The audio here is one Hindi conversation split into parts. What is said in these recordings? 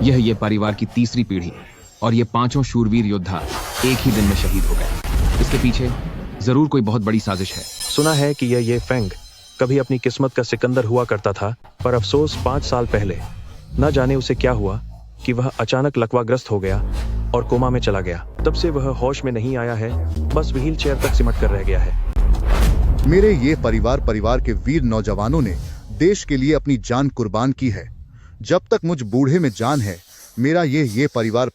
यह ये परिवार की तीसरी पीढ़ी और ये पांचों शूरवीर योद्धा एक ही दिन में शहीद हो गए। इसके पीछे जरूर कोई बहुत बड़ी साजिश है। सुना है कि ये फेंग कभी अपनी किस्मत का सिकंदर हुआ करता था, पर अफसोस 5 साल पहले न जाने उसे क्या हुआ कि वह अचानक लकवाग्रस्त हो गया और कोमा में चला गया। तब से वह होश में नहीं आया है, बस व्हील चेयर तक सिमट कर रह गया है। मेरे ये परिवार के वीर नौजवानों ने देश के लिए अपनी जान कुर्बान की है। जब तक मुझ बूढ़े में जान है, मेरा ये परिवार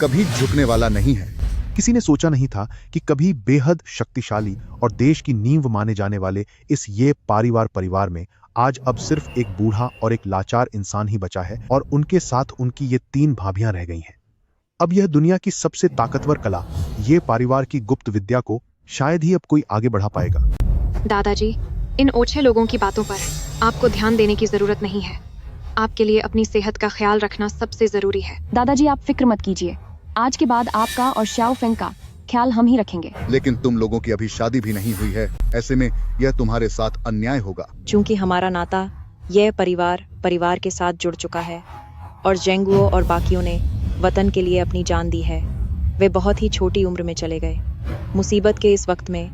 कभी झुकने वाला नहीं है। किसी ने सोचा नहीं था कि कभी बेहद शक्तिशाली और देश की नींव माने जाने वाले इस ये परिवार में आज अब सिर्फ एक बूढ़ा और एक लाचार इंसान ही बचा है और उनके साथ उनकी ये 3 भाभियां रह गई हैं। अब यह दुनिया की सबसे ताकतवर कला, ये परिवार की गुप्त विद्या को शायद ही अब कोई आगे बढ़ा पाएगा। दादाजी, इन ओछे लोगों की बातों पर आपको ध्यान देने की जरूरत नहीं है। आपके लिए अपनी सेहत का ख्याल रखना सबसे जरूरी है। दादाजी, आप फिक्र मत कीजिए। आज के बाद आपका और शाओ फेंग का ख्याल हम ही रखेंगे। लेकिन तुम लोगों की अभी शादी भी नहीं हुई है, ऐसे में यह तुम्हारे साथ अन्याय होगा। चूंकि हमारा नाता यह परिवार के साथ जुड़ चुका है और जेंगुओ और बाकियों ने वतन के लिए अपनी जान दी है, वे बहुत ही छोटी उम्र में चले गए। मुसीबत के इस वक्त में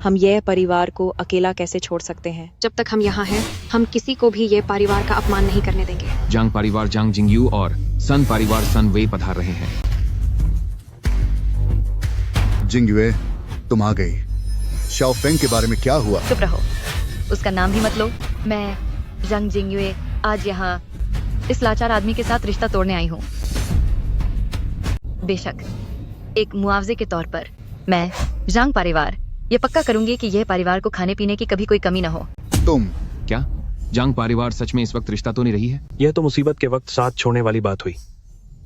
हम यह परिवार को अकेला कैसे छोड़ सकते हैं? जब तक हम यहाँ हैं, हम किसी को भी ये परिवार का अपमान नहीं करने देंगे। जांग परिवार जांग जिंगयू और सन परिवार सन वेई पधार रहे हैं। जिंगयुए, तुम आ गई। शाओ फेंग के बारे में क्या हुआ? चुप रहो, उसका नाम भी मत लो। मैं जंग जिंगयुए आज यहाँ इस लाचार आदमी के साथ रिश्ता तोड़ने आई हूँ। बेशक एक मुआवजे के तौर पर मैं जांग परिवार ये पक्का करूंगी कि यह परिवार को खाने पीने की कभी कोई कमी न हो। तुम क्या जांग परिवार सच में इस वक्त रिश्ता तो नहीं रही है? यह तो मुसीबत के वक्त साथ छोड़ने वाली बात हुई।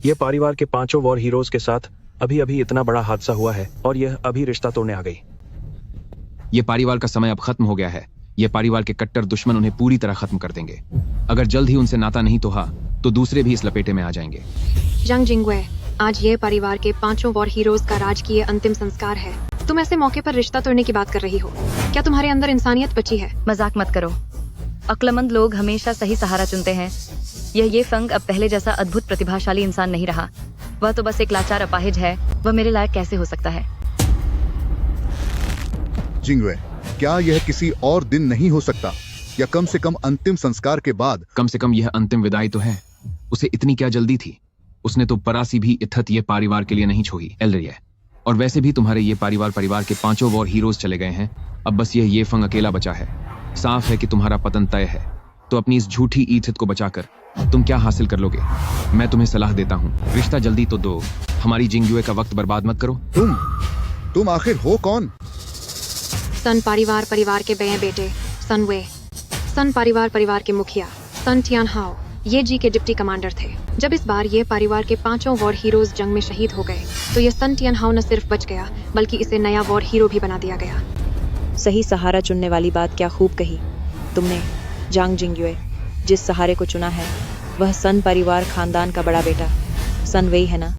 यह परिवार के 5 वॉर हीरोज के साथ अभी इतना बड़ा हादसा हुआ है और यह अभी रिश्ता तोड़ने आ गई। ये परिवार का समय अब खत्म हो गया है। ये परिवार के कट्टर दुश्मन उन्हें पूरी तरह खत्म कर देंगे। अगर जल्द ही उनसे नाता नहीं तोड़ा तो दूसरे भी इस लपेटे में आ जाएंगे। जंग जिंगुए, आज ये परिवार के 5 वॉर हीरोज का राजकीय अंतिम संस्कार है। तुम ऐसे मौके पर रिश्ता तोड़ने की बात कर रही हो? क्या तुम्हारे अंदर इंसानियत बची है? मजाक मत करो। अक्लमंद लोग हमेशा सही सहारा चुनते हैं। ये फेंग अब पहले जैसा अद्भुत प्रतिभाशाली इंसान नहीं रहा। वह तो बस एक लाचार अपाहिज है। वह मेरे लायक कैसे हो सकता है? जिंगयुए, क्या यह किसी और दिन नहीं हो सकता, या कम से कम अंतिम संस्कार के बाद? कम से कम यह अंतिम विदाई तो है। उसे इतनी क्या जल्दी थी? उसने तो परासी भी इत्थत ये परिवार के लिए नहीं छोड़ी एलरिया। और वैसे भी तुम्हारे ये परिवार के 5 वॉर हीरोज चले गए हैं। अब बस ये फेंग अकेला बचा है। साफ है कि तुम्हारा पतन तय है। तो अपनी इस झूठी ईथत को बचाकर तुम क्या हासिल कर लोगे? मैं तुम्हें सलाह देता हूँ, रिश्ता जल्दी तो दो। हमारी जिंगयुए का वक्त बर्बाद मत करो। तुम आखिर हो कौन? सन परिवार के बड़े बेटे सन वे, सन परिवार के मुखिया सन टियान हाओ ये जी के डिप्टी कमांडर थे। जब इस बार ये परिवार के 5 वॉर हीरोज जंग में शहीद हो गए तो ये सन टियान हाओ न सिर्फ बच गया बल्कि इसे नया वॉर हीरो भी बना दिया गया। सही सहारा चुनने वाली बात क्या खूब कही तुमने जांग जिंगयुए। जिस सहारे को चुना है वह सन परिवार खानदान का बड़ा बेटा सन वेई है ना?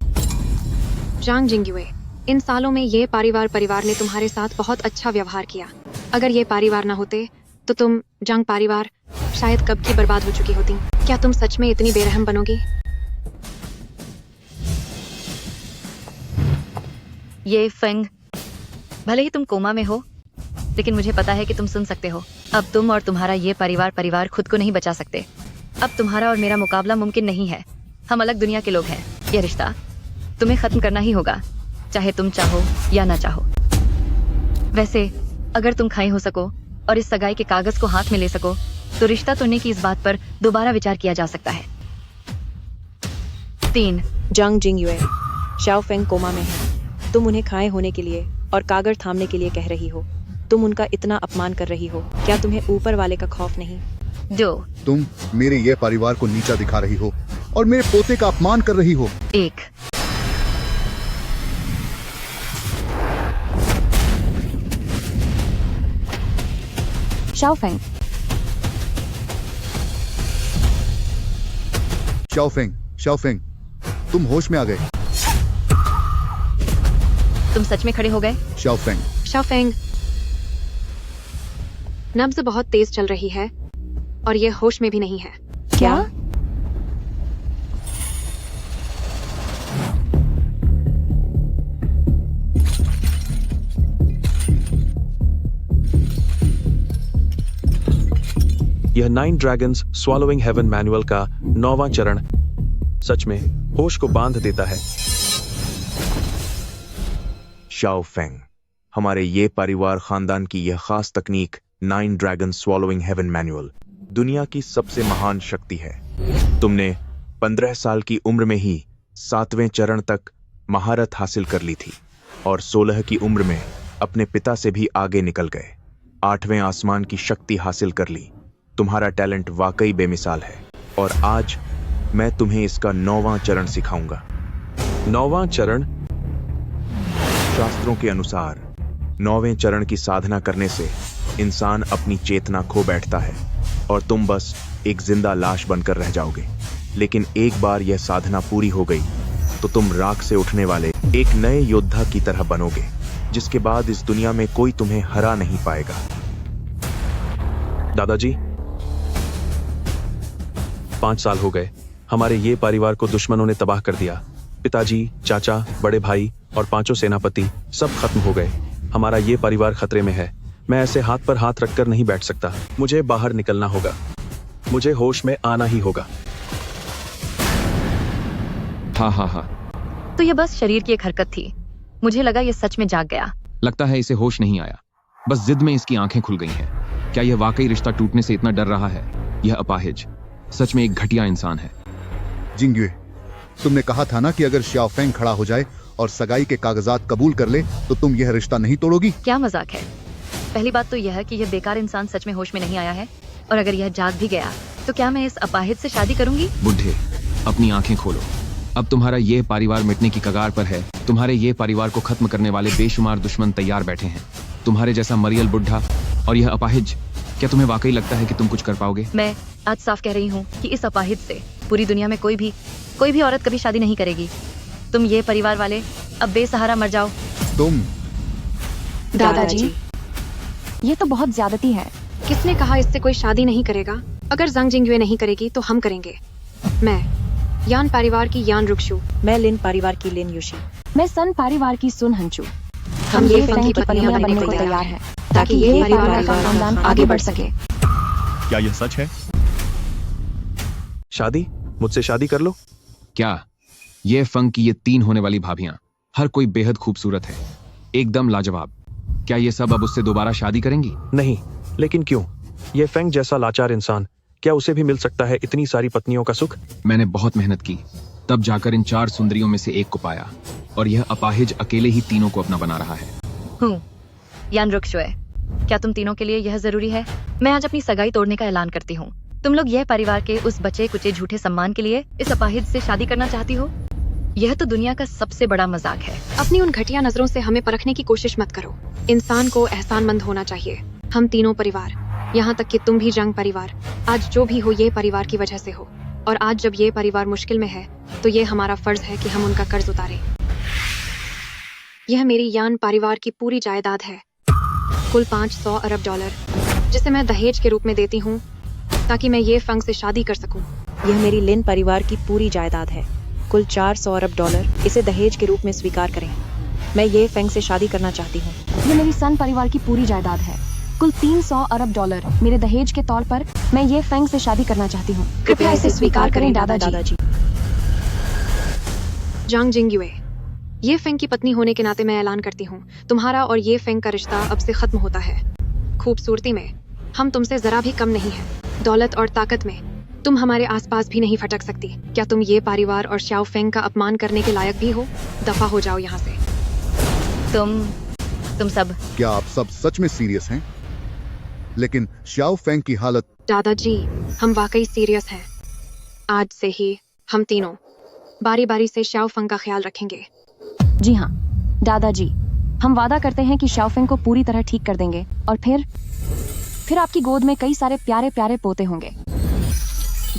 जांग जिंगयुए, इन सालों में ये परिवार ने तुम्हारे साथ बहुत अच्छा व्यवहार किया। अगर ये परिवार ना होते तो तुम जांग परिवार शायद कब की बर्बाद हो चुकी होती। क्या तुम सच में इतनी बेरहम बनोगी? ये फेंग, भले ही तुम कोमा में हो, लेकिन मुझे पता है कि तुम सुन सकते हो। अब तुम और तुम्हारा ये परिवार खुद को नहीं बचा सकते। अब तुम्हारा और मेरा मुकाबला मुमकिन नहीं है। हम अलग दुनिया के लोग हैं। यह रिश्ता तुम्हें खत्म करना ही होगा, चाहे तुम चाहो या ना चाहो। वैसे अगर तुम खाई हो सको और इस सगाई के कागज को हाथ में ले सको तो रिश्ता तोड़ने की इस बात पर दोबारा विचार किया जा सकता है। 3 जांग जिंगयुए, शाओ फेंग कोमा में है। तुम उन्हें खाए होने के लिए और कागज थामने के लिए कह रही हो। तुम उनका इतना अपमान कर रही हो। क्या तुम्हें ऊपर वाले का खौफ नहीं? 2 तुम मेरे ये परिवार को नीचा दिखा रही हो और मेरे पोते का अपमान कर रही हो। 1 शाओ फेंग, शाओ फेंग, तुम होश में आ गए। तुम सच में खड़े हो गए? शाओ फेंग, नब्ज बहुत तेज चल रही है और ये होश में भी नहीं है। क्या? यह 9 ड्रैगन्स स्वॉलोइंग हेवन मैनुअल का 9वां चरण सच में होश को बांध देता है। शाओ फेंग, हमारे ये परिवार खानदान की यह खास तकनीक 9 ड्रैगन स्वॉलोइंग हेवन मैनुअल दुनिया की सबसे महान शक्ति है। तुमने 15 साल की उम्र में ही 7वें चरण तक महारत हासिल कर ली थी और 16 की उम्र में अपने पिता से भी आगे निकल गए। 8वें आसमान की शक्ति हासिल कर ली। तुम्हारा टैलेंट वाकई बेमिसाल है और आज मैं तुम्हें इसका 9वां चरण सिखाऊंगा। 9वां चरण? शास्त्रों के अनुसार 9वें चरण की साधना करने से इंसान अपनी चेतना खो बैठता है और तुम बस एक जिंदा लाश बनकर रह जाओगे। लेकिन एक बार यह साधना पूरी हो गई तो तुम राख से उठने वाले एक नए योद्धा की तरह बनोगे, जिसके बाद इस दुनिया में कोई तुम्हें हरा नहीं पाएगा। दादाजी, 5 साल हो गए। हमारे ये परिवार को दुश्मनों ने तबाह कर दिया। पिताजी, चाचा, बड़े भाई और 5 सेनापति सब खत्म हो गए। हमारा ये परिवार खतरे में है। मैं ऐसे हाथ पर हाथ रखकर नहीं बैठ सकता। मुझे बाहर निकलना होगा। मुझे होश में आना ही होगा। तो यह बस शरीर की एक हरकत थी। मुझे लगा यह सच में जाग गया। लगता है इसे होश नहीं आया, बस जिद में इसकी आंखें खुल गई हैं। क्या यह वाकई रिश्ता टूटने से इतना डर रहा है? यह अपाहिज सच में एक घटिया इंसान है। जिंगयुए, तुमने कहा था ना कि अगर शाओ फेंग खड़ा हो जाए और सगाई के कागजात कबूल कर ले तो तुम यह रिश्ता नहीं तोड़ोगी। क्या मजाक है? पहली बात तो यह है कि यह बेकार इंसान सच में होश में नहीं आया है, और अगर यह जाग भी गया तो क्या मैं इस अपाहिज से शादी करूंगी? बुढ़े, अपनी आंखें खोलो। अब तुम्हारा ये परिवार मिटने की कगार पर है। तुम्हारे ये परिवार को खत्म करने वाले बेशुमार दुश्मन तैयार बैठे हैं। तुम्हारे जैसा मरियल बुढ़ा और यह अपाहिज। क्या तुम्हें वाकई लगता है कि तुम कुछ कर पाओगे? मैं आज साफ कह रही हूँ कि इस अपाहिज से पूरी दुनिया में कोई भी औरत कभी शादी नहीं करेगी। तुम ये परिवार वाले अब बेसहारा मर जाओ। तुम दादाजी, ये तो बहुत ज्यादती है। किसने कहा इससे कोई शादी नहीं करेगा? अगर जंग जिंगयुए नहीं करेगी तो हम करेंगे। मैं यान परिवार की यान रुक्शु। मैं लिन परिवार की लिन युशी। मैं सन परिवार की सुन हंचू। हम ये फेंग फेंग की पत्नियां बनने को तैयार हैं ताकि ये परिवार का खानदान आगे बढ़ सके। क्या यह सच है? शादी? मुझसे शादी कर लो। क्या ये फंग की ये 3 होने वाली भाभियां, हर कोई बेहद खूबसूरत है, एकदम लाजवाब। क्या ये सब अब उससे दोबारा शादी करेंगी? नहीं, लेकिन क्यों? ये फेंग जैसा लाचार इंसान, क्या उसे भी मिल सकता है इतनी सारी पत्नियों का सुख? मैंने बहुत मेहनत की, तब जाकर इन 4 सुंदरियों में से एक को पाया, और यह अपाहिज अकेले ही तीनों को अपना बना रहा है। यान रुक्शुए, क्या तुम तीनों के लिए यह जरूरी है? मैं आज अपनी सगाई तोड़ने का ऐलान करती हूँ। तुम लोग यह परिवार के उस बचे कुचे झूठे सम्मान के लिए इस अपाहिज से शादी करना चाहती हो? यह तो दुनिया का सबसे बड़ा मजाक है। अपनी उन घटिया नजरों से हमें परखने की कोशिश मत करो। इंसान को एहसानमंद होना चाहिए। हम तीनों परिवार, यहाँ तक कि तुम भी जंग परिवार, आज जो भी हो ये परिवार की वजह से हो, और आज जब ये परिवार मुश्किल में है तो ये हमारा फर्ज है कि हम उनका कर्ज उतारें। यह मेरी यान परिवार की पूरी जायदाद है, कुल $500 अरब, जिसे मैं दहेज के रूप में देती हूँ ताकि मैं ये फंग से शादी कर सकूं। यह मेरी लिन परिवार की पूरी जायदाद है, कुल $400 अरब। इसे दहेज के रूप में स्वीकार करें। मैं ये फेंग से शादी करना चाहती हूँ। ये मेरी सन परिवार की पूरी जायदाद है, कुल $300 अरब। मेरे दहेज के तौर पर मैं ये फेंग से शादी करना चाहती हूँ। कृपया इसे स्वीकार करें दादाजी। जंग जिंगयुए, ये फेंग की पत्नी होने के नाते मैं ऐलान करती हूँ, तुम्हारा और ये फेंग का रिश्ता अब से खत्म होता है। खूबसूरती में हम तुमसे जरा भी कम नहीं है। दौलत और ताकत में तुम हमारे आसपास भी नहीं फटक सकती। क्या तुम ये परिवार और शाओ फेंग का अपमान करने के लायक भी हो? दफा हो जाओ यहाँ से। तुम सब। क्या आप सब सच में सीरियस हैं? लेकिन शाओ फेंग की हालत। दादाजी, हम वाकई सीरियस हैं। आज से ही हम तीनों बारी बारी से शाओ फेंग का ख्याल रखेंगे। जी हाँ दादाजी, हम वादा करते हैं कि शाओ फेंग को पूरी तरह ठीक कर देंगे, और फिर आपकी गोद में कई सारे प्यारे प्यारे पोते होंगे।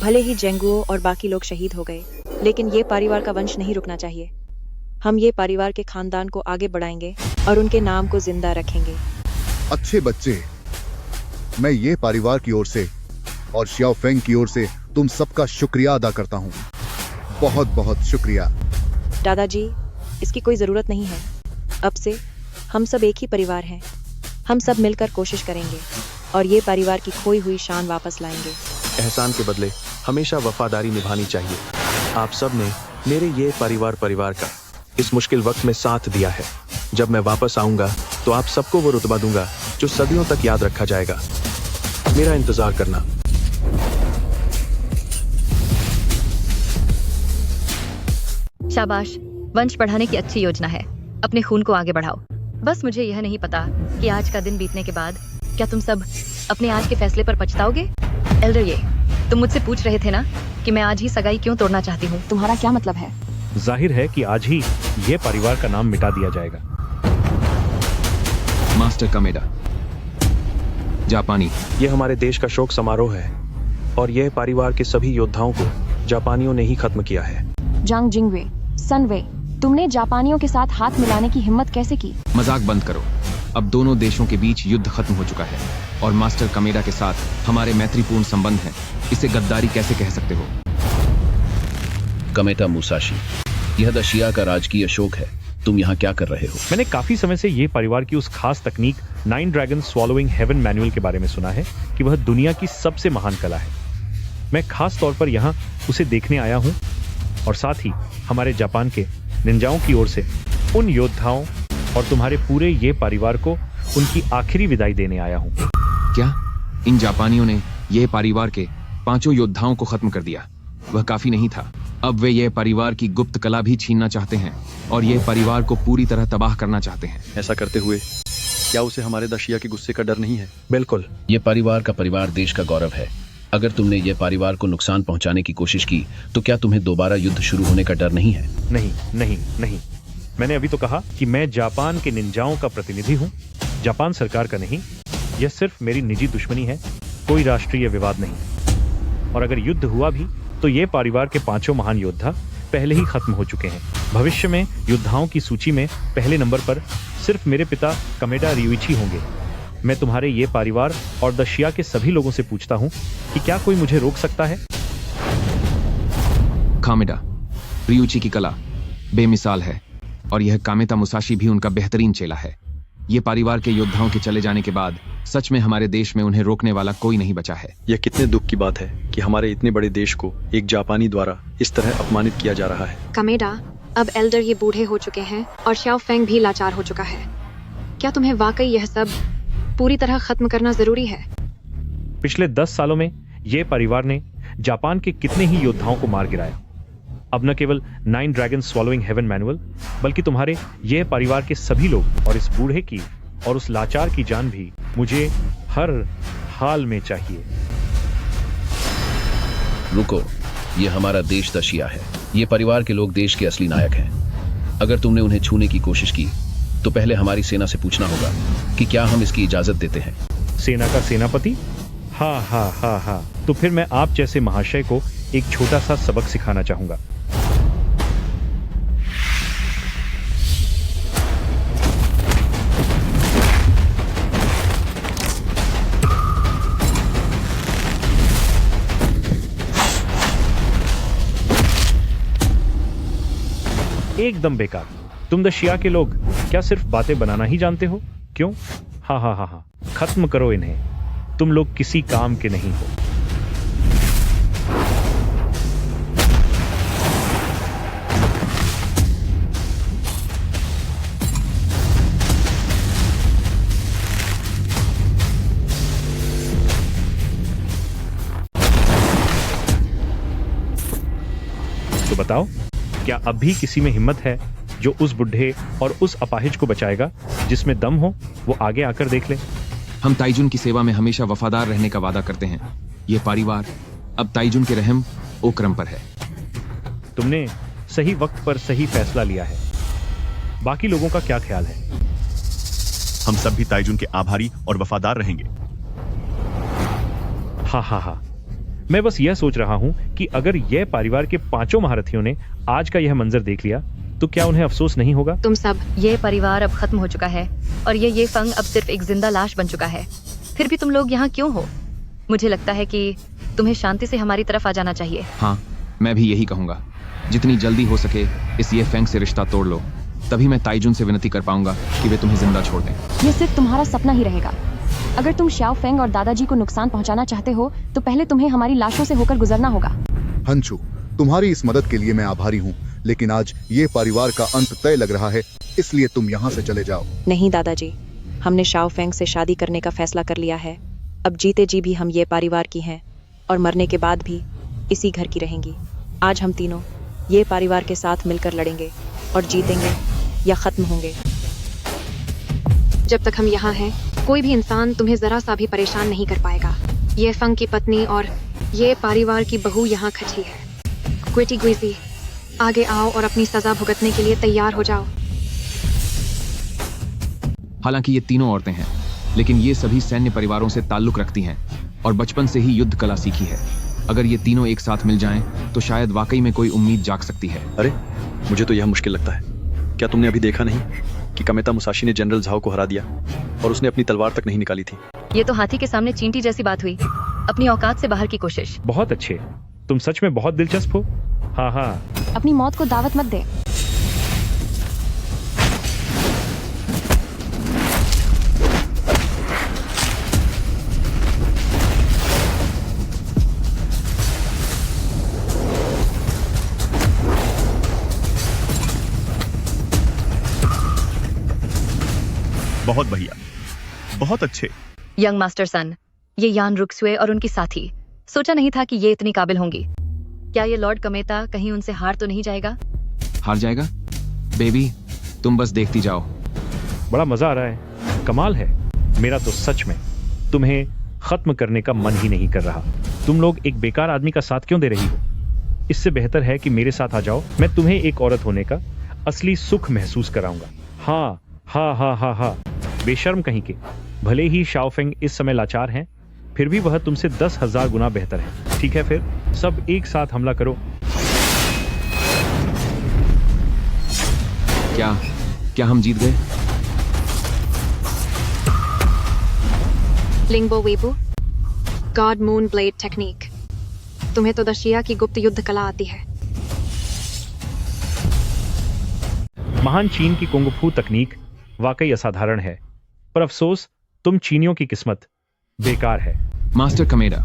भले ही जेंगुओ और बाकी लोग शहीद हो गए, लेकिन ये परिवार का वंश नहीं रुकना चाहिए। हम ये परिवार के खानदान को आगे बढ़ाएंगे और उनके नाम को जिंदा रखेंगे। अच्छे बच्चे, मैं ये परिवार की ओर से और शाओ फेंग की ओर से तुम सबका शुक्रिया अदा करता हूँ। बहुत बहुत शुक्रिया। दादाजी, इसकी कोई जरूरत नहीं है। अब से हम सब एक ही परिवार हैं। हम सब मिलकर कोशिश करेंगे। और ये परिवार की खोई हुई शान वापस लाएंगे। एहसान के बदले हमेशा वफादारी निभानी चाहिए। आप सब ने मेरे ये परिवार का इस मुश्किल वक्त में साथ दिया है। जब मैं वापस आऊंगा तो आप सबको वो रुतबा दूंगा जो सदियों तक याद रखा जाएगा। मेरा इंतजार करना। शाबाश, वंश बढ़ाने की अच्छी योजना है। अपने खून को आगे बढ़ाओ। बस मुझे यह नहीं पता कि आज का दिन बीतने के बाद क्या तुम सब अपने आज के फैसले पर पछताओगे? एल्डर ये, तुम मुझसे पूछ रहे थे ना कि मैं आज ही सगाई क्यों तोड़ना चाहती हूँ। तुम्हारा क्या मतलब है? जाहिर है कि आज ही ये परिवार का नाम मिटा दिया जाएगा। मास्टर कमेडा, जापानी। ये हमारे देश का शोक समारोह है और यह परिवार के सभी योद्धाओं को जापानियों ने ही खत्म किया है। जांग जिंगवे, सनवे, तुमने जापानियों के साथ हाथ मिलाने की हिम्मत कैसे की? मजाक बंद करो। अब दोनों देशों के बीच युद्ध खत्म हो चुका है और मास्टर कमेडा के साथ हमारे मैत्रीपूर्ण संबंध हैं। इसे गद्दारी कैसे कह सकते हो? कमेटा मुसाशी, यह दशिया का राजकीय शोक है। तुम यहाँ क्या कर रहे हो? मैंने काफी समय से ये परिवार की उस खास तकनीक 9 ड्रैगन स्वॉलोइंग हेवन मैनुअल के बारे में सुना है कि वह दुनिया की सबसे महान कला है। मैं खास तौर पर यहाँ उसे देखने आया हूँ और साथ ही हमारे जापान के निंजाओं की ओर से उन योद्धाओं और तुम्हारे पूरे ये परिवार को उनकी आखिरी विदाई देने आया हूँ। क्या इन जापानियों ने यह परिवार के 5 योद्धाओं को खत्म कर दिया? वह काफी नहीं था। अब वे यह परिवार की गुप्त कला भी छीनना चाहते हैं और यह परिवार को पूरी तरह तबाह करना चाहते हैं। ऐसा करते हुए क्या उसे हमारे दशिया के गुस्से का डर नहीं है? बिल्कुल। ये परिवार का परिवार देश का गौरव है। अगर तुमने ये परिवार को नुकसान पहुंचाने की कोशिश की तो क्या तुम्हें दोबारा युद्ध शुरू होने का डर नहीं है? नहीं नहीं नहीं, मैंने अभी तो कहा कि मैं जापान के निंजाओं का प्रतिनिधि हूँ, जापान सरकार का नहीं। यह सिर्फ मेरी निजी दुश्मनी है, कोई राष्ट्रीय विवाद नहीं। और अगर युद्ध हुआ भी तो ये परिवार के 5 महान योद्धा पहले ही खत्म हो चुके हैं। भविष्य में योद्धाओं की सूची में पहले नंबर पर सिर्फ मेरे पिता कमेडा रियुइची होंगे। मैं तुम्हारे ये परिवार और दशिया के सभी लोगों से पूछता हूँ कि क्या कोई मुझे रोक सकता है? कामेडा, रियुइची की कला बेमिसाल है और यह कामेता मुसाशी भी उनका बेहतरीन चेला है। ये परिवार के योद्धाओं के चले जाने के बाद सच में हमारे देश में उन्हें रोकने वाला कोई नहीं बचा है। यह कितने दुख की बात है कि हमारे इतने बड़े देश को एक जापानी द्वारा इस तरह अपमानित किया जा रहा है। कमेडा, अब एल्डर ये बूढ़े हो चुके हैं और शाओ फेंग भी लाचार हो चुका है। क्या तुम्हें वाकई यह सब पूरी तरह खत्म करना जरूरी है? पिछले 10 सालों में ये परिवार ने जापान के कितने ही योद्धाओं को मार गिराया। अब न केवल 9 ड्रैगन स्वॉलोइंग हेवन मैनुअल बल्कि तुम्हारे ये परिवार के सभी लोग और इस बूढ़े की और उस लाचार की जान भी मुझे हर हाल में चाहिए। रुको, ये हमारा देश दशिया है। ये परिवार के लोग देश के असली नायक हैं। अगर तुमने उन्हें छूने की कोशिश की तो पहले हमारी सेना से पूछना होगा कि क्या हम इसकी इजाजत देते हैं। सेना का सेनापति? हाँ हाँ हाँ हाँ, तो फिर मैं आप जैसे महाशय को एक छोटा सा सबक सिखाना चाहूंगा। एकदम बेकार। तुम दशिया के लोग क्या सिर्फ बातें बनाना ही जानते हो? क्यों? हाँ हाँ हाँ हाँ, खत्म करो इन्हें। तुम लोग किसी काम के नहीं हो। तो बताओ, क्या अब भी किसी में हिम्मत है जो उस बुढ़े और उस अपाहिज को बचाएगा? जिसमें दम हो वो आगे आकर देख ले। हम ताइजुन की सेवा में हमेशा वफादार रहने का वादा करते हैं। ये परिवार अब ताइजुन के रहम ओक्रम पर है। तुमने सही वक्त पर सही फैसला लिया है। बाकी लोगों का क्या ख्याल है? हम सब भी ताइजुन के आभारी और वफादार रहेंगे। हाँ हाँ हाँ, मैं बस यह सोच रहा हूं कि अगर यह परिवार के 5 महारथियों ने आज का यह मंजर देख लिया तो क्या उन्हें अफसोस नहीं होगा? तुम सब, ये परिवार अब खत्म हो चुका है और ये फंग अब सिर्फ एक जिंदा लाश बन चुका है। फिर भी तुम लोग यहाँ क्यों हो? मुझे लगता है कि तुम्हें शांति से हमारी तरफ आ जाना चाहिए। हाँ, मैं भी यही कहूंगा। जितनी जल्दी हो सके इस ये फैंग से रिश्ता तोड़ लो, तभी मैं ताइजुन से विनती कर पाऊंगा कि वे तुम्हें जिंदा छोड़ दें। ये सिर्फ तुम्हारा सपना ही रहेगा। अगर तुम शाओ फेंग और दादाजी को नुकसान पहुंचाना चाहते हो तो पहले तुम्हें हमारी लाशों से होकर गुजरना होगा। हंचू, तुम्हारी इस मदद के लिए मैं आभारी हूँ, लेकिन आज ये परिवार का अंत तय लग रहा है, इसलिए तुम यहाँ से चले जाओ। नहीं दादाजी, हमने शाओ फेंग से शादी करने का फैसला कर लिया है। अब जीते जी भी हम ये परिवार की हैं और मरने के बाद भी इसी घर की रहेंगी। आज हम तीनों ये परिवार के साथ मिलकर लड़ेंगे और जीतेंगे या खत्म होंगे। जब तक हम यहाँ हैं, कोई भी इंसान तुम्हें जरा सा भी परेशान नहीं कर पाएगा। ये फंग की पत्नी और ये परिवार की बहू यहाँ खड़ी है। क्विटी गुइजी, आगे आओ और अपनी सजा भुगतने के लिए तैयार हो जाओ। हालांकि ये तीनों औरतें हैं, लेकिन ये सभी सैन्य परिवारों से ताल्लुक रखती हैं और बचपन से ही युद्ध कला सीखी है। अगर ये तीनों एक साथ मिल जाएं, तो शायद वाकई में कोई उम्मीद जाग सकती है। अरे, मुझे तो यह मुश्किल लगता है। क्या तुमने अभी देखा नहीं कि कमेता मुसाशी ने जनरल झाओ को हरा दिया और उसने अपनी तलवार तक नहीं निकाली थी? ये तो हाथी के सामने चींटी जैसी बात हुई। अपनी औकात से बाहर की कोशिश। बहुत अच्छे, तुम सच में बहुत दिलचस्प हो। हाँ हाँ, अपनी मौत को दावत मत दे। बहुत बढ़िया, बहुत अच्छे। यंग मास्टर सन, ये यान रुक्सुए और उनकी साथी, सोचा नहीं था कि ये इतनी काबिल होंगी। क्या ये लॉर्ड कमेता कहीं उनसे हार तो नहीं जाएगा? हार जाएगा? बेबी, तुम बस देखती जाओ। बड़ा मजा आ रहा है, कमाल है। मेरा तो सच में तुम्हें खत्म करने का मन ही नहीं कर रहा। तुम लोग एक बेकार आदमी का साथ क्यों दे रही हो? इससे बेहतर है कि मेरे साथ आ जाओ, मैं तुम्हें एक औरत होने का असली सुख महसूस कराऊंगा। हाँ हाँ हाँ हाँ हाँ, बेशर्म कहीं के। भले ही शाओ फेंग इस समय लाचार हैं, फिर भी वह तुमसे 10,000 गुना बेहतर है। ठीक है, फिर सब एक साथ हमला करो। क्या हम जीत गए? लिंगबो वेबू, गॉड मून ब्लेड टेक्निक। तुम्हें तो दशिया की गुप्त युद्ध कला आती है। महान चीन की कुंग-फू तकनीक वाकई असाधारण है, पर अफसोस तुम चीनियों की किस्मत बेकार है। मास्टर कमेरा,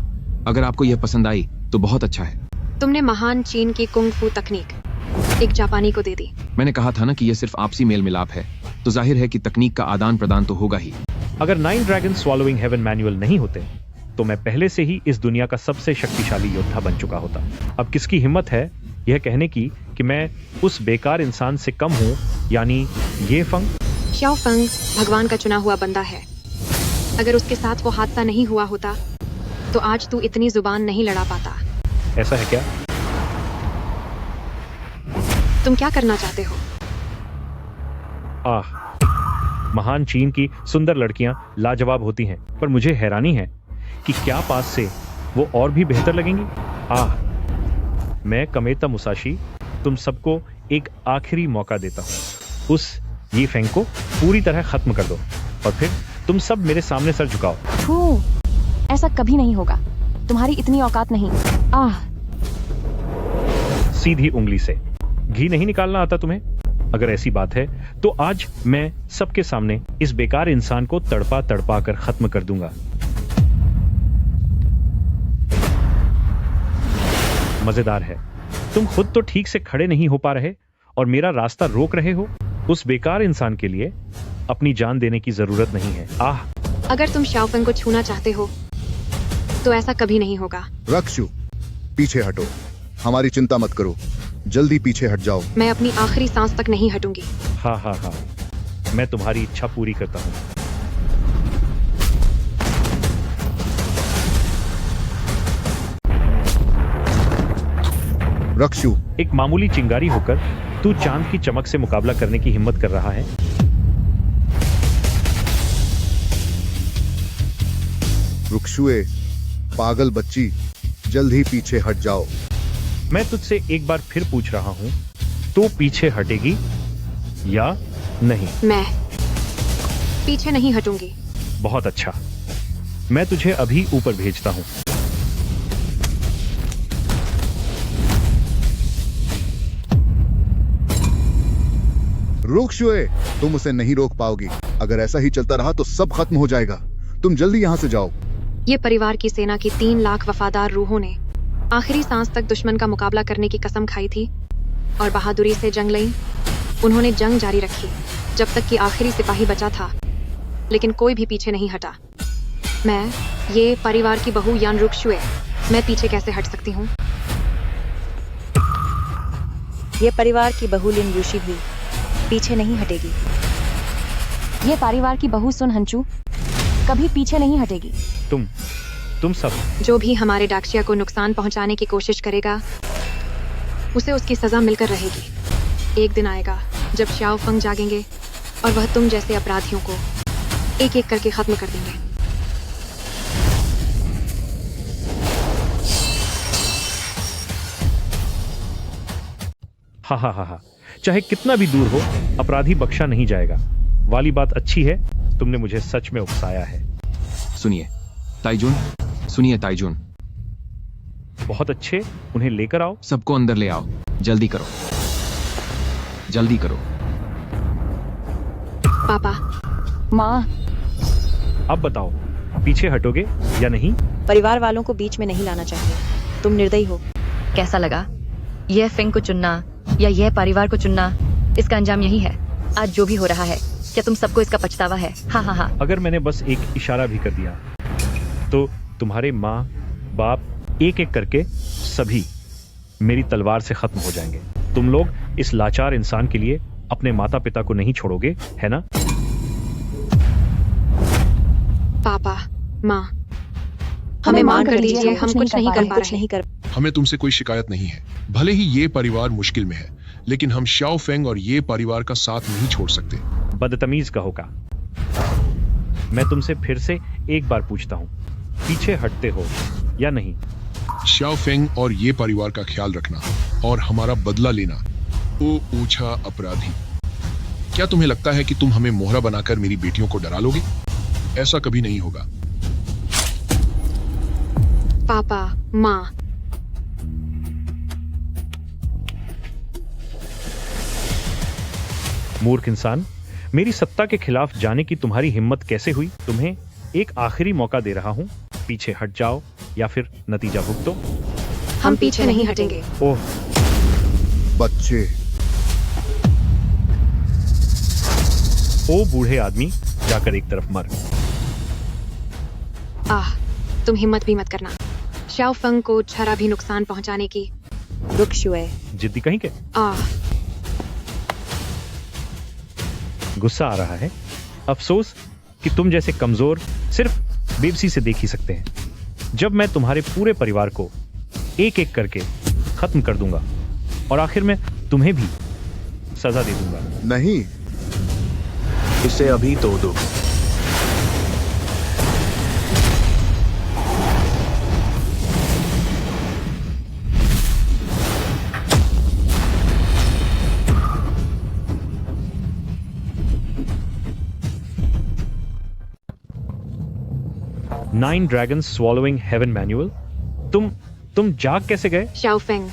अगर आपको यह पसंद आई तो बहुत अच्छा है। तुमने महान चीन की कुंग-फू तकनीक एक जापानी को दे दी। मैंने कहा था ना कि यह सिर्फ आपसी मेल मिलाप है, तो जाहिर है कि तकनीक का आदान प्रदान तो होगा ही। अगर 9 ड्रैगन स्वॉलोइंग हेवन मैनुअल नहीं होते तो मैं पहले से ही इस दुनिया का सबसे शक्तिशाली योद्धा बन चुका होता। अब किसकी हिम्मत है यह कहने की कि मैं उस बेकार इंसान से कम हूँ, यानी ये फंग? शाओ फेंग भगवान का चुना हुआ बंदा है। अगर उसके साथ वो हादसा नहीं हुआ होता तो आज तू इतनी जुबान नहीं लड़ा पाता। ऐसा है क्या? तुम क्या करना चाहते हो? महान चीन की सुंदर लड़कियां लाजवाब होती हैं, पर मुझे हैरानी है कि क्या पास से वो और भी बेहतर लगेंगी। मैं कमेता मुसाशी तुम सबको एक आखिरी मौका देता हूँ। उस ये फेंग को पूरी तरह खत्म कर दो और फिर तुम सब मेरे सामने सर झुकाओ। ऐसा कभी नहीं होगा, तुम्हारी इतनी औकात नहीं। सीधी उंगली से घी नहीं निकालना आता तुम्हें? अगर ऐसी बात है तो आज मैं सबके सामने इस बेकार इंसान को तड़पा तड़पा कर खत्म कर दूंगा। मजेदार है, तुम खुद तो ठीक से खड़े नहीं हो पा रहे और मेरा रास्ता रोक रहे हो। उस बेकार इंसान के लिए अपनी जान देने की जरूरत नहीं है। अगर तुम शाओ फेंग को छूना चाहते हो तो ऐसा कभी नहीं होगा। रक्षु, पीछे हटो। हमारी चिंता मत करो, जल्दी पीछे हट जाओ। मैं अपनी आखिरी सांस तक नहीं हटूंगी। हाँ हाँ हाँ, मैं तुम्हारी इच्छा पूरी करता हूँ। रक्षु, एक मामूली चिंगारी होकर तू चांद की चमक से मुकाबला करने की हिम्मत कर रहा है? रुक्षुए, पागल बच्ची, जल्द ही पीछे हट जाओ। मैं तुझसे एक बार फिर पूछ रहा हूं, तो पीछे हटेगी या नहीं? मैं पीछे नहीं हटूंगी। बहुत अच्छा, मैं तुझे अभी ऊपर भेजता हूं। रुक्षुए, तुम उसे नहीं रोक पाओगी। अगर ऐसा ही चलता रहा तो सब खत्म हो जाएगा। तुम जल्दी यहाँ से जाओ। ये परिवार की सेना की 3 लाख वफादार रूहों ने आखिरी सांस तक दुश्मन का मुकाबला करने की कसम खाई थी और बहादुरी से जंग लड़ी। उन्होंने जंग जारी रखी जब तक कि आखिरी सिपाही बचा था, लेकिन कोई भी पीछे नहीं हटा। मैं, ये परिवार की बहू यान रुक्शुए, मैं पीछे कैसे हट सकती हूँ? ये परिवार की बहू लिन यूशी भी पीछे नहीं हटेगी। ये परिवार की बहू सुन हंचू कभी पीछे नहीं हटेगी। तुम सब जो भी हमारे डाक्शिया को नुकसान पहुंचाने की कोशिश करेगा, उसे उसकी सजा मिलकर रहेगी। एक दिन आएगा जब शाओ फंग जागेंगे और वह तुम जैसे अपराधियों को एक एक करके खत्म कर देंगे। हा, चाहे कितना भी दूर हो, अपराधी बख्शा नहीं जाएगा। वाली बात अच्छी है, तुमने मुझे सच में उकसाया है। सुनिए ताइजून, सुनिए ताइजून। बहुत अच्छे, उन्हें लेकर आओ। सबको अंदर ले आओ, जल्दी करो, जल्दी करो। पापा। माँ। अब बताओ, पीछे हटोगे या नहीं? परिवार वालों को बीच में नहीं लाना चाहिए। तुम निर्दयी हो। कैसा लगा? यह फेंग को चुनना या यह परिवार को चुनना, इसका अंजाम यही है। आज जो भी हो रहा है, क्या तुम सबको इसका पछतावा है? हाँ। अगर मैंने बस एक इशारा भी कर दिया तो तुम्हारे माँ बाप एक एक करके सभी मेरी तलवार से खत्म हो जाएंगे। तुम लोग इस लाचार इंसान के लिए अपने माता पिता को नहीं छोड़ोगे, है ना? पापा, माँ, हमें माफ कर दीजिए, हम कुछ नहीं कर पा रहे। हमें तुमसे कोई शिकायत नहीं है। भले ही ये परिवार मुश्किल में है, लेकिन हम शाओ फेंग और ये परिवार का साथ नहीं छोड़ सकते। बदतमीज कहोगा। मैं तुमसे फिर से एक बार पूछता हूँ, पीछे हटते हो या नहीं? शाओ फेंग और ये परिवार का ख्याल रखना और हमारा बदला लेना, ओ ऊंचा अपराधी। क्या तुम्हें लगता है कि तुम हमें मोहरा बनाकर मेरी बेटियों को डरा लोगे? ऐसा कभी नहीं होगा। पापा, माँ, मूर्ख इंसान, मेरी सत्ता के खिलाफ जाने की तुम्हारी हिम्मत कैसे हुई? तुम्हें एक आखिरी मौका दे रहा हूँ, पीछे हट जाओ या फिर नतीजा भुगतो। हम पीछे नहीं हटेंगे। ओह बच्चे। ओ बूढ़े आदमी, जाकर एक तरफ मर। तुम हिम्मत भी मत करना शाओ फंग को जरा भी नुकसान पहुंचाने की। रुक्शुए। जिद्दी कहीं के? गुस्सा आ रहा है। अफसोस कि तुम जैसे कमजोर सिर्फ बेबसी से देख ही सकते हैं। जब मैं तुम्हारे पूरे परिवार को एक एक करके खत्म कर दूंगा और आखिर में तुम्हें भी सजा दे दूंगा। नहीं, इसे अभी तोड़ दो। Nine dragon swallowing heaven manual. तुम जाग कैसे गए? शाओ फेंग,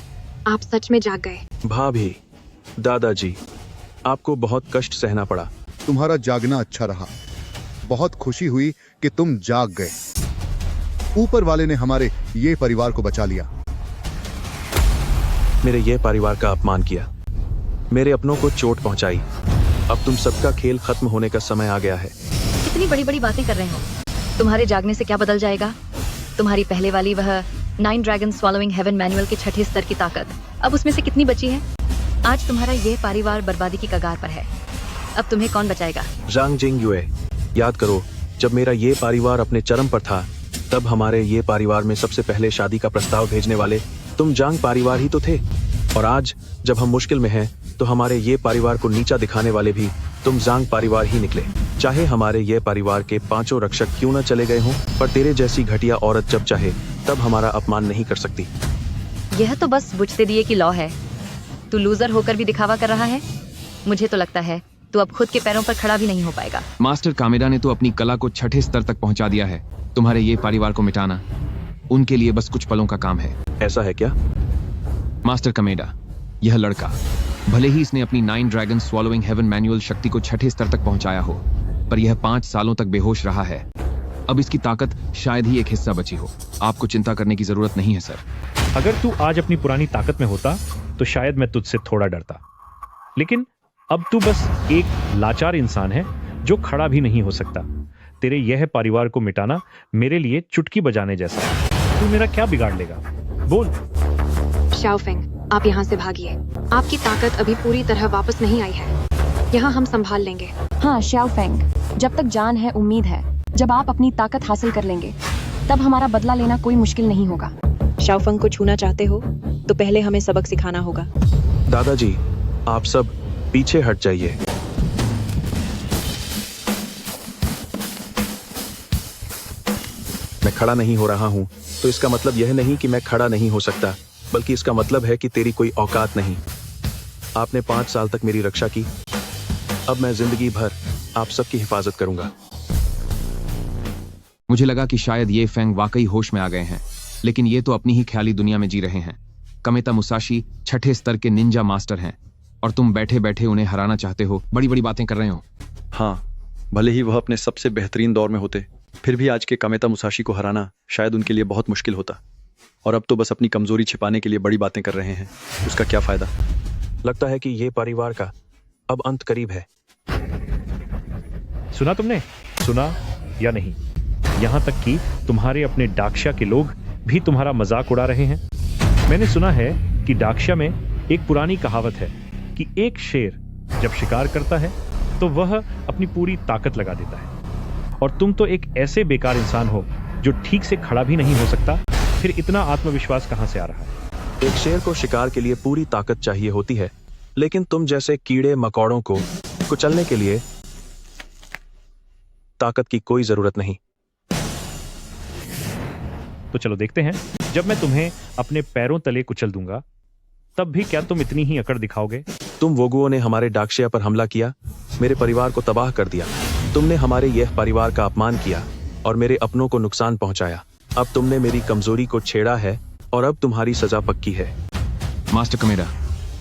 आप सच में जाग गए। भाभी, दादाजी, आपको बहुत कष्ट सहना पड़ा। तुम्हारा जागना अच्छा रहा। बहुत खुशी हुई कि तुम जाग गए। ऊपर वाले ने हमारे ये परिवार को बचा लिया। मेरे ये परिवार का अपमान किया, मेरे अपनों को चोट पहुंचाई। अब तुम सबका खेल खत्म होने का समय आ गया है। कितनी बड़ी बड़ी बातें कर रहे हो। तुम्हारे जागने से क्या बदल जाएगा? तुम्हारी पहले वाली वह 9 ड्रैगन स्वॉलोइंग हेवन मैनुअल के 6ठे स्तर की ताकत अब उसमें से कितनी बची है? आज तुम्हारा यह परिवार बर्बादी की कगार पर है। अब तुम्हें कौन बचाएगा? जांग जिंग युए, याद करो, जब मेरा ये परिवार अपने चरम पर था, तब हमारे ये परिवार में सबसे पहले शादी का प्रस्ताव भेजने वाले तुम जांग परिवार ही तो थे। और आज जब हम मुश्किल में हैं, तो हमारे ये परिवार को नीचा दिखाने वाले भी तुम जांग परिवार ही निकले। चाहे हमारे ये परिवार के 5 रक्षक क्यों न चले गए हों, पर तेरे जैसी घटिया औरत जब चाहे तब हमारा अपमान नहीं कर सकती। यह तो बस बुझते दिए की लौ है। तू लूजर होकर भी दिखावा कर रहा है। मुझे तो लगता है तू अब खुद के पैरों पर खड़ा भी नहीं हो पाएगा। मास्टर कामेडा ने तो अपनी कला को 6ठे स्तर तक पहुंचा दिया है। तुम्हारे ये परिवार को मिटाना उनके लिए बस कुछ पलों का काम है। ऐसा है क्या? मास्टर कामेडा, यह लड़का भले ही इसने अपनी 9 ड्रैगन स्वॉलोइंग हेवन मैनुअल शक्ति को 6ठे स्तर तक पहुंचाया हो, पर यह 5 सालों तक बेहोश रहा है। अब इसकी ताकत शायद ही एक हिस्सा बची हो। आपको चिंता करने की जरूरत नहीं है सर। अगर तू आज अपनी पुरानी ताकत में होता तो शायद मैं तुझसे थोड़ा डरता, लेकिन अब तू बस एक लाचार इंसान है जो खड़ा भी नहीं हो सकता। तेरे यह परिवार को मिटाना मेरे लिए चुटकी बजाने जैसा है। तू मेरा क्या बिगाड़ लेगा? बोल। शाओफेंग, आप यहाँ से भागिए। आपकी ताकत अभी पूरी तरह वापस नहीं आई है। यहाँ हम संभाल लेंगे। हाँ शाओफेंग, जब तक जान है उम्मीद है। जब आप अपनी ताकत हासिल कर लेंगे तब हमारा बदला लेना कोई मुश्किल नहीं होगा। शाओफेंग को छूना चाहते हो तो पहले हमें सबक सिखाना होगा। दादाजी, आप सब पीछे हट जाइए। मैं खड़ा नहीं हो रहा हूं तो इसका मतलब यह नहीं कि मैं खड़ा नहीं हो सकता, बल्कि इसका मतलब है कि तेरी कोई औकात नहीं। आपने 5 साल तक मेरी रक्षा की, अब मैं जिंदगी भर आप सबकी हिफाजत करूंगा। मुझे लगा कि शायद ये फेंग वाकई होश में आ गए हैं, लेकिन ये तो अपनी ही ख्याली दुनिया में जी रहे हैं। कमेता मुसाशी 6ठे स्तर के निंजा मास्टर हैं और तुम बैठे बैठे उन्हें हराना चाहते हो। बड़ी बड़ी बातें कर रहे हो। हाँ, भले ही वह अपने सबसे बेहतरीन दौर में होते, फिर भी आज के कमेता मुसाशी को हराना शायद उनके लिए बहुत मुश्किल होता। और अब तो बस अपनी कमजोरी छिपाने के लिए बड़ी बातें कर रहे हैं। उसका क्या फायदा? लगता है कि ये परिवार का अब अंत करीब है। सुना तुमने? सुना या नहीं? यहाँ तक कि तुम्हारे अपने डाकशा के लोग भी तुम्हारा मजाक उड़ा रहे हैं। मैंने सुना है कि डाकशा में एक पुरानी कहावत है कि एक शेर जब शिकार करता है तो वह अपनी पूरी ताकत लगा देता है, और तुम तो एक ऐसे बेकार इंसान हो जो ठीक से खड़ा भी नहीं हो सकता। फिर इतना आत्मविश्वास कहां से आ रहा है? एक शेर को शिकार के लिए पूरी ताकत चाहिए होती है, लेकिन तुम जैसे कीड़े मकोड़ों को कुचलने के लिए ताकत की कोई जरूरत नहीं। तो चलो देखते हैं, जब मैं तुम्हें अपने पैरों तले कुचल दूंगा तब भी क्या तुम इतनी ही अकड़ दिखाओगे? तुम वोगुओं ने हमारे डाकशिया पर हमला किया, मेरे परिवार को तबाह कर दिया। तुमने हमारे यह परिवार का अपमान किया और मेरे अपनों को नुकसान पहुंचाया। अब तुमने मेरी कमजोरी को छेड़ा है और अब तुम्हारी सजा पक्की है। मास्टर कमेरा,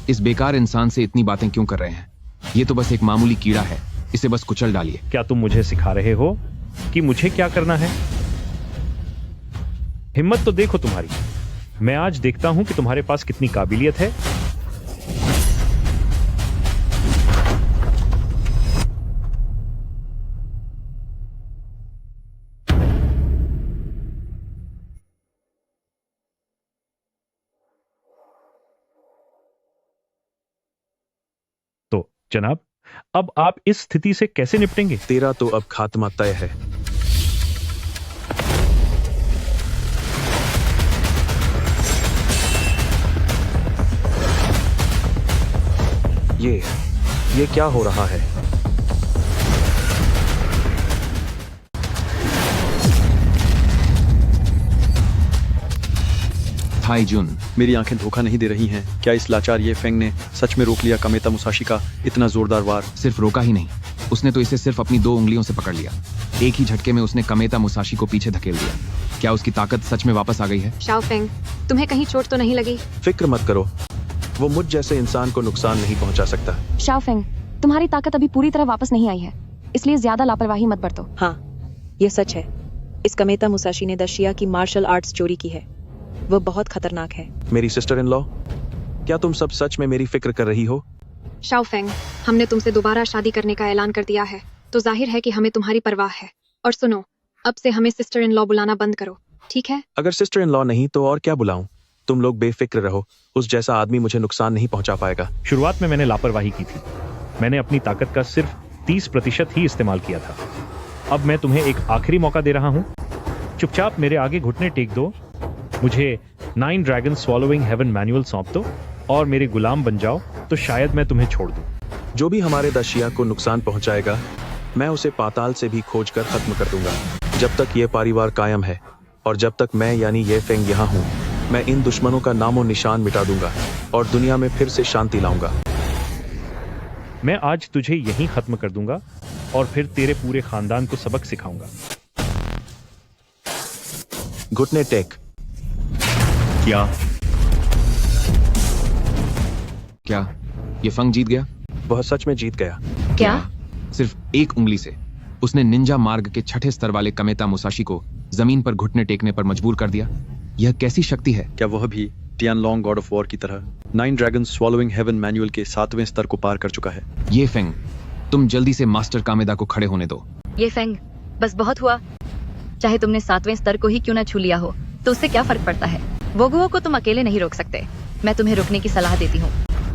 इस बेकार इंसान से इतनी बातें क्यों कर रहे हैं? ये तो बस एक मामूली कीड़ा है, इसे बस कुचल डालिए। क्या तुम मुझे सिखा रहे हो कि मुझे क्या करना है? हिम्मत तो देखो तुम्हारी। मैं आज देखता हूं कि तुम्हारे पास कितनी काबिलियत है। तो जनाब, अब आप इस स्थिति से कैसे निपटेंगे? तेरा तो अब खात्मा तय है। ये क्या हो रहा है? थाईजुन, मेरी आंखें धोखा नहीं दे रही हैं। क्या इस लाचार ये फेंग ने सच में रोक लिया कमेता मुसाशी का इतना जोरदार वार? सिर्फ रोका ही नहीं, उसने तो इसे सिर्फ अपनी 2 उंगलियों से पकड़ लिया। एक ही झटके में उसने कमेता मुसाशी को पीछे धकेल दिया। क्या उसकी ताकत सच में वापस आ गई है? शाओफेंग, तुम्हें कहीं चोट तो नहीं लगी? फिक्र मत करो, वो मुझ जैसे इंसान को नुकसान नहीं पहुंचा सकता। शाओफेंग, तुम्हारी ताकत अभी पूरी तरह वापस नहीं आई है, इसलिए ज्यादा लापरवाही मत बरतो। हाँ, यह सच है। इस कमेता मुसाशी ने दशिया की मार्शल आर्ट्स चोरी की है। वह बहुत खतरनाक है। मेरी सिस्टर इन लॉ, क्या तुम सब सच में मेरी फिक्र कर रही हो? शाओफेंग, हमने तुमसे दोबारा शादी करने का ऐलान कर दिया है, तो जाहिर है कि हमें तुम्हारी परवाह है। और सुनो, अब से हमें सिस्टर इन लॉ बुलाना बंद करो, ठीक है? अगर सिस्टर इन लॉ नहीं तो और क्या बुलाऊं? तुम लोग बेफिक्र रहो, उस जैसा आदमी मुझे नुकसान नहीं पहुंचा पाएगा। शुरुआत में मैंने लापरवाही की थी। मैंने अपनी ताकत का सिर्फ 30% ही इस्तेमाल किया था। अब मैं तुम्हें एक आखिरी मौका दे रहा हूं। चुपचाप मेरे आगे घुटने टेक दो, मुझे 9 ड्रैगन स्वॉलोइंग हेवन मैनुअल सौंप दो और मेरे गुलाम बन जाओ, तो शायद मैं तुम्हें छोड़ दूं। जो भी हमारे दशिया को नुकसान पहुंचाएगा, मैं उसे पाताल से भी खोज कर खत्म कर दूंगा। जब तक ये परिवार कायम है और जब तक मैं यानी ये फेंग यहाँ हूँ, मैं इन दुश्मनों का नामो निशान मिटा दूंगा और दुनिया में फिर से शांति लाऊंगा। मैं आज तुझे यहीं खत्म कर दूंगा और फिर तेरे पूरे खानदान को सबक सिखाऊंगा। घुटने टेक। क्या ये फंग जीत गया? वह सच में जीत गया। क्या? सिर्फ एक उंगली से। उसने निंजा मार्ग के छठे स्तर वाले कमेता मुसाशी को जमीन पर घुटने टेकने पर मजबूर कर दिया। यह कैसी शक्ति है? क्या वह भी टियानलोंग गॉड ऑफ वॉर की तरह 9 ड्रैगन स्वॉलोइंग हेवन मैनुअल के 7वें स्तर को पार कर चुका है? ये फेंग, तुम जल्दी से मास्टर कामेदा को खड़े होने दो। ये फेंग, बस बहुत हुआ। चाहे तुमने 7वें स्तर को ही क्यों ना छू लिया हो, तो उससे क्या फर्क पड़ता है? वोगुओ को तुम अकेले नहीं रोक सकते। मैं तुम्हें रुकने की सलाह देती हूँ।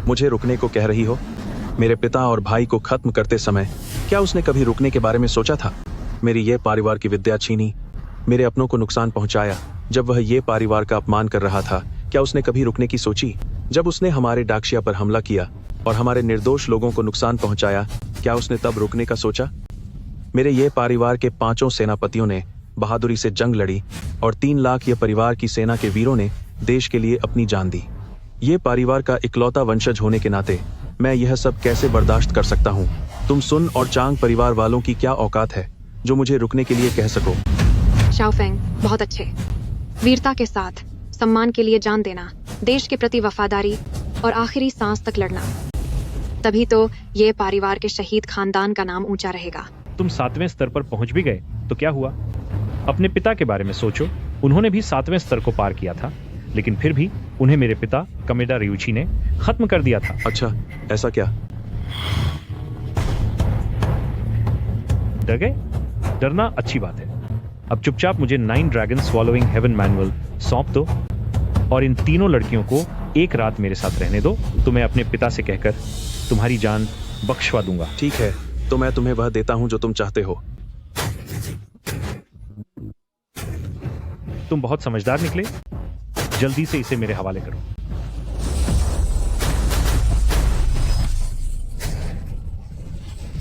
मुझे रुकने को कह रही हो? मेरे पिता और भाई को खत्म करते समय क्या उसने कभी रुकने के बारे में सोचा था? मेरी ये परिवार की विद्या छीनी, मेरे अपनों को नुकसान पहुंचाया। जब वह ये परिवार का अपमान कर रहा था, क्या उसने कभी रुकने की सोची? जब उसने हमारे डाकशिया पर हमला किया और हमारे निर्दोष लोगों को नुकसान पहुंचाया, क्या उसने तब रुकने का सोचा? मेरे ये परिवार के 5 सेनापतियों ने बहादुरी से जंग लड़ी और 3 लाख ये परिवार की सेना के वीरों ने देश के लिए अपनी जान दी। ये परिवार का इकलौता वंशज होने के नाते मैं यह सब कैसे बर्दाश्त कर सकता हूँ? तुम सुन और चांग परिवार वालों की क्या औकात है जो मुझे रुकने के लिए कह सको? शाओफेंग, बहुत अच्छे। वीरता के साथ सम्मान के लिए जान देना, देश के प्रति वफादारी और आखिरी सांस तक लड़ना, तभी तो ये परिवार के शहीद खानदान का नाम ऊंचा रहेगा। तुम 7वें स्तर पर पहुंच भी गए तो क्या हुआ? अपने पिता के बारे में सोचो। उन्होंने भी 7वें स्तर को पार किया था, लेकिन फिर भी उन्हें मेरे पिता कमेडा रियुची ने खत्म कर दिया था। अच्छा, ऐसा क्या? डर गए? डरना अच्छी बात है। अब चुपचाप मुझे 9 ड्रैगन स्वॉलोइंग हेवन मैनुअल सौंप दो और इन तीनों लड़कियों को एक रात मेरे साथ रहने दो, तो मैं अपने पिता से कहकर तुम्हारी जान बख्शवा दूंगा। ठीक है, तो मैं तुम्हें वह देता हूं जो तुम चाहते हो। तुम बहुत समझदार निकले। जल्दी से इसे मेरे हवाले करो।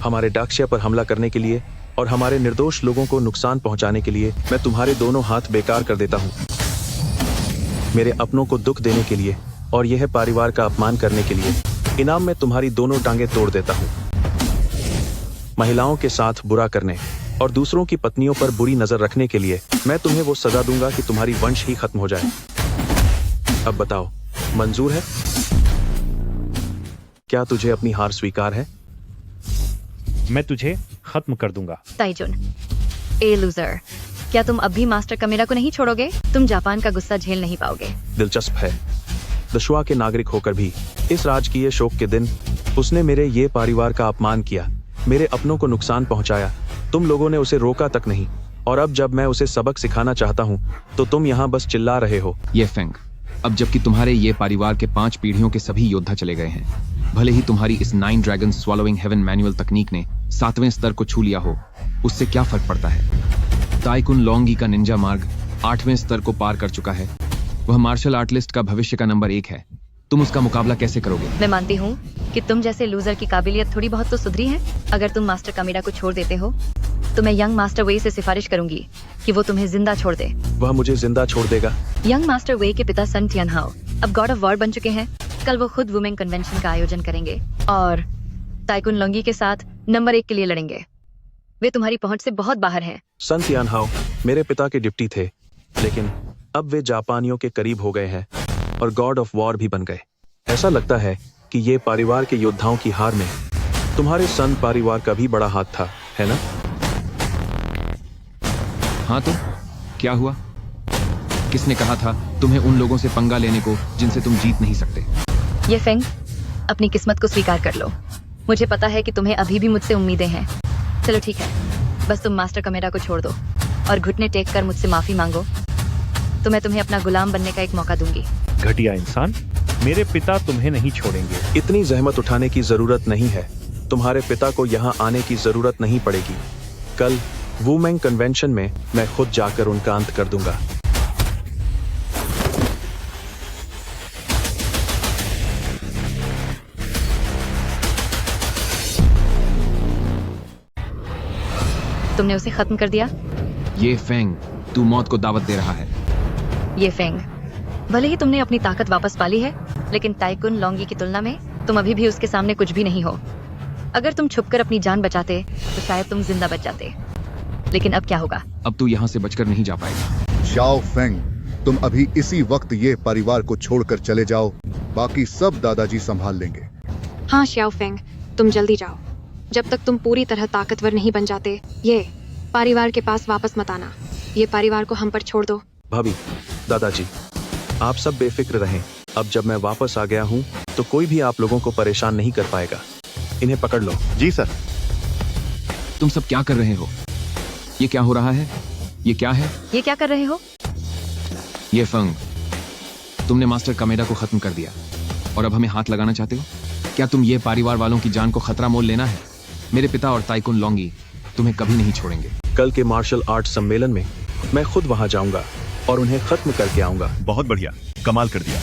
हमारे डाकशिया पर हमला करने के लिए और हमारे निर्दोष लोगों को नुकसान पहुंचाने के लिए मैं तुम्हारे दोनों हाथ बेकार कर देता हूं। मेरे अपनों को दुख देने के लिए और यह परिवार का अपमान करने के लिए इनाम में तुम्हारी दोनों टांगें तोड़ देता हूं। महिलाओं के साथ बुरा करने और दूसरों की पत्नियों पर बुरी नजर रखने के लिए मैं तुम्हें वो सजा दूंगा कि तुम्हारी वंश ही खत्म हो जाए। अब बताओ, मंजूर है? क्या तुझे अपनी हार स्वीकार है? मैं तुझे खत्म कर दूंगा। ताइजुन, ए लूजर, क्या तुम अब भी मास्टर कमेरा को नहीं छोड़ोगे? तुम जापान का गुस्सा झेल नहीं पाओगे। दिलचस्प है, दशवा के नागरिक होकर भी इस राजकीय शोक के दिन उसने मेरे ये परिवार का अपमान किया, मेरे अपनों को नुकसान पहुंचाया। तुम लोगों ने उसे रोका तक नहीं, और अब जब मैं उसे सबक सिखाना चाहता हूँ तो तुम यहाँ बस चिल्ला रहे हो। ये फेंग, अब जबकि तुम्हारे ये परिवार के 5 पीढ़ियों के सभी योद्धा चले गए हैं, भले ही तुम्हारी इस 9 ड्रैगन स्वॉलोइंग हेवन मैनुअल तकनीक ने 7वें स्तर को छू लिया हो, उससे क्या फर्क पड़ता है? ताइकुन लोंगी का निंजा मार्ग 8वें स्तर को पार कर चुका है। वह मार्शल आर्ट लिस्ट का भविष्य का नंबर 1 है। तुम उसका मुकाबला कैसे करोगे? मैं मानती हूँ कि तुम जैसे लूजर की काबिलियत थोड़ी बहुत तो सुधरी है। अगर तुम मास्टर कमेरा को छोड़ देते हो तो मैं यंग मास्टर वे से सिफारिश करूंगी कि वो तुम्हें जिंदा छोड़ दे। वह मुझे जिंदा छोड़ देगा? यंग मास्टर वे के पिता सन टियानहाओ अब गॉड ऑफ वॉर बन चुके हैं। कल वो खुद वुमेन कन्वेंशन का आयोजन करेंगे और ताइकुन लोंगी के साथ नंबर 1 के लिए लड़ेंगे। वे तुम्हारी पहुंच से बहुत बाहर हैं। सन टियानहाओ मेरे पिता के डिप्टी थे, लेकिन अब वे जापानियों के करीब हो गए हैं और गॉड ऑफ वॉर भी बन गए। ऐसा लगता है कि ये परिवार के योद्धाओं की हार में तुम्हारे सन परिवार का भी बड़ा हाथ था, है ना? हाँ, तो क्या हुआ? किसने कहा था तुम्हें उन लोगों से पंगा लेने को जिनसे तुम जीत नहीं सकते? ये फेंग, अपनी किस्मत को स्वीकार कर लो। मुझे पता है कि तुम्हें अभी भी मुझसे उम्मीदें हैं। चलो ठीक है, बस तुम मास्टर कमेरा को छोड़ दो और घुटने टेक कर मुझसे माफी मांगो, तो मैं तुम्हें अपना गुलाम बनने का एक मौका दूंगी। घटिया इंसान, मेरे पिता तुम्हें नहीं छोड़ेंगे। इतनी जहमत उठाने की जरूरत नहीं है। तुम्हारे पिता को यहाँ आने की जरूरत नहीं पड़ेगी। कल वुमेन कन्वेंशन में मैं खुद जाकर उनका अंत कर दूंगा। तुमने उसे खत्म कर दिया? ये फेंग, तू मौत को दावत दे रहा है। ये फेंग, भले ही तुमने अपनी ताकत वापस पा ली है, लेकिन ताइकुन लोंगी की तुलना में तुम अभी भी उसके सामने कुछ भी नहीं हो। अगर तुम छुपकर अपनी जान बचाते तो शायद तुम जिंदा बच जाते, लेकिन अब क्या होगा? अब तू यहाँ से बचकर नहीं जा पाएगा। शाओ फेंग, तुम अभी इसी वक्त ये परिवार को छोड़कर चले जाओ, बाकी सब दादाजी संभाल लेंगे। हाँ शाओ फेंग, तुम जल्दी जाओ। जब तक तुम पूरी तरह ताकतवर नहीं बन जाते, ये परिवार के पास वापस मत आना। ये परिवार को हम पर छोड़ दो। भाभी, दादाजी, आप सब बेफिक्र रहें। अब जब मैं वापस आ गया हूँ तो कोई भी आप लोगों को परेशान नहीं कर पाएगा। इन्हें पकड़ लो। जी सर। तुम सब क्या कर रहे हो? ये क्या हो रहा है? ये क्या है? ये क्या कर रहे हो? ये फंग, तुमने मास्टर कामेडा को खत्म कर दिया और अब हमें हाथ लगाना चाहते हो? क्या तुम ये परिवार वालों की जान को खतरा मोल लेना है? मेरे पिता और ताइकुन लोंगी तुम्हें कभी नहीं छोड़ेंगे। कल के मार्शल आर्ट सम्मेलन में मैं खुद वहां जाऊंगा और उन्हें खत्म करके आऊंगा। बहुत बढ़िया, कमाल कर दिया।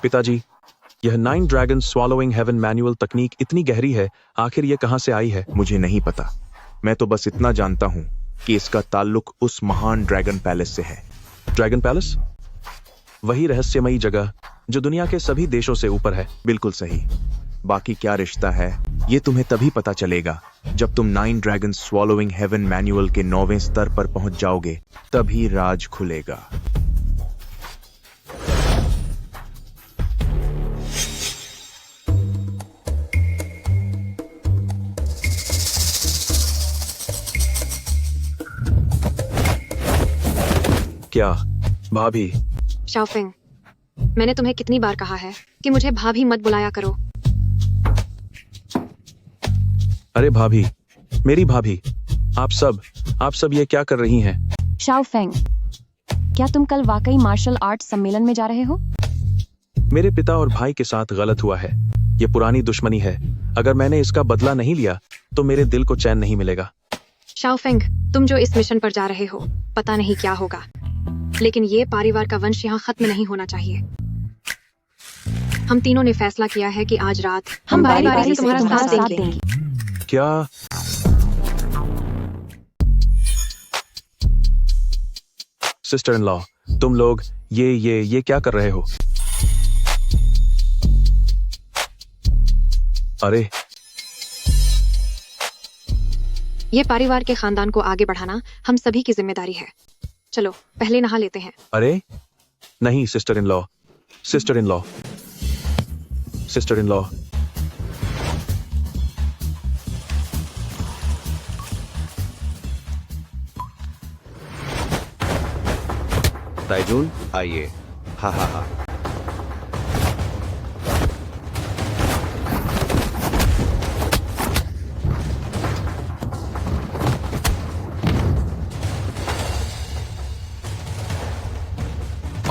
पिताजी, यह 9 ड्रैगन स्वॉलोइंग हेवन मैनुअल तकनीक इतनी गहरी है, आखिर ये कहां से आई है? मुझे नहीं पता। मैं तो बस इतना जानता हूं कि इसका ताल्लुक उस महान ड्रैगन पैलेस से है। Dragon palace? वही रहस्यमयी जगह जो दुनिया के सभी देशों से ऊपर है। बिल्कुल सही। बाकी क्या रिश्ता है ये तुम्हें तभी पता चलेगा जब तुम 9 ड्रैगन स्वॉलोइंग हेवन मैनुअल के 9वें स्तर पर पहुंच जाओगे, तभी राज खुलेगा। क्या भाभी? शाओफेंग, मैंने तुम्हें कितनी बार कहा है कि मुझे भाभी मत बुलाया करो। अरे भाभी, मेरी भाभी, आप सब ये क्या कर रही हैं? शाओफेंग, क्या तुम कल वाकई मार्शल आर्ट सम्मेलन में जा रहे हो? मेरे पिता और भाई के साथ गलत हुआ है। ये पुरानी दुश्मनी है। अगर मैंने इसका बदला नहीं लिया तो मेरे दिल को चैन नहीं मिलेगा। शाओफेंग, तुम जो इस मिशन पर जा रहे हो, पता नहीं क्या होगा, लेकिन ये परिवार का वंश यहाँ खत्म नहीं होना चाहिए। हम तीनों ने फैसला किया है कि आज रात हम बारी बारी से तुम्हारा साथ देंगे। क्या? सिस्टर इन लॉ, तुम लोग ये क्या कर रहे हो? अरे, ये परिवार के खानदान को आगे बढ़ाना हम सभी की जिम्मेदारी है। चलो पहले नहा लेते हैं। अरे नहीं, sister in law, sister in law, sister in law. ताइजून, आइए। हा हा हा।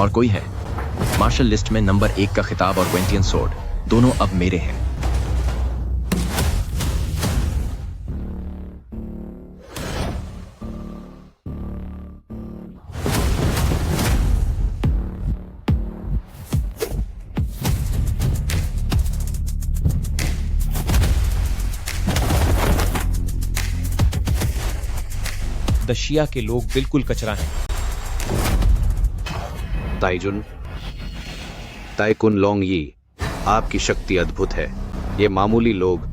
और कोई है? मार्शल लिस्ट में नंबर 1 का खिताब और क्वेंटियन सोर्ड दोनों अब मेरे हैं। दशिया के लोग बिल्कुल कचरा हैं। ताइजुन, ताइकुन लोंगी, आपकी शक्ति अद्भुत है। ये मामूली लोग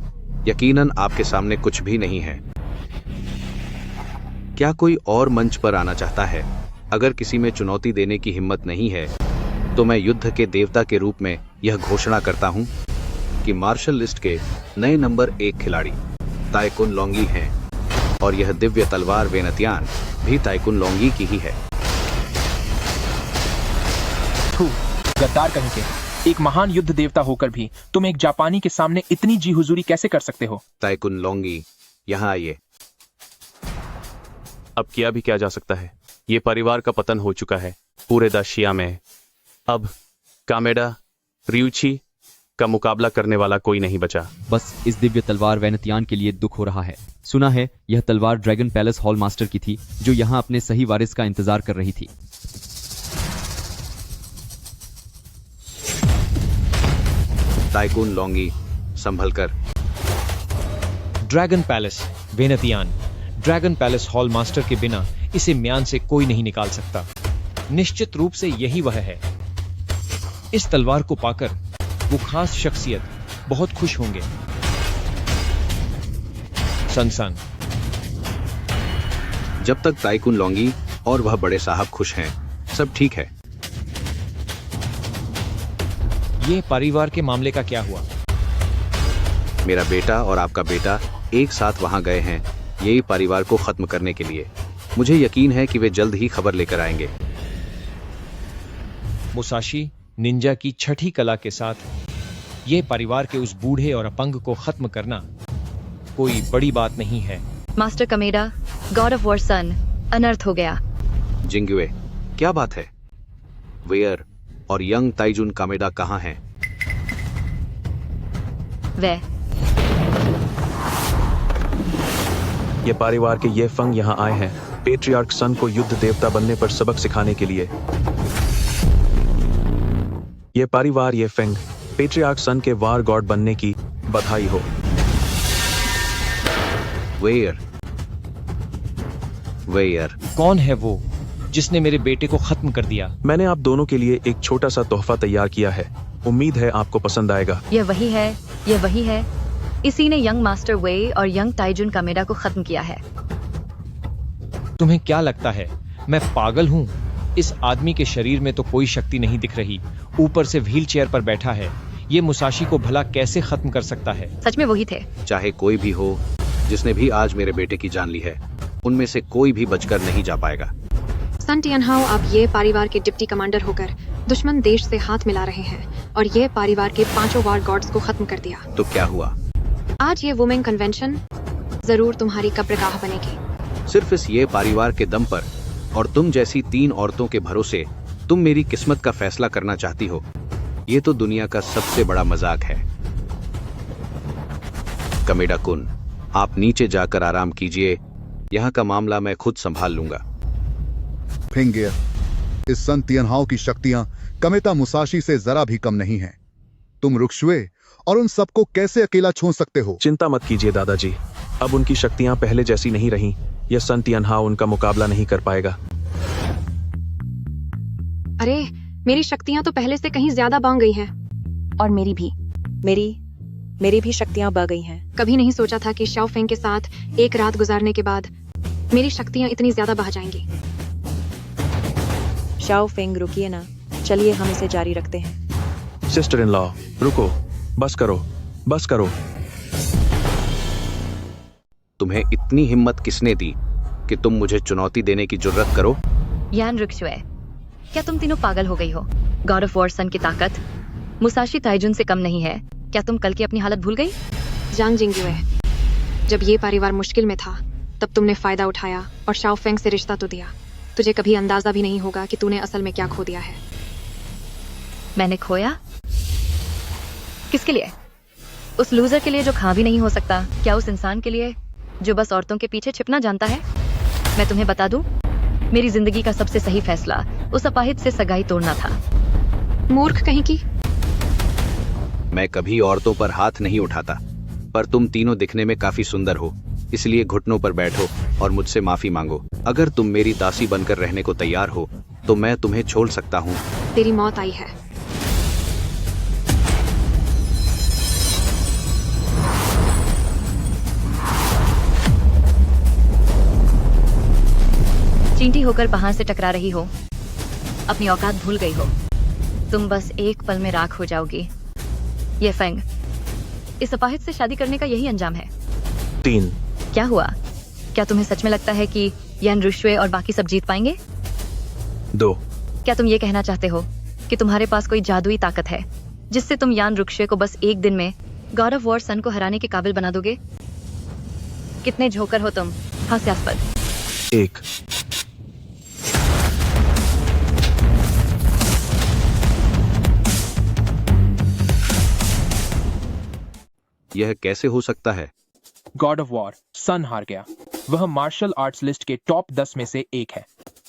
यकीनन आपके सामने कुछ भी नहीं है। क्या कोई और मंच पर आना चाहता है? अगर किसी में चुनौती देने की हिम्मत नहीं है तो मैं युद्ध के देवता के रूप में यह घोषणा करता हूं कि मार्शल लिस्ट के नए नंबर 1 खिलाड़ी ताइकुन लोंगी हैं और यह दिव्य तलवार वेनतियान भी ताइकुन लोंगी की ही है। गद्दार कहीं के, एक महान युद्ध देवता होकर भी तुम एक जापानी के सामने इतनी जी हुजूरी कैसे कर सकते हो? ताइकुन लोंगी, यहाँ आइए। अब किया भी क्या जा सकता है? ये परिवार का पतन हो चुका है पूरे दशिया में। अब कामेडा, रियुची का मुकाबला करने वाला कोई नहीं बचा। बस इस दिव्य तलवार वेनतियान के लिए दुख हो रहा है। सुना है यह तलवार ड्रैगन पैलेस हॉल मास्टर की थी, जो यहाँ अपने सही वारिस का इंतजार कर रही थी। ताइकुन लोंगी, संभल कर। ड्रैगन पैलेस वेनतियान, ड्रैगन पैलेस हॉल मास्टर के बिना इसे म्यान से कोई नहीं निकाल सकता। निश्चित रूप से यही वह है। इस तलवार को पाकर वो खास शख्सियत बहुत खुश होंगे। सन जब तक ताइकुन लोंगी और वह बड़े साहब खुश हैं। सब ठीक है। ये परिवार के मामले का क्या हुआ? मेरा बेटा और आपका बेटा एक साथ वहां गए हैं यही परिवार को खत्म करने के लिए। मुझे यकीन है कि वे जल्द ही खबर लेकर आएंगे। मुसाशी निंजा की छठी कला के साथ ये परिवार के उस बूढ़े और अपंग को खत्म करना कोई बड़ी बात नहीं है। Master Kameda, God of war सन अनर्थ हो गया। जिंगुए, क्या बात है? वेयर और यंग ताइजुन कामेडा कहाँ हैं? वे ये परिवार के ये फंग यहाँ आए हैं पेट्रियार्क सन को युद्ध देवता बनने पर सबक सिखाने के लिए। ये परिवार ये फेंग पेट्रियार्क सन के वार गॉड बनने की बधाई हो। वेयर कौन है वो जिसने मेरे बेटे को खत्म कर दिया? मैंने आप दोनों के लिए एक छोटा सा तोहफा तैयार किया है। उम्मीद है आपको पसंद आएगा। यह वही है। इसी ने यंग मास्टर वे और यंग ताइजुन कामेडा को खत्म किया है। तुम्हें क्या लगता है मैं पागल हूँ? इस आदमी के शरीर में तो कोई शक्ति नहीं दिख रही, ऊपर से व्हील चेयर पर बैठा है। ये मुसाशी को भला कैसे खत्म कर सकता है? सच में वही थे। चाहे कोई भी हो जिसने भी आज मेरे बेटे की जान ली है, उनमें से कोई भी बचकर नहीं जा पाएगा। सन टियानहाओ, आप ये परिवार के डिप्टी कमांडर होकर दुश्मन देश से हाथ मिला रहे हैं और ये परिवार के 5 वार गॉड्स को खत्म कर दिया। तो क्या हुआ? आज ये वुमेन कन्वेंशन जरूर तुम्हारी कब्रगाह बनेगी। सिर्फ इस ये परिवार के दम पर और तुम जैसी 3 औरतों के भरोसे तुम मेरी किस्मत का फैसला करना चाहती हो। ये तो दुनिया का सबसे बड़ा मजाक है। कमेडा कुन, आप नीचे जाकर आराम कीजिए। यहाँ का मामला मैं खुद संभाल लूंगा। फेंगियर, इस सन तियानहाओ की शक्तियां कमेता मुसाशी से जरा भी कम नहीं हैं। तुम रुक्शुए और उन सबको कैसे अकेला छोड़ सकते हो? चिंता मत कीजिए दादाजी, अब उनकी शक्तियां पहले जैसी नहीं रही। यह सन तियानहाओ उनका मुकाबला नहीं कर पाएगा। अरे, मेरी शक्तियां तो पहले से कहीं ज्यादा बढ़ गई हैं। और मेरी भी। मेरी भी शक्तियां बढ़ गई हैं। कभी नहीं सोचा था कि शाओ फेंग के साथ एक रात गुजारने के बाद मेरी शक्तियां इतनी ज्यादा बढ़ जाएंगी। शाओ फेंग, रुकिए ना, चलिए हम इसे जारी रखते हैं। सिस्टर इन लॉ, रुको, बस करो। तुम्हें इतनी हिम्मत किसने दी कि तुम मुझे चुनौती देने की जुर्रत करो? यान रुक्शुए, क्या तुम तीनों पागल हो गई हो? गॉड ऑफ वॉर सन की ताकत मुसाशी ताइजुन से कम नहीं है। क्या तुम कल की अपनी हालत भूल गई? जांग जिंगुए, जब ये परिवार मुश्किल में था तब तुमने फायदा उठाया और शाओ फेंग से रिश्ता तो दिया। तुझे कभी अंदाजा भी नहीं होगा कि तूने असल में क्या खो दिया है। मैंने खोया? किसके लिए? उस लूजर के लिए जो खा भी नहीं हो सकता? क्या उस इंसान के लिए जो बस औरतों के पीछे छिपना जानता है? मैं तुम्हें बता दूं, मेरी जिंदगी का सबसे सही फैसला उस अपाहिज से सगाई तोड़ना था। मूर्ख कहीं की। मैं कभी औरतों पर हाथ नहीं उठाता, पर तुम तीनों दिखने में काफी सुंदर हो, इसलिए घुटनों पर बैठो और मुझसे माफी मांगो। अगर तुम मेरी दासी बनकर रहने को तैयार हो तो मैं तुम्हें छोड़ सकता हूँ। तेरी मौत आई है। चींटी होकर पहाड़ से टकरा रही हो, अपनी औकात भूल गई हो। तुम बस एक पल में राख हो जाओगी। ये फेंग, इस अपाहिज से शादी करने का यही अंजाम है। 3। क्या हुआ? क्या तुम्हें सच में लगता है कि यान रुक्शुए और बाकी सब जीत पाएंगे? 2। क्या तुम ये कहना चाहते हो कि तुम्हारे पास कोई जादुई ताकत है जिससे तुम यान रुक्शुए को बस एक दिन में गॉड ऑफ वॉर सन को हराने के काबिल बना दोगे? कितने झोकर हो तुम, हास्यास्पद। 1। यह कैसे हो सकता है? गॉड ऑफ वॉर सन हार गया। वह मार्शल आर्ट्स लिस्ट के टॉप 10 में से एक है।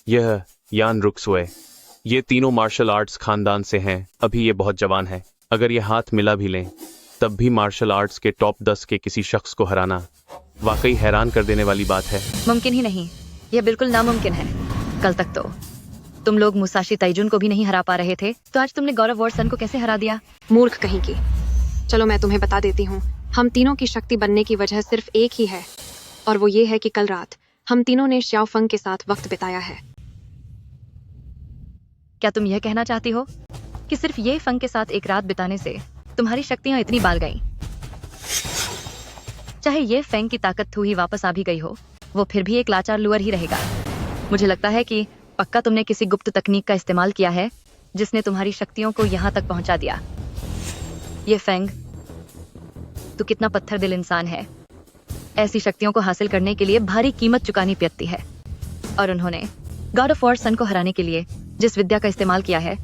यह यान रुक्सुए, ये तीनों मार्शल आर्ट्स खानदान से हैं। अभी ये बहुत जवान है। अगर ये हाथ मिला भी लें तब भी मार्शल आर्ट्स के टॉप 10 के किसी शख्स को हराना वाकई हैरान कर देने वाली बात है। मुमकिन ही नहीं, यह बिल्कुल नामुमकिन है। कल तक तो तुम लोग मुसाशी ताइजुन को भी नहीं हरा पा रहे थे, तो आज तुमने गॉड ऑफ वॉर सन को कैसे हरा दिया? मूर्ख कहीं की। चलो मैं तुम्हें बता देती हूँ, हम तीनों की शक्ति बनने की वजह सिर्फ एक ही है, और वो ये है कि कल रात हम तीनों ने शाओ फेंग के साथ वक्त बिताया है। क्या तुम यह कहना चाहती हो कि सिर्फ ये फंग के साथ एक रात बिताने से तुम्हारी शक्तियां इतनी बाल गईं? चाहे ये फैंग की ताकत थू ही वापस आ भी गई हो, वो फिर भी एक लाचार लुअर ही रहेगा। मुझे लगता है कि पक्का तुमने किसी गुप्त तकनीक का इस्तेमाल किया है जिसने तुम्हारी शक्तियों को यहाँ तक पहुंचा दिया। ये फैंग, तू कितना पत्थर दिल इंसान है। ऐसी शक्तियों को हासिल करने के लिए भारी कीमत चुकानी पड़ती है, और उन्होंने गॉड ऑफ वॉर सन को हराने के लिए जिस विद्या का इस्तेमाल किया है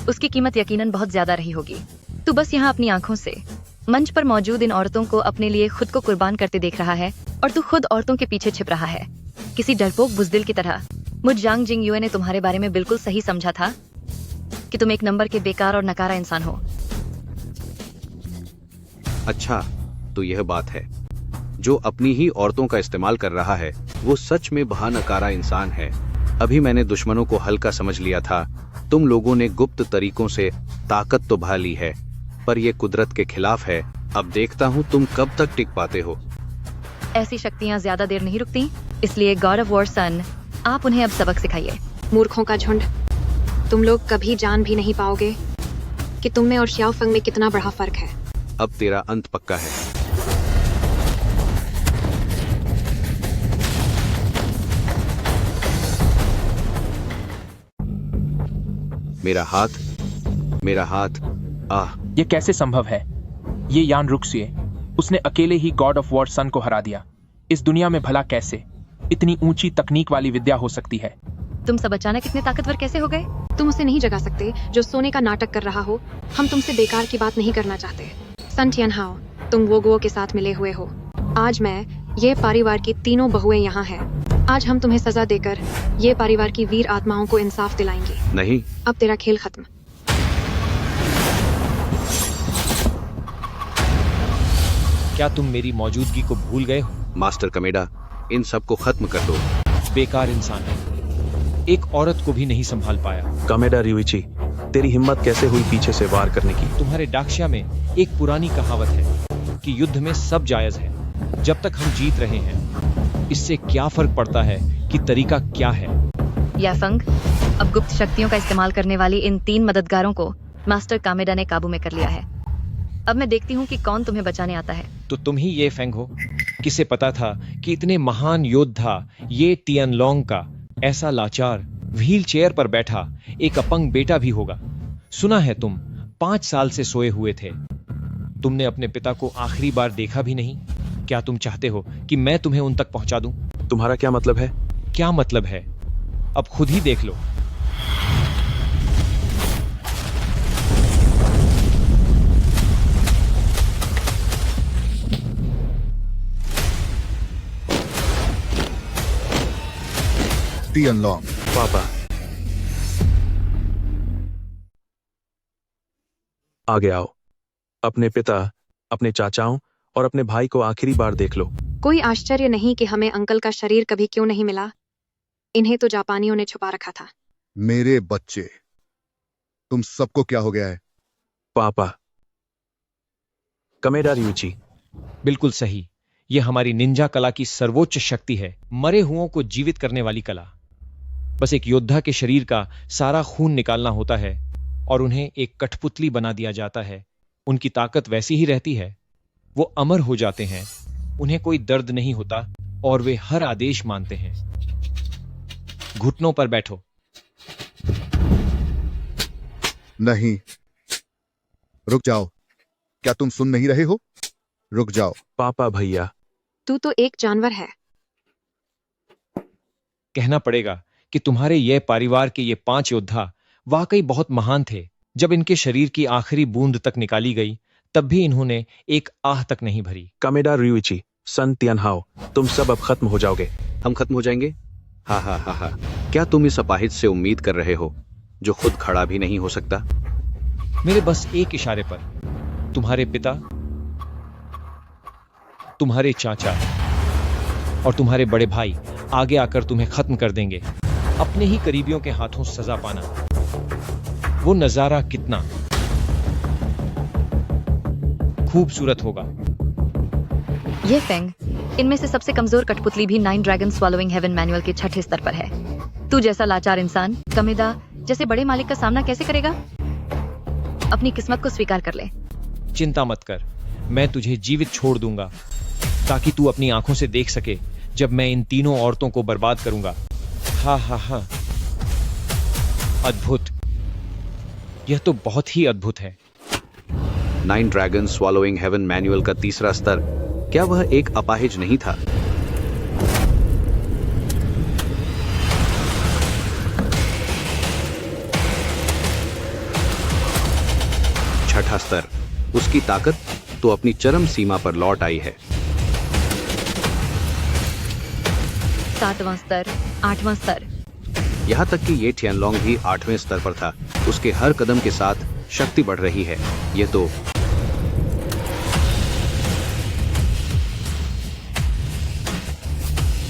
उसकी कीमत यकीनन बहुत ज्यादा रही होगी। तू बस यहाँ अपनी आंखों से मंच पर मौजूद इन औरतों को अपने लिए खुद को कुर्बान करते देख रहा है, और तू खुद औरतों के पीछे छिप रहा है किसी डरपोक बुजदिल की तरह। मुझ जांग जिंग युए ने तुम्हारे बारे में बिल्कुल सही समझा था कि तुम एक नंबर के बेकार और नकारा इंसान हो। अच्छा, तो यह बात है। जो अपनी ही औरतों का इस्तेमाल कर रहा है वो सच में बहानकारा इंसान है। अभी मैंने दुश्मनों को हल्का समझ लिया था। तुम लोगों ने गुप्त तरीकों से ताकत तो भा ली है, पर यह कुदरत के खिलाफ है। अब देखता हूँ तुम कब तक टिक पाते हो। ऐसी शक्तियाँ ज्यादा देर नहीं रुकती, इसलिए गॉड ऑफ वॉर सन, आप उन्हें अब सबक सिखाइए। मूर्खों का झुंड, तुम लोग कभी जान भी नहीं पाओगे कि तुम में और शाओ फंग में कितना बड़ा फर्क है। अब तेरा अंत पक्का है। मेरा हाथ, आह। ये कैसे संभव है? ये यान रुक्सुए, उसने अकेले ही गॉड ऑफ वॉर सन को हरा दिया। इस दुनिया में भला कैसे इतनी ऊंची तकनीक वाली विद्या हो सकती है? तुम सब अचानक इतने ताकतवर कैसे हो गए? तुम उसे नहीं जगा सकते जो सोने का नाटक कर रहा हो। हम तुमसे बेकार की बात नहीं करना चाहते। सन टियानहाओ, तुम वो गुओ के साथ मिले हुए हो। आज मैं ये परिवार की तीनों बहुएं यहाँ हैं। आज हम तुम्हें सजा देकर ये परिवार की वीर आत्माओं को इंसाफ दिलाएंगे। नहीं, अब तेरा खेल खत्म। क्या तुम मेरी मौजूदगी को भूल गए हो? मास्टर कमेडा, इन सब को खत्म कर दो। बेकार इंसान है, एक औरत को भी नहीं संभाल पाया। कमेडा रियुइची, तेरी हिम्मत कैसे हुई पीछे से वार करने की? तुम्हारे डाक्शिया में एक पुरानी कहावत है कि युद्ध में सब जायज है जब तक हम जीत रहे हैं। इससे क्या फर्क पड़ता है कि तरीका क्या है? या फंग, अब गुप्त शक्तियों का इस्तेमाल करने वाली इन 3 मददगारों को मास्टर कामेडा ने काबू में कर लिया है। अब मैं देखती हूँ कि कौन तुम्हें बचाने आता है। तो तुम ही ये फेंग हो? किसे पता था कि इतने महान योद्धा ये टियनलोंग का ऐसा लाचार व्हील चेयर पर बैठा एक अपंग बेटा भी होगा। सुना है तुम 5 साल से सोए हुए थे। तुमने अपने पिता को आखिरी बार देखा भी नहीं। क्या तुम चाहते हो कि मैं तुम्हें उन तक पहुंचा दूं? तुम्हारा क्या मतलब है? क्या मतलब है? अब खुद ही देख लो। टियनलोंग, पापा, आगे आओ। अपने पिता, अपने चाचाओं और अपने भाई को आखिरी बार देख लो। कोई आश्चर्य नहीं कि हमें अंकल का शरीर कभी क्यों नहीं मिला। इन्हें तो जापानियों ने छुपा रखा था। मेरे बच्चे, तुम सबको क्या हो गया है? पापा, कमेडा रियुइची, बिल्कुल सही। यह हमारी निंजा कला की सर्वोच्च शक्ति है, मरे हुओं को जीवित करने वाली कला। बस एक योद्धा के शरीर का सारा खून निकालना होता है और उन्हें एक कठपुतली बना दिया जाता है। उनकी ताकत वैसी ही रहती है। वो अमर हो जाते हैं, उन्हें कोई दर्द नहीं होता और वे हर आदेश मानते हैं। घुटनों पर बैठो। नहीं, रुक जाओ। क्या तुम सुन नहीं रहे हो? रुक जाओ। पापा भैया, तू तो एक जानवर है। कहना पड़ेगा कि तुम्हारे यह परिवार के ये 5 योद्धा वाकई बहुत महान थे। जब इनके शरीर की आखिरी बूंद तक निकाली गई तब भी इन्होंने एक आह तक नहीं भरी। कमेडा रियुइची, सन टियानहाओ, तुम सब अब खत्म हो जाओगे। हम खत्म हो जाएंगे? हा हा हा हा। क्या तुम इस अपाहिज से उम्मीद कर रहे हो जो खुद खड़ा भी नहीं हो सकता? मेरे बस एक इशारे पर तुम्हारे पिता, तुम्हारे चाचा और तुम्हारे बड़े भाई आगे आकर तुम्हें खत्म कर देंगे। अपने ही करीबियों के हाथों सजा पाना, वो नजारा कितना खूबसूरत होगा। ये फेंग, इनमें से सबसे कमजोर कठपुतली भी 9 ड्रैगन स्वॉलोइंग हेवन मैनुअल के 6ठे स्तर पर है। तू जैसा लाचार इंसान, कमेडा, जैसे बड़े मालिक का सामना कैसे करेगा? अपनी किस्मत को स्वीकार कर ले। चिंता मत कर, मैं तुझे जीवित छोड़ दूंगा ताकि तू अपनी आंखों से देख सके जब मैं इन तीनों औरतों को बर्बाद करूंगा। हा हा हा, अद्भुत, यह तो बहुत ही अद्भुत है। 9 ड्रैगन स्वॉलोइंग हेवन मैनुअल का तीसरा स्तर, क्या वह एक अपाहिज नहीं था? छठा स्तर, उसकी ताकत तो अपनी चरम सीमा पर लौट आई है। 7वां स्तर, 8वां स्तर, यहां तक कि ये टियानलोंग भी 8वें स्तर पर था। उसके हर कदम के साथ शक्ति बढ़ रही है। ये तो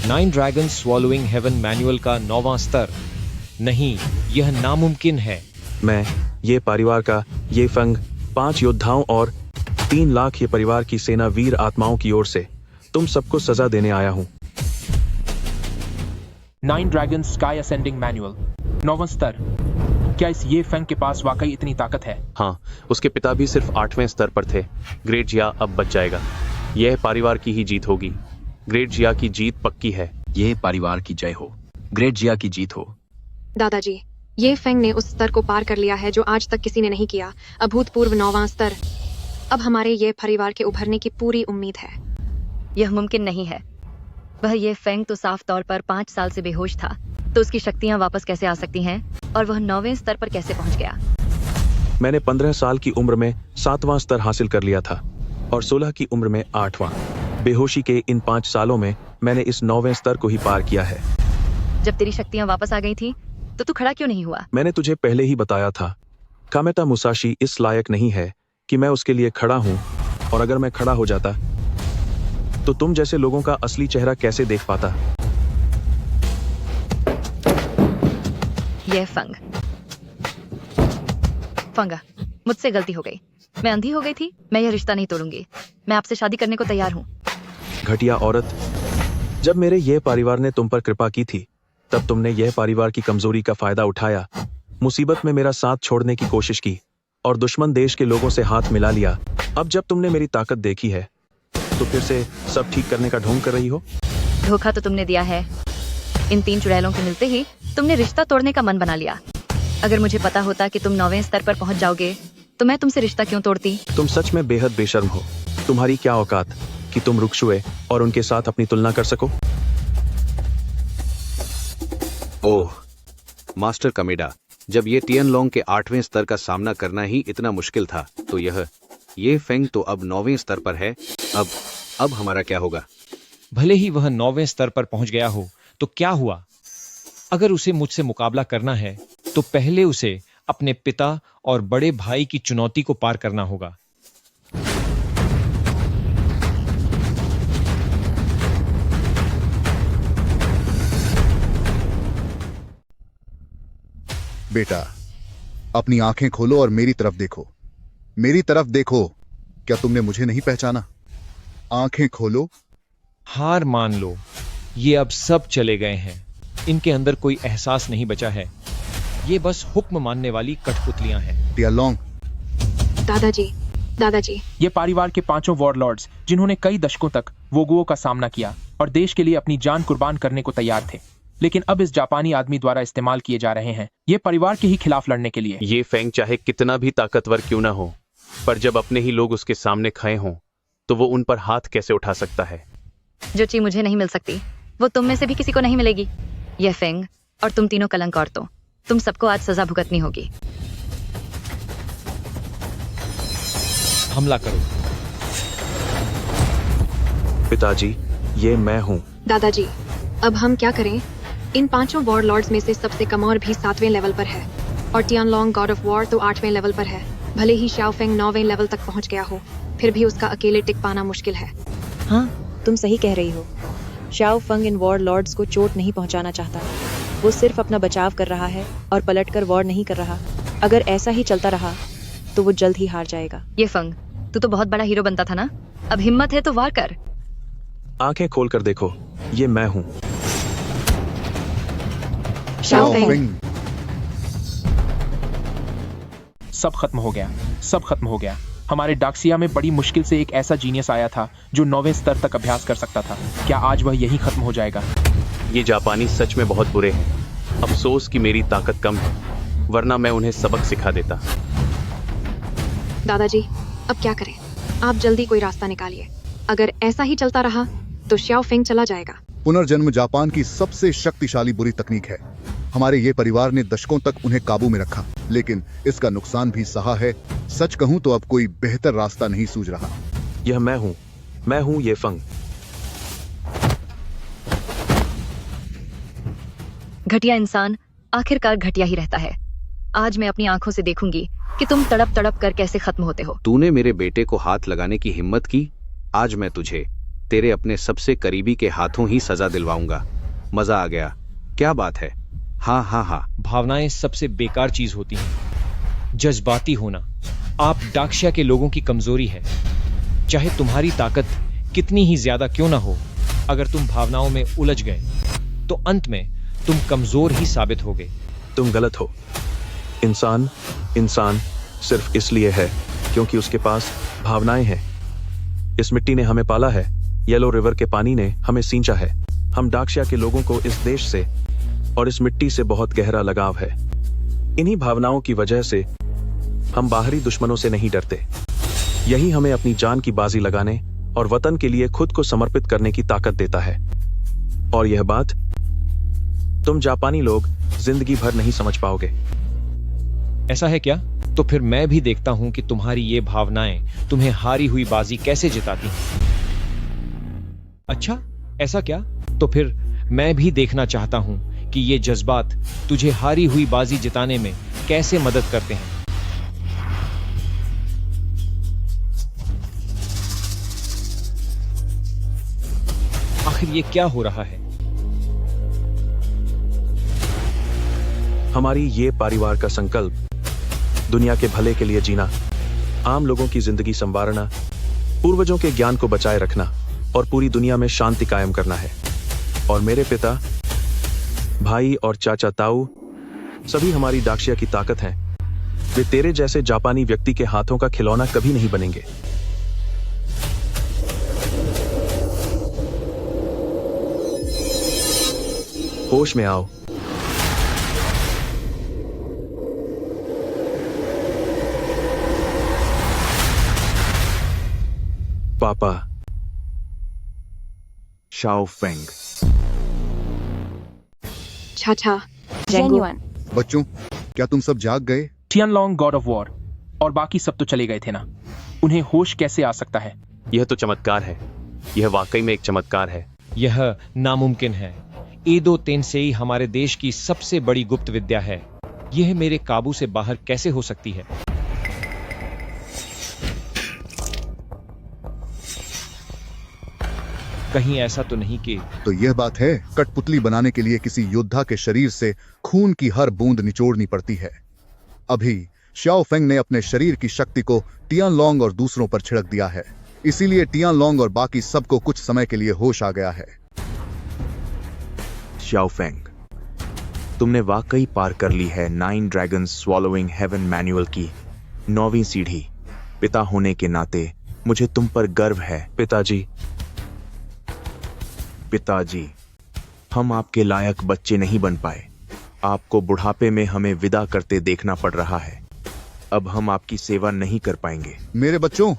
nine dragon swallowing heaven manual का 9वां स्तर। नहीं, यह नामुमकिन है। मैं ये परिवार का ये फंग 5 योद्धाओं और 3 लाख ये परिवार की सेना वीर आत्माओं की ओर से तुम सबको सजा देने आया हूं। 9 ड्रैगन स्काई असेंडिंग मैनुअल, 9वां स्तर। क्या इस ये फेंग के पास वाकई इतनी ताकत है? हाँ, उसके पिता भी सिर्फ 8वें स्तर पर थे। ग्रेट जिया अब बच जाएगा। यह परिवार की ही जीत होगी। ग्रेट जिया की जीत पक्की है। ये परिवार की जय हो, ग्रेट जिया की जीत हो। दादाजी, ये फेंग ने उस स्तर को पार कर लिया है जो आज तक किसी ने नहीं किया। अभूतपूर्व 9वां स्तर। अब हमारे ये परिवार के उभरने की पूरी उम्मीद है। यह मुमकिन नहीं है। वह ये फेंग तो साफ तौर पर 5 साल से बेहोश था, तो उसकी शक्तियां वापस कैसे आ सकती हैं? और वह 9वें स्तर पर कैसे पहुंच गया? मैंने 15 साल की उम्र में 7वां स्तर हासिल कर लिया था और 16 की उम्र में 8वां। बेहोशी के इन 5 सालों में मैंने इस 9वें स्तर को ही पार किया है। जब तेरी शक्तियां वापस आ गई थी तो तू खड़ा क्यों नहीं हुआ? मैंने तुझे पहले ही बताया था, कामेता मुसाशी इस लायक नहीं है कि मैं उसके लिए खड़ा हूं, और अगर मैं खड़ा हो जाता तो तुम जैसे लोगों का असली चेहरा कैसे देख पाता? यह फंगा, मुझसे गलती हो गई। मैं अंधी हो गई थी। मैं यह रिश्ता नहीं तोड़ूंगी। मैं आपसे शादी करने को तैयार हूँ। घटिया औरत, जब मेरे यह परिवार ने तुम पर कृपा की थी तब तुमने यह परिवार की कमजोरी का फायदा उठाया, मुसीबत में मेरा साथ छोड़ने की कोशिश की और दुश्मन देश के लोगों से हाथ मिला लिया। अब जब तुमने मेरी ताकत देखी है तो फिर से सब ठीक करने का ढोंग कर रही हो? धोखा तो तुमने दिया है। इन 3 चुड़ैलों के मिलते ही तुमने रिश्ता तोड़ने का मन बना लिया। अगर मुझे पता होता कि तुम 9वें स्तर पर पहुंच जाओगे तो मैं तुमसे रिश्ता क्यों तोड़ती? तुम सच में बेहद बेशर्म हो। तुम्हारी क्या औकात कि तुम रुक्शुए और उनके साथ अपनी तुलना कर सको? ओह मास्टर कमेडा, जब ये टियानलोंग के 8वें स्तर का सामना करना ही इतना मुश्किल था तो ये फेंग तो अब 9वें स्तर पर है। अब हमारा क्या होगा? भले ही वह 9वें स्तर पर पहुंच गया हो तो क्या हुआ? अगर उसे मुझसे मुकाबला करना है तो पहले उसे अपने पिता और बड़े भाई की चुनौती को पार करना होगा। बेटा, अपनी आंखें खोलो और मेरी तरफ देखो। मेरी तरफ देखो। क्या तुमने मुझे नहीं पहचाना? आंखें खोलो। हार मान लो, ये अब सब चले गए हैं। इनके अंदर कोई एहसास नहीं बचा है। ये बस हुक्म मानने वाली कठपुतलियां हैं। टियानलोंग। दादाजी, ये परिवार के 5 वॉरलॉर्ड्स जिन्होंने कई दशकों तक वोगुओ का सामना किया और देश के लिए अपनी जान कुर्बान करने को तैयार थे, लेकिन अब इस जापानी आदमी द्वारा इस्तेमाल किए जा रहे हैं ये परिवार के ही खिलाफ लड़ने के लिए। ये फेंग चाहे कितना भी ताकतवर क्यों ना हो, पर जब अपने ही लोग उसके सामने खड़े हों तो वो उन पर हाथ कैसे उठा सकता है? जो चीज मुझे नहीं मिल सकती वो तुम में से भी किसी को नहीं मिलेगी। यह फेंग और तुम तीनों कलंक औरतों, तुम सबको आज सजा भुगतनी होगी। हमला करो। पिताजी, ये मैं हूँ। दादाजी, अब हम क्या करें? इन 5 वॉरलॉर्ड्स में से सबसे कम और भी 7वें लेवल पर है और टियानलोंग गॉड ऑफ वॉर तो 8वें लेवल पर है। भले ही शाओ फेंग 9वें लेवल तक पहुंच गया हो, फिर भी उसका अकेले टिक पाना मुश्किल है। हाँ, तुम सही कह रही हो। शाओ फेंग इन वॉरलॉर्ड्स को चोट नहीं पहुंचाना चाहता। वो सिर्फ अपना बचाव कर रहा है और पलटकर वॉर नहीं कर रहा। अगर ऐसा ही चलता रहा तो वो जल्द ही हार जाएगा। ये फेंग, तू तो बहुत बड़ा हीरो बनता था ना, अब हिम्मत है तो वार कर। आंखें खोलकर देखो, ये मैं हूँ। Shao Feng. सब खत्म हो गया, सब खत्म हो गया। हमारे डाक्सिया में बड़ी मुश्किल से एक ऐसा जीनियस आया था जो 9वें स्तर तक अभ्यास कर सकता था। क्या आज वह यही खत्म हो जाएगा? ये जापानी सच में बहुत बुरे हैं। अफसोस कि मेरी ताकत कम है, वरना मैं उन्हें सबक सिखा देता। दादाजी, अब क्या करें? आप जल्दी कोई रास्ता निकालिए। अगर ऐसा ही चलता रहा तो श्याओ फेंग चला जाएगा। पुनर्जन्म जापान की सबसे शक्तिशाली बुरी तकनीक है। हमारे ये परिवार ने दशकों तक उन्हें काबू में रखा, लेकिन इसका नुकसान भी सहा है। सच कहूं तो अब कोई बेहतर रास्ता नहीं सूझ रहा। यह मैं हूं ये फंग। घटिया इंसान आखिरकार घटिया ही रहता है। आज मैं अपनी आंखों से देखूंगी कि तुम तड़प तड़प कर कैसे खत्म होते हो। तूने मेरे बेटे को हाथ लगाने की हिम्मत की, आज मैं तुझे तेरे अपने सबसे करीबी के हाथों ही सजा दिलवाऊंगा। मजा आ गया, क्या बात है? हाँ। भावनाएं सबसे बेकार चीज होती हैं। जज्बाती होना आप डाक्शिया के लोगों की कमजोरी है। चाहे तुम्हारी ताकत कितनी ही ज्यादा क्यों ना हो, अगर तुम भावनाओं में उलझ गए तो अंत में तुम कमजोर ही साबित होगे। तुम गलत हो। इंसान सिर्फ इसलिए है क्योंकि उसके पास भावनाएं हैं। इस मिट्टी ने हमें पाला है, येलो रिवर के पानी ने हमें सींचा है। हम डाक्शिया के लोगों को इस देश से और इस मिट्टी से बहुत गहरा लगाव है। इन्हीं भावनाओं की वजह से हम बाहरी दुश्मनों से नहीं डरते। यही हमें अपनी जान की बाजी लगाने और वतन के लिए खुद को समर्पित करने की ताकत देता है। और यह बात तुम जापानी लोग जिंदगी भर नहीं समझ पाओगे। ऐसा है क्या? तो फिर मैं भी देखता हूं कि तुम्हारी ये भावनाएं तुम्हें हारी हुई बाजी कैसे जिताती हैं। अच्छा, ऐसा क्या? तो फिर मैं भी देखना चाहता हूं कि ये जज्बात तुझे हारी हुई बाजी जिताने में कैसे मदद करते हैं। आखिर ये क्या हो रहा है? हमारी ये परिवार का संकल्प दुनिया के भले के लिए जीना, आम लोगों की जिंदगी संवारना, पूर्वजों के ज्ञान को बचाए रखना और पूरी दुनिया में शांति कायम करना है। और मेरे पिता, भाई और चाचा ताऊ सभी हमारी डाक्शिया की ताकत हैं। वे तेरे जैसे जापानी व्यक्ति के हाथों का खिलौना कभी नहीं बनेंगे। होश में आओ। पापा। Xiao Feng. छाछा। जेन्युइन। बच्चों, क्या तुम सब जाग गए? टियानलोंग गॉड ऑफ वॉर और बाकी सब तो चले गए थे ना। उन्हें होश कैसे आ सकता है? यह तो चमत्कार है। यह वाकई में एक चमत्कार है। यह नामुमकिन है। एदो तेनसेई हमारे देश की सबसे बड़ी गुप्त विद्या है। यह मेरे काबू से बाहर कैसे हो सकती है? कहीं ऐसा तो नहीं कि तो यह बात है, कठपुतली बनाने के लिए किसी योद्धा के शरीर से खून की हर बूंद निचोड़नी पड़ती है। अभी श्याओ फेंग ने अपने शरीर की शक्ति को टियानलोंग और दूसरों पर छिड़क दिया है। इसीलिए टियानलोंग और बाकी सबको कुछ समय के लिए होश आ गया है। श्याओ फेंग, तुमने वाकई पार कर ली है 9 ड्रैगन स्वॉलोइंग हेवन मैनुअल की 9वीं सीढ़ी। पिता होने के नाते मुझे तुम पर गर्व है। पिताजी, हम आपके लायक बच्चे नहीं बन पाए। आपको बुढ़ापे में हमें विदा करते देखना पड़ रहा है। अब हम आपकी सेवा नहीं कर पाएंगे। मेरे बच्चों,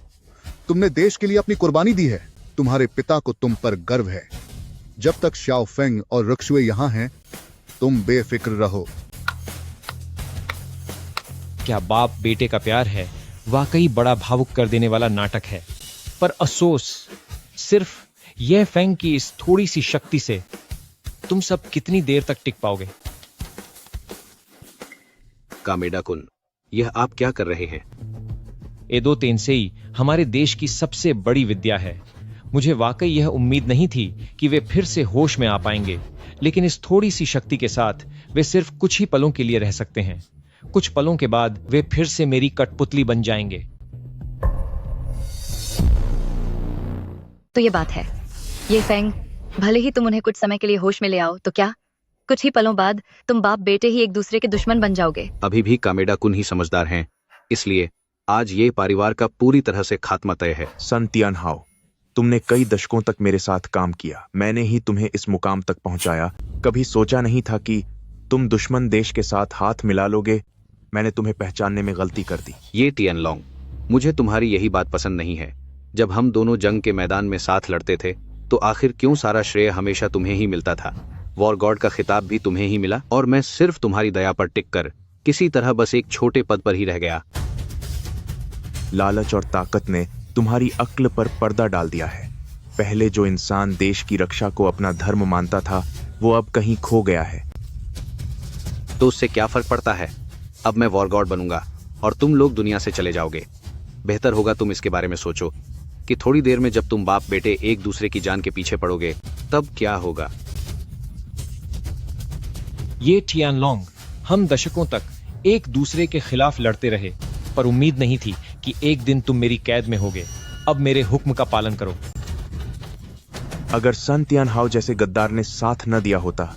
तुमने देश के लिए अपनी कुर्बानी दी है। तुम्हारे पिता को तुम पर गर्व है। जब तक श्याओ फेंग और रक्सुए यहां हैं, तुम बेफिक्र रहो। क्या बाप बेटे का प्यार है? वाकई बड़ा भावुक कर देने वाला नाटक है। पर अफसोस, सिर्फ यह फेंग की इस थोड़ी सी शक्ति से तुम सब कितनी देर तक टिक पाओगे? कामेडा कुन, यह आप क्या कर रहे हैं? एदो तेनसेई हमारे देश की सबसे बड़ी विद्या है। मुझे वाकई यह उम्मीद नहीं थी कि वे फिर से होश में आ पाएंगे, लेकिन इस थोड़ी सी शक्ति के साथ वे सिर्फ कुछ ही पलों के लिए रह सकते हैं। कुछ पलों के बाद वे फिर से मेरी कठपुतली बन जाएंगे। तो ये बात है। ये फेंग, भले ही तुम उन्हें कुछ समय के लिए होश में ले आओ, तो क्या कुछ ही पलों बाद तुम बाप बेटे ही एक दूसरे के दुश्मन बन जाओगे? अभी भी कामेडा कुन ही समझदार हैं। इसलिए आज ये परिवार का पूरी तरह से खात्मा तय है। सन तियानहाओ, तुमने कई दशकों तक मेरे साथ काम किया। मैंने ही तुम्हें इस मुकाम तक पहुंचाया। कभी सोचा नहीं था कि तुम दुश्मन देश के साथ हाथ मिला लोगे। मैंने तुम्हें पहचानने में गलती कर दी। ये टियानलोंग, मुझे तुम्हारी यही बात पसंद नहीं है। जब हम दोनों जंग के मैदान में साथ लड़ते थे तो आखिर क्यों सारा श्रेय हमेशा तुम्हें ही मिलता था? वॉर गॉड का खिताब भी तुम्हें ही मिला और मैं सिर्फ तुम्हारी दया पर टिककर किसी तरह बस एक छोटे पद पर ही रह गया। लालच और ताकत ने तुम्हारी अक्ल पर पर्दा डाल दिया है। पहले जो इंसान देश की रक्षा को अपना धर्म मानता था वो अब कहीं खो गया है। तो उससे क्या फर्क पड़ता है? अब मैं वॉर गॉड बनूंगा और तुम लोग दुनिया से चले जाओगे। बेहतर होगा तुम इसके बारे में सोचो कि थोड़ी देर में जब तुम बाप बेटे एक दूसरे की जान के पीछे पड़ोगे तब क्या होगा। ये टियानलोंग, हम दशकों तक एक दूसरे के खिलाफ लड़ते रहे, पर उम्मीद नहीं थी कि एक दिन तुम मेरी कैद में होगे। अब मेरे हुक्म का पालन करो। अगर सन तियानहाओ जैसे गद्दार ने साथ न दिया होता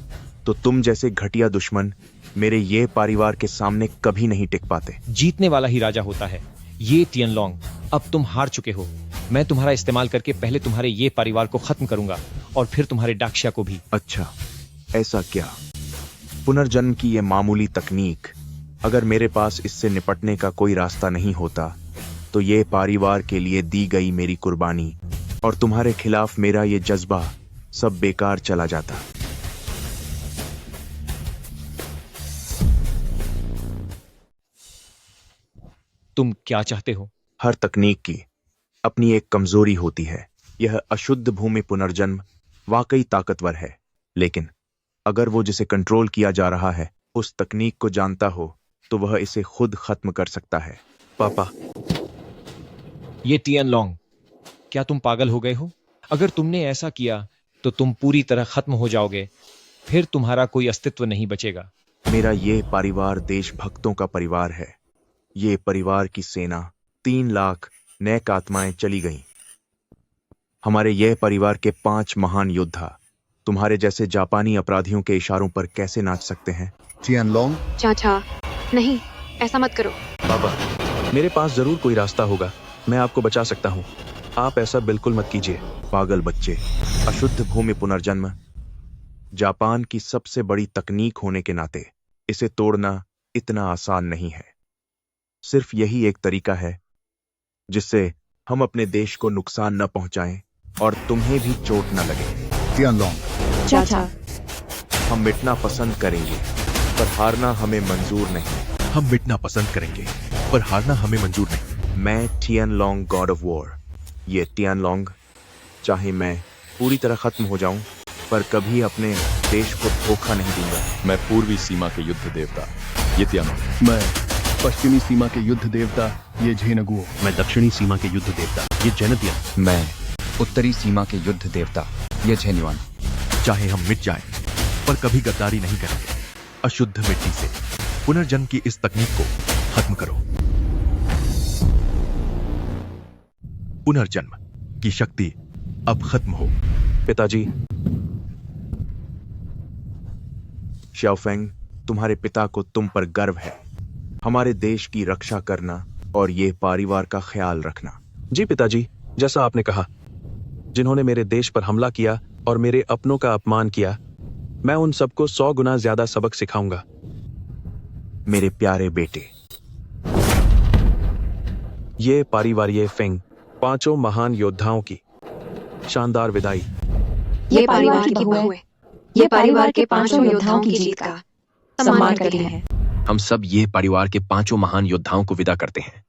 तो तुम जैसे घटिया दुश्मन मेरे ये परिवार के सामने कभी नहीं टिक पाते। जीतने वाला ही राजा होता है। ये टियानलोंग, अब तुम हार चुके हो। मैं तुम्हारा इस्तेमाल करके पहले तुम्हारे ये परिवार को खत्म करूंगा और फिर तुम्हारे डाक्शिया को भी। अच्छा, ऐसा क्या? पुनर्जन्म की ये मामूली तकनीक, अगर मेरे पास इससे निपटने का कोई रास्ता नहीं होता तो ये परिवार के लिए दी गई मेरी कुर्बानी और तुम्हारे खिलाफ मेरा ये जज्बा सब बेकार चला जाता। तुम क्या चाहते हो? हर तकनीक की अपनी एक कमजोरी होती है। यह अशुद्ध भूमि पुनर्जन्म वाकई ताकतवर है, लेकिन अगर वो जिसे कंट्रोल किया जा रहा है उस तकनीक को जानता हो तो वह इसे खुद खत्म कर सकता है। पापा, ये टियानलोंग, क्या तुम पागल हो गए हो? अगर तुमने ऐसा किया तो तुम पूरी तरह खत्म हो जाओगे। फिर तुम्हारा कोई अस्तित्व नहीं बचेगा। मेरा ये परिवार देशभक्तों का परिवार है। ये परिवार की सेना 3 लाख नेक आत्माएं चली गईं। हमारे यह परिवार के 5 महान योद्धा तुम्हारे जैसे जापानी अपराधियों के इशारों पर कैसे नाच सकते हैं? टियानलोंग, चाचा, नहीं, ऐसा मत करो। बाबा, मेरे पास जरूर कोई रास्ता होगा। मैं आपको बचा सकता हूँ। आप ऐसा बिल्कुल मत कीजिए। पागल बच्चे, अशुद्ध भूमि पुनर्जन्म जापान की सबसे बड़ी तकनीक होने के नाते इसे तोड़ना इतना आसान नहीं है। सिर्फ यही एक तरीका है जिससे हम अपने देश को नुकसान न पहुंचाएं और तुम्हें भी चोट न लगे। टियानलोंग, चाचा, हम मिटना पसंद करेंगे पर हारना हमें मंजूर नहीं। हम मिटना पसंद करेंगे पर हारना हमें मंजूर नहीं। मैं टियानलोंग, गॉड ऑफ वॉर। ये टियानलोंग, चाहे मैं पूरी तरह खत्म हो जाऊं पर कभी अपने देश को धोखा नहीं दूंगा। मैं पूर्वी सीमा के युद्ध देवता ये तियानलोंग। मैं पश्चिमी सीमा के युद्ध देवता ये झेनगुओ। मैं दक्षिणी सीमा के युद्ध देवता ये जेनतियान। मैं उत्तरी सीमा के युद्ध देवता ये झेन्युआन। चाहे हम मिट जाएं पर कभी गद्दारी नहीं करेंगे। अशुद्ध मिट्टी से पुनर्जन्म की इस तकनीक को खत्म करो। पुनर्जन्म की शक्ति अब खत्म हो। पिताजी, शाओफेंग, तुम्हारे पिता को तुम पर गर्व है। हमारे देश की रक्षा करना और ये परिवार का ख्याल रखना। जी पिताजी, जैसा आपने कहा। जिन्होंने मेरे देश पर हमला किया और मेरे अपनों का अपमान किया, मैं उन सबको 100 गुना ज्यादा सबक सिखाऊंगा। मेरे प्यारे बेटे, ये परिवार ये फेंग 5 महान योद्धाओं की शानदार विदाई। ये परिवार की बहू है। ये परिवार के 5 योद्धाओं की जीत का सम्मान करती है। हम सब ये परिवार के 5 महान योद्धाओं को विदा करते हैं।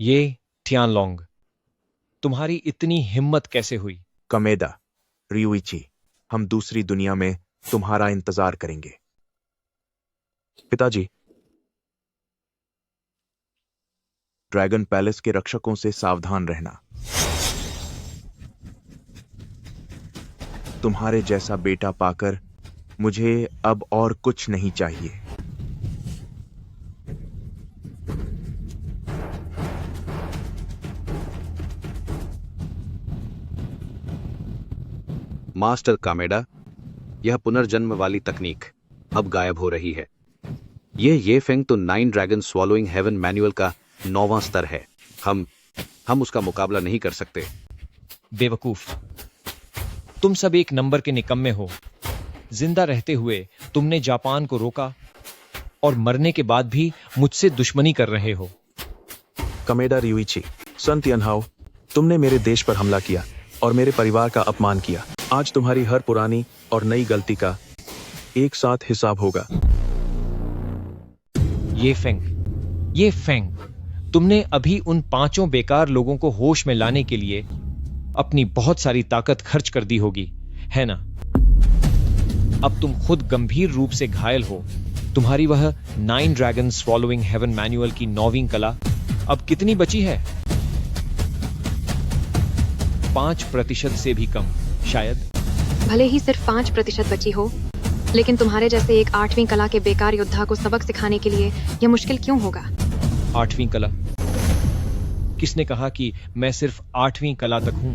ये टियानलोंग, तुम्हारी इतनी हिम्मत कैसे हुई? कमेदा, रियुइची, हम दूसरी दुनिया में तुम्हारा इंतजार करेंगे। पिताजी, ड्रैगन पैलेस के रक्षकों से सावधान रहना। तुम्हारे जैसा बेटा पाकर मुझे अब और कुछ नहीं चाहिए। मास्टर कामेडा, यह पुनर्जन्म वाली तकनीक अब गायब हो रही है। ये फेंग तो 9 ड्रैगन स्वॉलोइंग हेवन मैनुअल का 9वां स्तर है। हम उसका मुकाबला नहीं कर सकते। बेवकूफ, तुम सब एक नंबर के निकम्मे हो। जिंदा रहते हुए तुमने जापान को रोका और मरने के बाद भी मुझसे दुश्मनी कर रहे हो। कमेडा रियुइची, सन तियानहाओ, तुमने मेरे देश पर हमला किया और मेरे परिवार का अपमान किया। आज तुम्हारी हर पुरानी और नई गलती का एक साथ हिसाब होगा। ये फेंग, तुमने अभी उन 5 बेकार लोगों को होश में लाने के लिए अपनी बहुत सारी ताकत खर्च कर दी होगी, है ना? अब तुम खुद गंभीर रूप से घायल हो। तुम्हारी वह 9 ड्रैगन स्वॉलोइंग हेवन मैनुअल की 9वीं कला अब कितनी बची है? 5% से भी कम, शायद। भले ही सिर्फ 5% बची हो, लेकिन तुम्हारे जैसे एक 8वीं कला के बेकार योद्धा को सबक सिखाने के लिए यह मुश्किल क्यों होगा? 8वीं कला? किसने कहा कि मैं सिर्फ 8वीं कला तक हूं?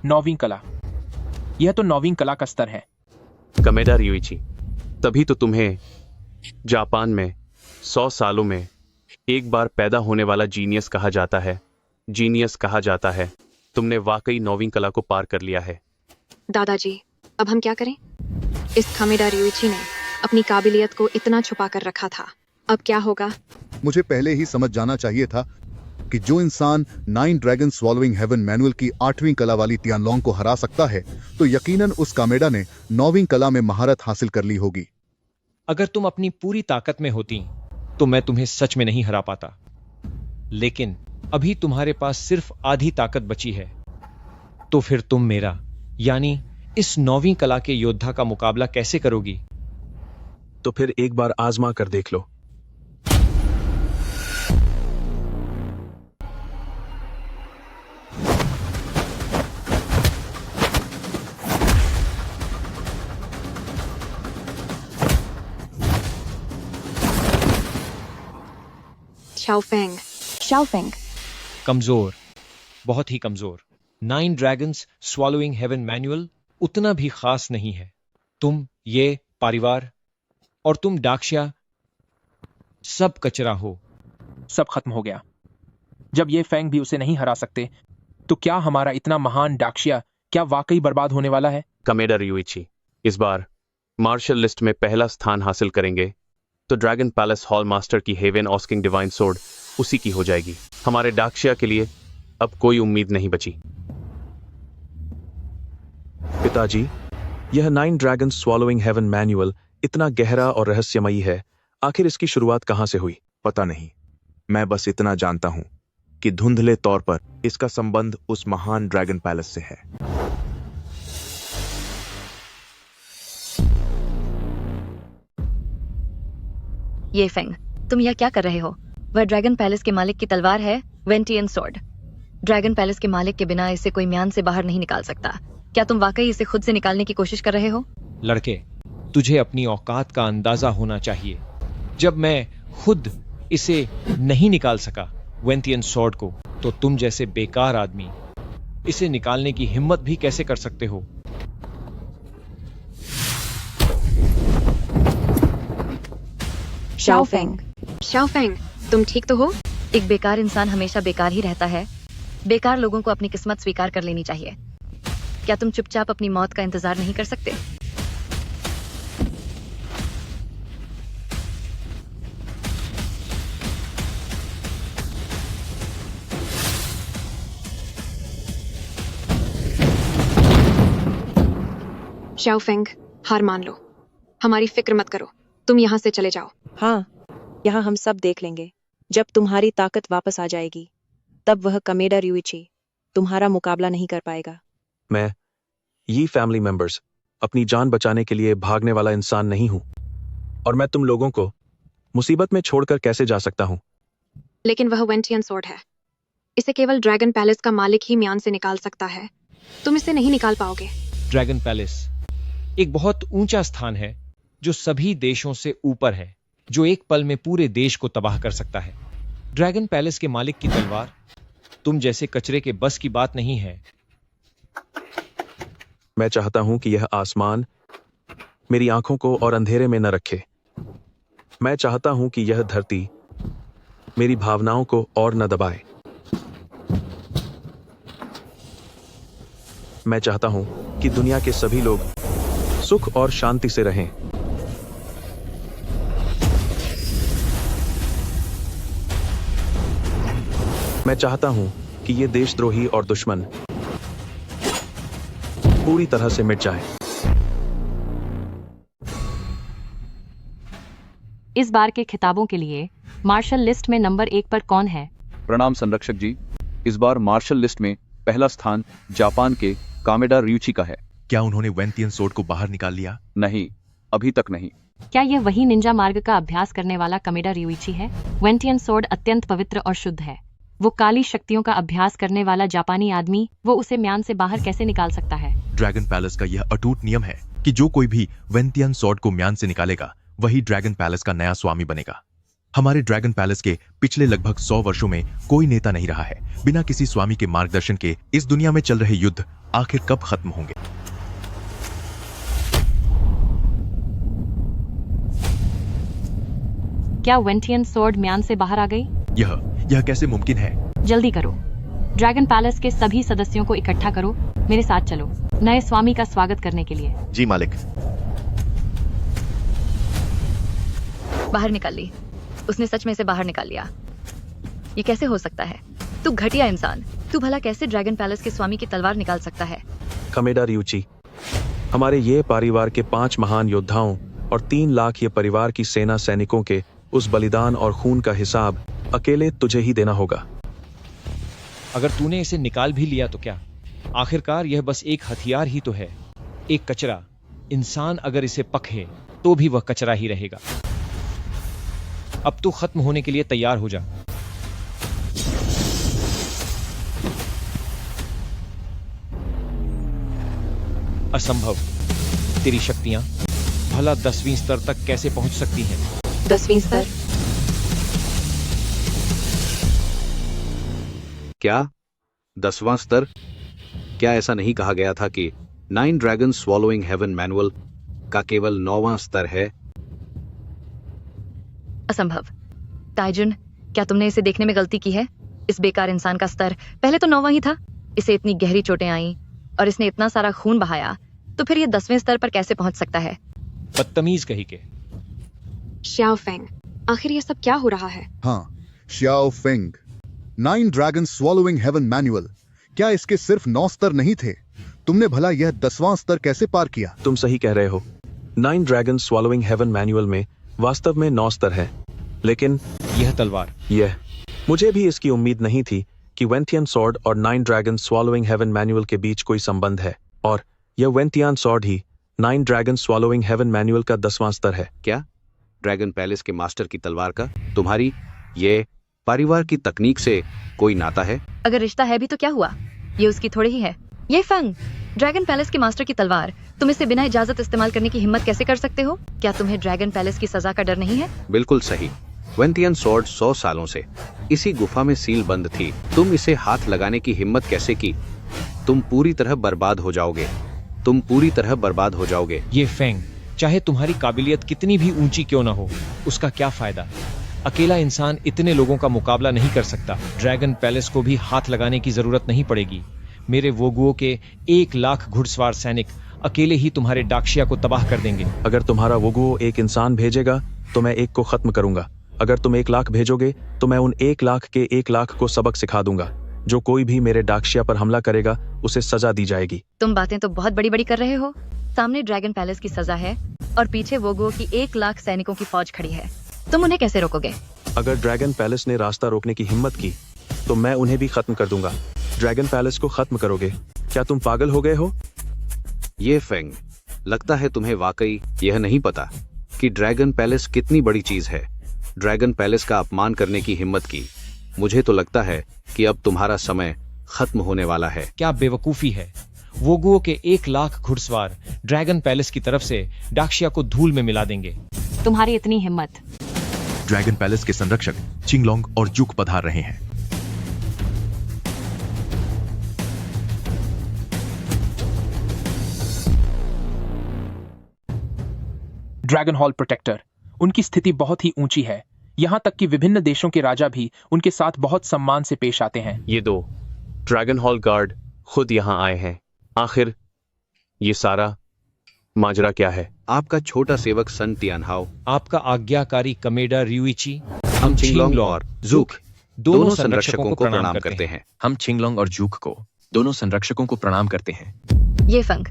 नौवीं कला। यह तो 9वीं कला का स्तर है। कमेडा रियुइची, तभी तो तुम्हें जापान में 100 सालों में एक बार पैदा होने वाला जीनियस कहा जाता है। तुमने वाकई 9वीं कला को पार कर लिया है। दादाजी, अब हम क्या करें? इस कमेडा रियुइची ने अपनी काबिलियत को इतना छुपा कर रखा था। अब क्या होगा? मुझे पहले ही समझ जाना चाहिए था कि जो इंसान 9 ड्रैगन स्वॉलोइंग हेवन मैनुअल की 8वीं कला वाली तियानलोंग को हरा सकता है, तो यकीनन उस कामेडा ने 9वीं कला में महारत हासिल कर ली होगी। अगर तुम अपनी पूरी ताकत में होती तो मैं तुम्हें सच में नहीं हरा पाता, लेकिन अभी तुम्हारे पास सिर्फ आधी ताकत बची है। तो फिर तुम मेरा, यानी इस 9वीं कला के योद्धा का मुकाबला कैसे करोगी? तो फिर एक बार आजमा कर देख लो। शाओफेंग कमजोर, बहुत ही कमजोर। 9 ड्रैगन्स स्वॉलोइंग हेवन मैनुअल उतना भी खास नहीं है। तुम, ये परिवार और तुम डाक्शिया सब कचरा हो। सब खत्म हो गया। जब ये फेंग भी उसे नहीं हरा सकते, तो क्या हमारा इतना महान डाक्शिया क्या वाकई बर्बाद होने वाला है? कमेडा रियुइची, इस बार मार्शल लिस्ट में पहला स्थान हासिल करेंगे तो ड्रैगन पैलेस हॉल मास्टर की हेवन ऑस्किंग डिवाइन सोर्ड उसी की हो जाएगी। हमारे डाक्शिया के लिए अब कोई उम्मीद नहीं बची। पिताजी, यह 9 ड्रैगन स्वॉलोइंग हेवन मैनुअल इतना गहरा और रहस्यमयी है। आखिर इसकी शुरुआत कहां से हुई? पता नहीं। मैं बस इतना जानता हूं कि धुंधले तौर पर इसका संबंध उस महान ड्रैगन पैलेस से है। ये फेंग, तुम यह क्या कर रहे हो? वह ड्रैगन पैलेस के मालिक की तलवार है, वेंटियन स्वॉर्ड। ड्रैगन पैलेस के मालिक के बिना इसे कोई म्यान से बाहर नहीं निकाल सकता। क्या तुम वाकई इसे खुद से निकालने की कोशिश कर रहे हो? लड़के, तुझे अपनी औकात का अंदाजा होना चाहिए। जब मैं खुद इसे नहीं निकाल सका वेंटियन स्वॉर्ड को, तो तुम जैसे बेकार आदमी इसे निकालने की हिम्मत भी कैसे कर सकते हो? शाओफेंग, तुम ठीक तो हो? एक बेकार इंसान हमेशा बेकार ही रहता है। बेकार लोगों को अपनी किस्मत स्वीकार कर लेनी चाहिए। क्या तुम चुपचाप अपनी मौत का इंतजार नहीं कर सकते? शाओफेंग, हार मान लो। हमारी फिक्र मत करो, तुम यहाँ से चले जाओ। हाँ, यहाँ हम सब देख लेंगे। जब तुम्हारी ताकत वापस आ जाएगी, तब वह कमेडा रियुइची तुम्हारा मुकाबला नहीं कर पाएगा। मैं, ये फैमिली मेंबर्स, अपनी जान बचाने के लिए भागने वाला इंसान नहीं हूं, और मैं तुम लोगों को मुसीबत में छोड़कर कैसे जा सकता हूं? लेकिन वह वेंटियन स्वॉर्ड है। इसे केवल ड्रैगन पैलेस का मालिक ही म्यान से निकाल सकता है। तुम इसे नहीं निकाल पाओगे। ड्रैगन पैलेस एक बहुत ऊंचा स्थान है जो सभी देशों से ऊपर है, जो एक पल में पूरे देश को तबाह कर सकता है। ड्रैगन पैलेस के मालिक की तलवार तुम जैसे कचरे के बस की बात नहीं है। मैं चाहता हूं कि यह आसमान मेरी आंखों को और अंधेरे में न रखे। मैं चाहता हूं कि यह धरती मेरी भावनाओं को और न दबाए। मैं चाहता हूं कि दुनिया के सभी लोग सुख और शांति से रहें। मैं चाहता हूं कि ये देशद्रोही और दुश्मन पूरी तरह से मिट जाए। इस बार के खिताबों के लिए मार्शल लिस्ट में नंबर 1 पर कौन है? प्रणाम संरक्षक जी। इस बार मार्शल लिस्ट में पहला स्थान जापान के कामेडा रियुची का है। क्या उन्होंने वेंटियन सोर्ड को बाहर निकाल लिया? नहीं, अभी तक नहीं। क्या यह वही निंजा मार्ग का अभ्यास करने वाला कामेडा रियुची है? वेंटियन सोर्ड अत्यंत पवित्र और शुद्ध है। वो काली शक्तियों का अभ्यास करने वाला जापानी आदमी वो उसे म्यान से बाहर कैसे निकाल सकता है? ड्रैगन पैलेस का यह अटूट नियम है कि जो कोई भी वेंटियन सोर्ड को म्यान से निकालेगा वही ड्रैगन पैलेस का नया स्वामी बनेगा। हमारे ड्रैगन पैलेस के पिछले लगभग 100 वर्षों में कोई नेता नहीं रहा है। बिना किसी स्वामी के मार्गदर्शन के इस दुनिया में चल रहे युद्ध आखिर कब खत्म होंगे? क्या वेंटियन सोर्ड म्यान से बाहर आ गई? यह कैसे मुमकिन है? जल्दी करो, ड्रैगन पैलेस के सभी सदस्यों को इकट्ठा करो, मेरे साथ चलो नए स्वामी का स्वागत करने के लिए। जी मालिक। बाहर निकाल ली। उसने सच में इसे बाहर निकाल लिया। ये कैसे हो सकता है? तू घटिया इंसान, तू भला कैसे ड्रैगन पैलेस के स्वामी की तलवार निकाल सकता है? कामेडा रियुची, हमारे ये परिवार के 5 महान योद्धाओं और 3 लाख ये परिवार की सेना सैनिकों के उस बलिदान और खून का हिसाब अकेले तुझे ही देना होगा। अगर तूने इसे निकाल भी लिया तो क्या? आखिरकार यह बस एक हथियार ही तो है, एक कचरा। इंसान अगर इसे पकड़े तो भी वह कचरा ही रहेगा। अब तू खत्म होने के लिए तैयार हो जा। असंभव। तेरी शक्तियां भला 10वीं स्तर तक कैसे पहुंच सकती हैं? 10वीं स्तर? क्या 10वां स्तर? क्या ऐसा नहीं कहा गया था कि 9 ड्रैगन स्वॉलोइंग हेवन मैनुअल का केवल 9वां स्तर है? असंभव। ताइजुन, क्या तुमने इसे देखने में गलती की है? इस बेकार इंसान का स्तर पहले तो 9वां ही था। इसे इतनी गहरी चोटें आई और इसने इतना सारा खून बहाया, तो फिर ये 10वें स्तर पर कैसे पहुंच सकता है? बदतमीज कही के। श्याओ फेंग, आखिर ये सब क्या हो रहा है? हाँ, Xiao Feng, 9 dragon swallowing heaven manual, क्या इसके सिर्फ 9 स्तर नहीं थे? तुमने भला यह 10वां स्तर कैसे पार किया? तुम सही कह रहे हो। 9 ड्रैगन स्वॉलोइंग हेवन मैनुअल में वास्तव में 9 स्तर है, लेकिन यह तलवार, मुझे भी इसकी उम्मीद नहीं थी कि वेंटियन सॉर्ड और 9 ड्रैगन स्वॉलोइंग हेवन मैनुअल के बीच कोई संबंध है, और यह वेंटियन सॉर्ड ही 9 ड्रैगन स्वॉलोइंग हेवन मैनुअल का 10वां स्तर है। क्या ड्रैगन पैलेस के मास्टर की तलवार का तुम्हारी ये परिवार की तकनीक से कोई नाता है? अगर रिश्ता है भी तो क्या हुआ? ये उसकी थोड़ी ही है। ये फंग, ड्रैगन पैलेस के मास्टर की तलवार, तुम इसे बिना इजाजत इस्तेमाल करने की हिम्मत कैसे कर सकते हो? क्या तुम्हें ड्रैगन पैलेस की सजा का डर नहीं है? बिल्कुल सही। वेंटियन सॉर्ड 100 सालों से इसी गुफा में सील बंद थी। तुम इसे हाथ लगाने की हिम्मत कैसे की? तुम पूरी तरह बर्बाद हो जाओगे। तुम पूरी तरह बर्बाद हो जाओगे। ये फेंग, चाहे तुम्हारी काबिलियत कितनी भी ऊंची क्यों ना हो, उसका क्या फायदा? अकेला इंसान इतने लोगों का मुकाबला नहीं कर सकता। ड्रैगन पैलेस को भी हाथ लगाने की जरूरत नहीं पड़ेगी। मेरे वोगुओ के 1 लाख घुड़सवार सैनिक अकेले ही तुम्हारे डाक्शिया को तबाह कर देंगे। अगर तुम्हारा वोगुओ 1 इंसान भेजेगा तो मैं 1 को खत्म करूंगा। अगर तुम 1 लाख भेजोगे तो मैं उन 1 लाख के 1 लाख को सबक सिखा दूंगा। जो कोई भी मेरे डाक्शिया पर हमला करेगा उसे सजा दी जाएगी। तुम बातें तो बहुत बड़ी बड़ी कर रहे हो। सामने ड्रैगन पैलेस की सजा है और पीछे वोगुओ की 1 लाख सैनिकों की फौज खड़ी है। तुम उन्हें कैसे रोकोगे? अगर ड्रैगन पैलेस ने रास्ता रोकने की हिम्मत की तो मैं उन्हें भी खत्म कर दूंगा। ड्रैगन पैलेस को खत्म करोगे? क्या तुम पागल हो गए हो? ये फेंग, लगता है तुम्हें वाकई यह नहीं पता कि ड्रैगन पैलेस कितनी बड़ी चीज है। ड्रैगन पैलेस का अपमान करने की हिम्मत की। मुझे तो लगता है कि अब तुम्हारा समय खत्म होने वाला है। क्या बेवकूफी है? वोगुओ के 1 लाख घुड़सवार ड्रैगन पैलेस की तरफ से डाक्शिया को धूल में मिला देंगे। तुम्हारी इतनी हिम्मत? ड्रैगन पैलेस के संरक्षक चिंगलोंग और जुक पधार रहे हैं। Dragon hall protector. उनकी स्थिति बहुत ही ऊंची है, यहाँ तक कि विभिन्न देशों के राजा भी उनके साथ बहुत सम्मान से पेश आते हैं। ये दो ड्रैगन हॉल गार्ड खुद यहाँ आए हैं। आखिर ये सारा माजरा क्या है? आपका छोटा सेवक सन टियानहाओ, आपका आज्ञाकारी कमेडा रियुइची, हम चिंगलोंग और जूक दोनों संरक्षकों को प्रणाम करते हैं। हम चिंगलोंग और जूक को दोनों संरक्षकों को प्रणाम करते हैं। ये फंग,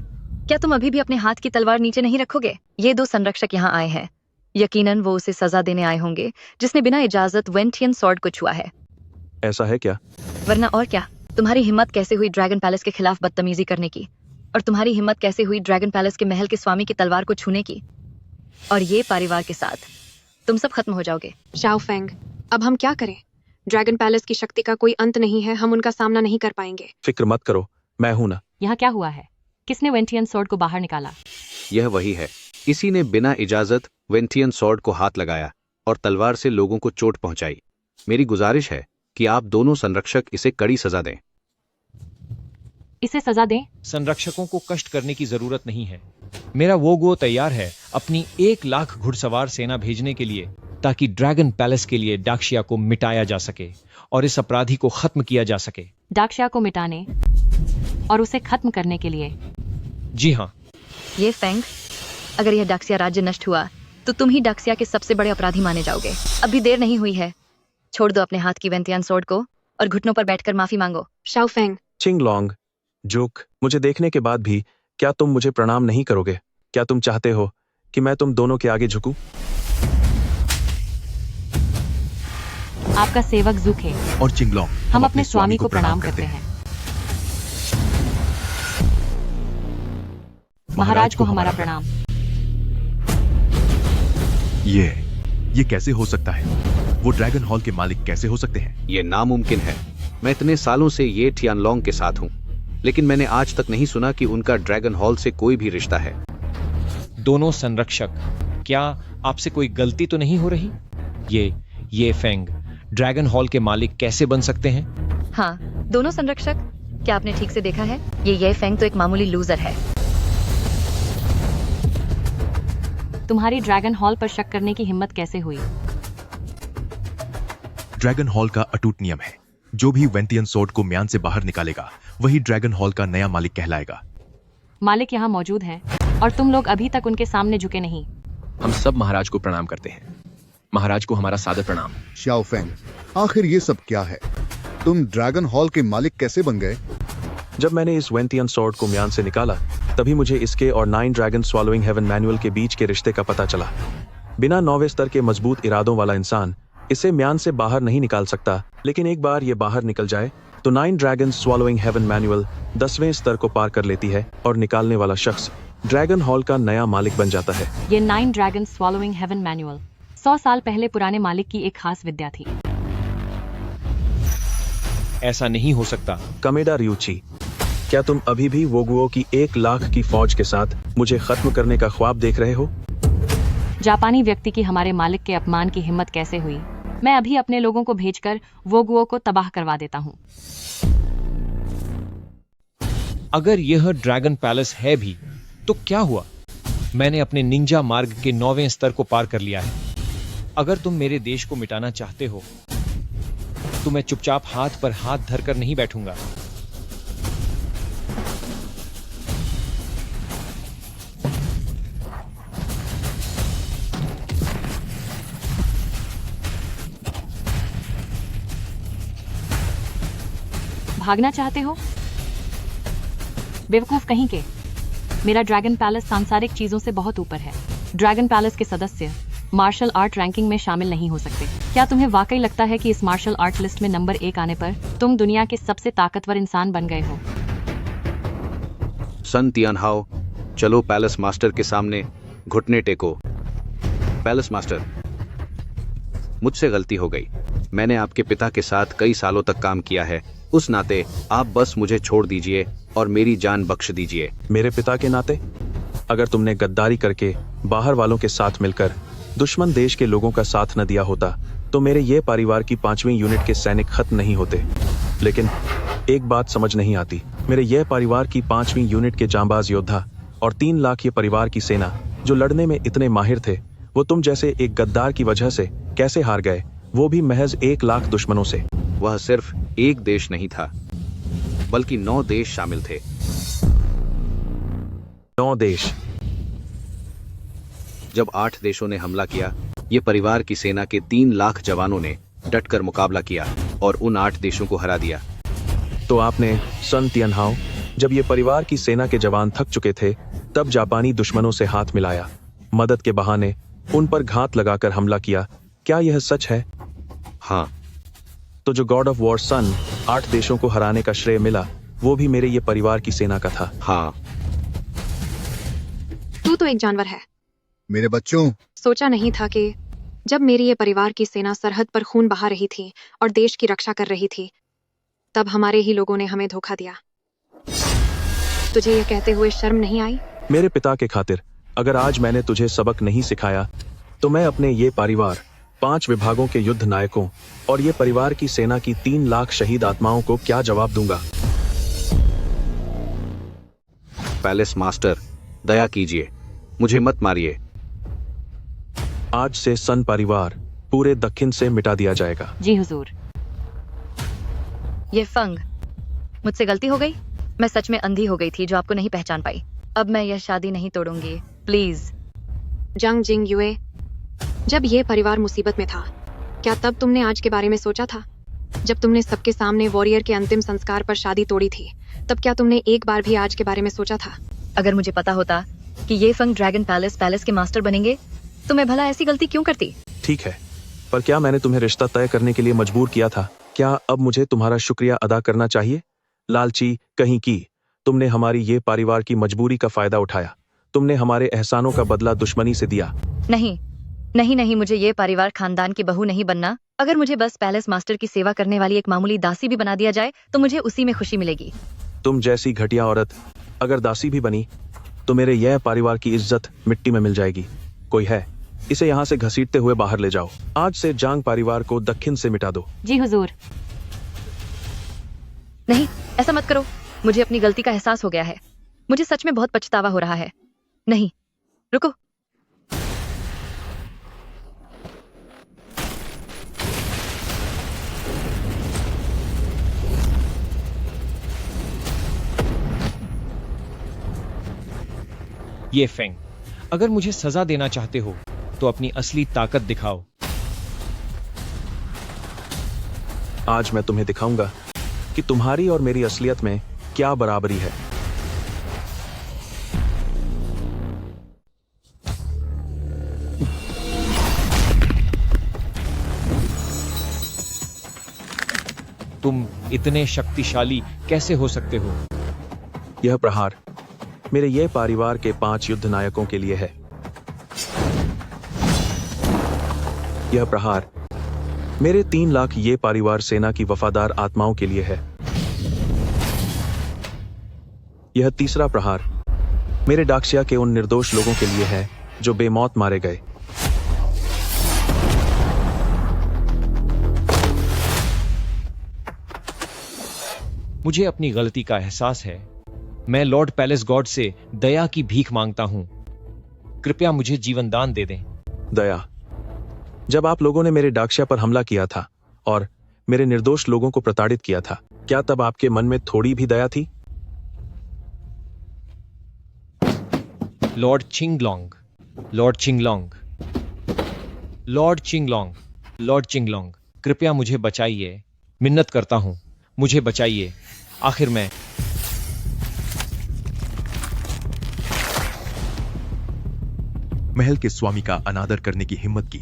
क्या तुम अभी भी अपने हाथ की तलवार नीचे नहीं रखोगे? ये दो संरक्षक यहाँ आए हैं, यकीनन वो उसे सजा देने आए होंगे जिसने बिना इजाजत वेंटियन सॉर्ड को छुआ है। ऐसा है क्या? वरना और क्या। तुम्हारी हिम्मत कैसे हुई ड्रैगन पैलेस के खिलाफ बदतमीजी करने की, और तुम्हारी हिम्मत कैसे हुई ड्रैगन पैलेस के महल के स्वामी की तलवार को छूने की? और ये परिवार के साथ तुम सब खत्म हो जाओगे। शाओ फेंग, अब हम क्या करें? ड्रैगन पैलेस की शक्ति का कोई अंत नहीं है, हम उनका सामना नहीं कर पाएंगे। फिक्र मत करो, मैं हूं ना। यहाँ क्या हुआ है? किसने वेंटियन सॉर्ड को बाहर निकाला? यह वही है, इसी ने बिना इजाजत वेंटियन सॉर्ड को हाथ लगाया और तलवार से लोगों को चोट पहुंचाई। मेरी गुजारिश है कि आप दोनों संरक्षक इसे कड़ी सजा दें। इसे सजा दें? संरक्षकों को कष्ट करने की जरूरत नहीं है। मेरा वोगुओ तैयार है अपनी 1,00,000 घुड़सवार सेना भेजने के लिए, ताकि ड्रैगन पैलेस के लिए डाक्शिया को मिटाया जा सके और इस अपराधी को खत्म किया जा सके। डाक्शिया को मिटाने और उसे खत्म करने के लिए? जी हाँ। ये फेंग, अगर यह डाक्सिया राज्य नष्ट हुआ तो तुम ही डाक्सिया के सबसे बड़े अपराधी माने जाओगे। अभी देर नहीं हुई है, छोड़ दो अपने हाथ की वेंटियन सॉर्ड को और घुटनों पर बैठकर माफी मांगो। शाओ फेंग, चिंगलोंग, जूक, मुझे देखने के बाद भी क्या तुम मुझे प्रणाम नहीं करोगे? क्या तुम चाहते हो कि मैं तुम दोनों के आगे झुकूं? आपका सेवक जूक है और चिंगलोंग, हम अपने स्वामी को प्रणाम करते हैं। महाराज को हमारा प्रणाम। ये कैसे हो सकता है? वो ड्रैगन हॉल के मालिक कैसे हो सकते हैं? ये नामुमकिन है। मैं इतने सालों से ये टियानलोंग के साथ हूँ, लेकिन मैंने आज तक नहीं सुना कि उनका ड्रैगन हॉल से कोई भी रिश्ता है। दोनों संरक्षक, क्या आपसे कोई गलती तो नहीं हो रही? ये फेंग ड्रैगन हॉल के मालिक कैसे बन सकते हैं? हाँ, दोनों संरक्षक, क्या आपने ठीक से देखा है? ये फेंग तो एक मामूली लूजर है। तुम्हारी ड्रैगन हॉल पर शक करने की हिम्मत कैसे हुई? ड्रैगन हॉल का अटूट नियम है, जो भी वेंटियन सॉर्ड को म्यान से बाहर निकालेगा वही ड्रैगन हॉल का नया मालिक कहलाएगा। मालिक यहाँ मौजूद हैं और तुम लोग अभी तक उनके सामने झुके नहीं। हम सब महाराज को प्रणाम करते हैं। महाराज को हमारा सादर प्रणाम। शाओ फेंग, आखिर ये सब क्या है? तुम ड्रैगन हॉल के मालिक कैसे बन गए? जब मैंने इस वेंटियन सॉर्ड को म्यान से निकाला, तभी मुझे इसके और 9 ड्रैगन स्वॉलोइंग हेवन मैनुअल के बीच के रिश्ते का पता चला। बिना 9वें स्तर के मजबूत इरादों वाला इंसान इसे म्यान से बाहर नहीं निकाल सकता, लेकिन एक बार ये बाहर निकल जाए तो 9 ड्रैगन स्वॉलोइंग हेवन मैनुअल 10वें स्तर को पार कर लेती है और निकालने वाला शख्स ड्रैगन हॉल का नया मालिक बन जाता है। ये 9 ड्रैगन स्वॉलोइंग हेवन मैनुअल 100 साल पहले पुराने मालिक की एक खास विद्या थी। ऐसा नहीं हो सकता। कमेडा रियुची, क्या तुम अभी भी वोगुओ की 1,00,000 की फौज के साथ मुझे खत्म करने का ख्वाब देख रहे हो? जापानी व्यक्ति की हमारे मालिक के अपमान की हिम्मत कैसे हुई? मैं अभी अपने लोगों को भेजकर वोगुओ को तबाह करवा देता हूँ। अगर यह ड्रैगन पैलेस है भी तो क्या हुआ? मैंने अपने निंजा मार्ग के 9वें स्तर को पार कर लिया है। अगर तुम मेरे देश को मिटाना चाहते हो तो मैं चुपचाप हाथ पर हाथ धरकर नहीं बैठूंगा। भागना चाहते हो? बेवकूफ कहीं के। मेरा ड्रैगन पैलेस सांसारिक चीजों से बहुत ऊपर है। ड्रैगन पैलेस के सदस्य मार्शल आर्ट रैंकिंग में शामिल नहीं हो सकते। क्या तुम्हें वाकई लगता है कि इस मार्शल आर्ट लिस्ट में नंबर 1 आने पर तुम दुनिया के सबसे ताकतवर इंसान बन गए हो? सन टियानहाओ, चलो पैलेस मास्टर के सामने घुटने टेको। पैलेस मास्टर, मुझसे गलती हो गई। मैंने आपके पिता के साथ कई सालों तक काम किया है, उस नाते आप बस मुझे छोड़ दीजिए और मेरी जान बख्श दीजिए। मेरे पिता के नाते? अगर तुमने गद्दारी करके बाहर वालों के साथ मिलकर दुश्मन देश के लोगों का साथ न दिया होता तो मेरे ये परिवार की 5वीं यूनिट के सैनिक खत्म नहीं होते। लेकिन एक बात समझ नहीं आती, मेरे यह परिवार की 5वीं यूनिट के जांबाज योद्धा और 3 लाख ये परिवार की सेना जो लड़ने में इतने माहिर थे, वो तुम जैसे एक गद्दार की वजह से कैसे हार गए, वो भी महज 1 लाख दुश्मनों से। वह सिर्फ एक देश नहीं था, बल्कि 9 देश शामिल थे। 9 देश। जब 8 देशों ने हमला किया, ये परिवार की सेना के 3 लाख जवानों ने डटकर मुकाबला किया और उन 8 देशों को हरा दिया। तो आपने सन तियानहाओ, जब ये परिवार की सेना के जवान थक चुके थे, तब जापानी दुश्मनों से हाथ मिलाया, मदद के बहाने उन पर घात लगाकर हमला किया। क्या यह सच है? हाँ। तो जो गॉड ऑफ वॉर सन 8 देशों को हराने का श्रेय मिला, वो भी मेरे ये परिवार की सेना का था। हाँ। तू तो एक जानवर है। मेरे बच्चों, सोचा नहीं था कि जब मेरी ये परिवार की सेना सरहद पर खून बहा रही थी और देश की रक्षा कर रही थी, तब हमारे ही लोगों ने हमें धोखा दिया। तुझे ये कहते हुए शर्म नहीं आई? मेरे पिता के खातिर अगर आज मैंने तुझे सबक नहीं सिखाया, तो मैं अपने ये परिवार, 5 विभागों के युद्ध नायकों और ये परिवार की सेना की 3 लाख शहीद आत्माओं को क्या जवाब दूंगा? पैलेस मास्टर, दया कीजिए, मुझे मत मारिए। आज से सन परिवार पूरे दक्षिण से मिटा दिया जाएगा। जी हुजूर। ये फंग, मुझसे गलती हो गई। मैं सच में अंधी हो गई थी जो आपको नहीं पहचान पाई। अब मैं यह शादी नहीं तोड़ूंगी, प्लीज। जंग जिंग युए, जब ये परिवार मुसीबत में था, क्या तब तुमने आज के बारे में सोचा था? जब तुमने सबके सामने वॉरियर के अंतिम संस्कार पर शादी तोड़ी थी, तब क्या तुमने एक बार भी आज के बारे में सोचा था? अगर मुझे पता होता कि ये फंग ड्रैगन पैलेस के मास्टर बनेंगे, तो मैं भला ऐसी गलती क्यों करती? ठीक है, पर क्या मैंने तुम्हें रिश्ता तय करने के लिए मजबूर किया था? क्या अब मुझे तुम्हारा शुक्रिया अदा करना चाहिए? लालची कहीं की, तुमने हमारी ये परिवार की मजबूरी का फायदा उठाया। तुमने हमारे एहसानों का बदला दुश्मनी से दिया। नहीं नहीं नहीं, मुझे ये परिवार खानदान की बहू नहीं बनना। अगर मुझे बस पैलेस मास्टर की सेवा करने वाली एक मामूली दासी भी बना दिया जाए, तो मुझे उसी में खुशी मिलेगी। तुम जैसी घटिया औरत अगर दासी भी बनी, तो मेरे यह परिवार की इज्जत मिट्टी में मिल जाएगी। कोई है, इसे यहाँ से घसीटते हुए बाहर ले जाओ। आज से जांग परिवार को दक्षिण से मिटा दो। जी हुजूर। नहीं, ऐसा मत करो। मुझे अपनी गलती का एहसास हो गया है। मुझे सच में बहुत पछतावा हो रहा है। नहीं, रुको। ये फेंग, अगर मुझे सजा देना चाहते हो तो अपनी असली ताकत दिखाओ। आज मैं तुम्हें दिखाऊंगा कि तुम्हारी और मेरी असलियत में क्या बराबरी है। तुम इतने शक्तिशाली कैसे हो सकते हो? यह प्रहार मेरे ये परिवार के 5 युद्ध नायकों के लिए है। यह प्रहार मेरे 3 लाख ये परिवार सेना की वफादार आत्माओं के लिए है। यह तीसरा प्रहार मेरे डाक्सिया के उन निर्दोष लोगों के लिए है जो बेमौत मारे गए। मुझे अपनी गलती का एहसास है। मैं लॉर्ड पैलेस गॉड से दया की भीख मांगता हूं। कृपया मुझे जीवन दान दे दें। दया? जब आप लोगों ने मेरे डाक्सिया पर हमला किया था और मेरे निर्दोष लोगों को प्रताड़ित किया था, क्या तब आपके मन में थोड़ी भी दया थी? लॉर्ड चिंगलोंग, लॉर्ड चिंगलोंग, लॉर्ड चिंगलोंग, लॉर्ड चिंगलोंग, कृपया मुझे बचाइए। मिन्नत करता हूं, मुझे बचाइए। आखिर मैं महल के स्वामी का अनादर करने की हिम्मत की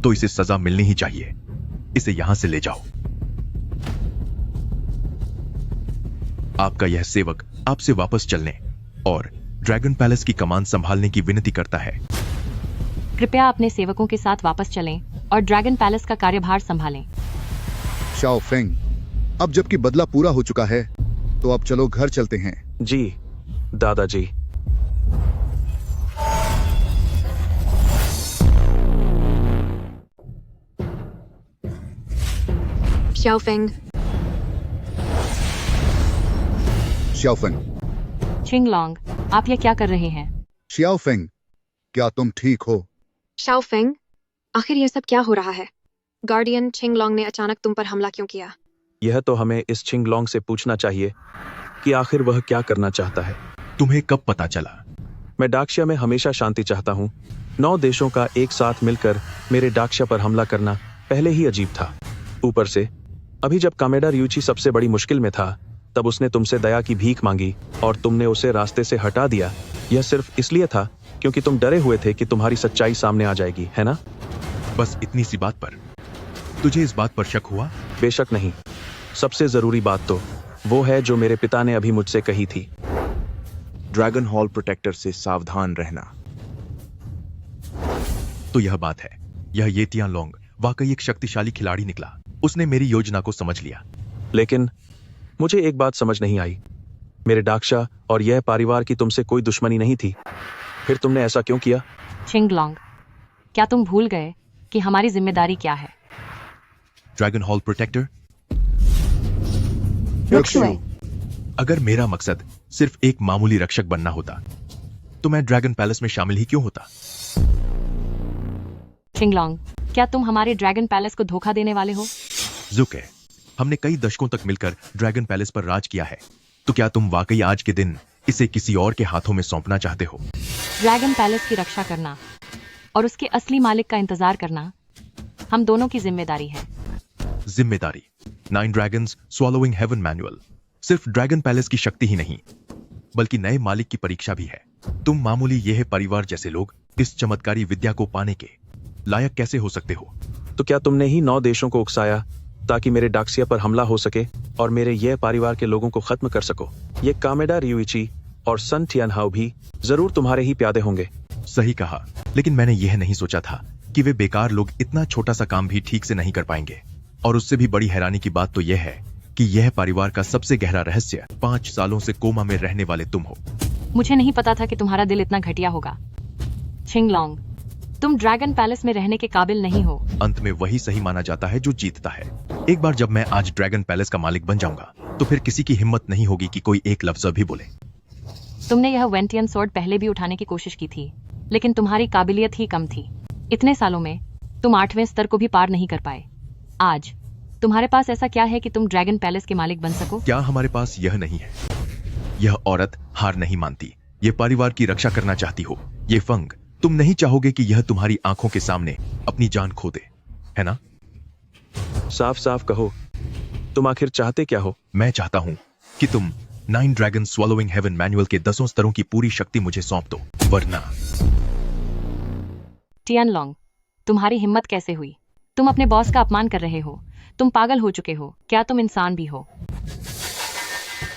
तो इसे सजा मिलनी ही चाहिए। इसे यहां से ले जाओ। आपका यह सेवक आपसे वापस चलने और ड्रैगन पैलेस की कमान संभालने की विनती करता है। कृपया अपने सेवकों के साथ वापस चलें और ड्रैगन पैलेस का कार्यभार संभालें। शाओ फेंग, अब जबकि बदला पूरा हो चुका है, तो अब चलो घर चलते हैं। जी दादाजी। Xiao Feng. Xiao Feng. चिंगलोंग, आप ये क्या कर रहे हैं? शाओ फेंग, क्या तुम ठीक हो? शाओ फेंग, आखिर यह सब क्या हो रहा है? गार्डियन छिंगलोंग ने अचानक तुम पर हमला क्यों किया? यह तो हमें इस छिंगलोंग से पूछना चाहिए कि आखिर वह क्या करना चाहता है। तुम्हें कब पता चला? मैं डाक्शिया में हमेशा शांति चाहता हूँ। 9 देशों का एक साथ मिलकर मेरे डाक्शिया पर हमला करना पहले ही अजीब था। ऊपर से अभी जब कामेडा रियूची सबसे बड़ी मुश्किल में था, तब उसने तुमसे दया की भीख मांगी और तुमने उसे रास्ते से हटा दिया। यह सिर्फ इसलिए था क्योंकि तुम डरे हुए थे कि तुम्हारी सच्चाई सामने आ जाएगी, है ना? बस इतनी सी बात पर तुझे इस बात पर शक हुआ? बेशक नहीं। सबसे जरूरी बात तो वो है जो मेरे पिता ने अभी मुझसे कही थी। ड्रैगन हॉल प्रोटेक्टर से सावधान रहना। तो यह बात है, यह ये तियानलोंग वाकई एक शक्तिशाली खिलाड़ी निकला। उसने मेरी योजना को समझ लिया। लेकिन मुझे एक बात समझ नहीं आई। मेरे डाक्शा और यह परिवार की तुमसे कोई दुश्मनी नहीं थी, फिर तुमने ऐसा क्यों किया? छिंगलोंग, क्या तुम भूल गए कि हमारी जिम्मेदारी क्या है? ड्रैगन हॉल प्रोटेक्टर, रुक्सुए, अगर मेरा मकसद सिर्फ एक मामूली रक्षक बनना होता तो मैं ड्रैगन पैलेस में शामिल ही क्यों होता? छिंगलोंग, क्या तुम हमारे ड्रैगन पैलेस को धोखा देने वाले हो? जुके, हमने कई दशकों तक मिलकर ड्रैगन पैलेस पर राज किया है, तो क्या तुम वाकई आज के दिन इसे किसी और के हाथों में सौंपना चाहते हो? ड्रैगन पैलेस की रक्षा करना और उसके असली मालिक का इंतजार करना हम दोनों की जिम्मेदारी है। जिम्मेदारी? 9 ड्रैगन्स स्वॉलोइंग हेवन मैनुअल सिर्फ ड्रैगन पैलेस की शक्ति ही नहीं, बल्कि नए मालिक की परीक्षा भी है। तुम मामूली यह परिवार जैसे लोग इस चमत्कारी विद्या को पाने के लायक कैसे हो सकते हो? तो क्या तुमने ही 9 देशों को उकसाया ताकि मेरे डाक्सिया पर हमला हो सके और मेरे यह परिवार के लोगों को खत्म कर सको? ये कामेडा रियूइची और सन टियानहाओ भी जरूर तुम्हारे ही प्यादे होंगे। सही कहा, लेकिन मैंने यह नहीं सोचा था कि वे बेकार लोग इतना छोटा सा काम भी ठीक से नहीं कर पाएंगे। और उससे भी बड़ी हैरानी की बात तो यह है कि यह परिवार का सबसे गहरा रहस्य 5 सालों से कोमा में रहने वाले तुम हो। मुझे नहीं पता था कि तुम्हारा दिल इतना घटिया होगा। छिंगलोंग, तुम ड्रैगन पैलेस में रहने के काबिल नहीं हो। अंत में वही सही माना जाता है जो जीतता है। एक बार जब मैं आज ड्रैगन पैलेस का मालिक बन जाऊंगा तो फिर किसी की हिम्मत नहीं होगी कि कोई एक लफ्ज भी बोले। तुमने यह वेंटियन स्वॉर्ड पहले भी उठाने की कोशिश की थी, लेकिन तुम्हारी काबिलियत ही कम थी। इतने सालों में तुम 8वें स्तर को भी पार नहीं कर पाए। आज तुम्हारे पास ऐसा क्या है कि तुम ड्रैगन पैलेस के मालिक बन सको? क्या हमारे पास यह नहीं है? यह औरत हार नहीं मानती, ये परिवार की रक्षा करना चाहती हो। ये फंग, तुम नहीं चाहोगे कि यह तुम्हारी आंखों के सामने अपनी जान खो दे, है ना? साफ साफ कहो, तुम आखिर चाहते क्या हो? मैं चाहता हूं कि तुम 9 ड्रैगन स्वॉलोइंग हेवन मैनुअल के 10 स्तरों की पूरी शक्ति मुझे सौंप दो, वरना। टियानलोंग, तुम्हारी हिम्मत कैसे हुई? तुम अपने बॉस का अपमान कर रहे हो। तुम पागल हो चुके हो। क्या तुम इंसान भी हो?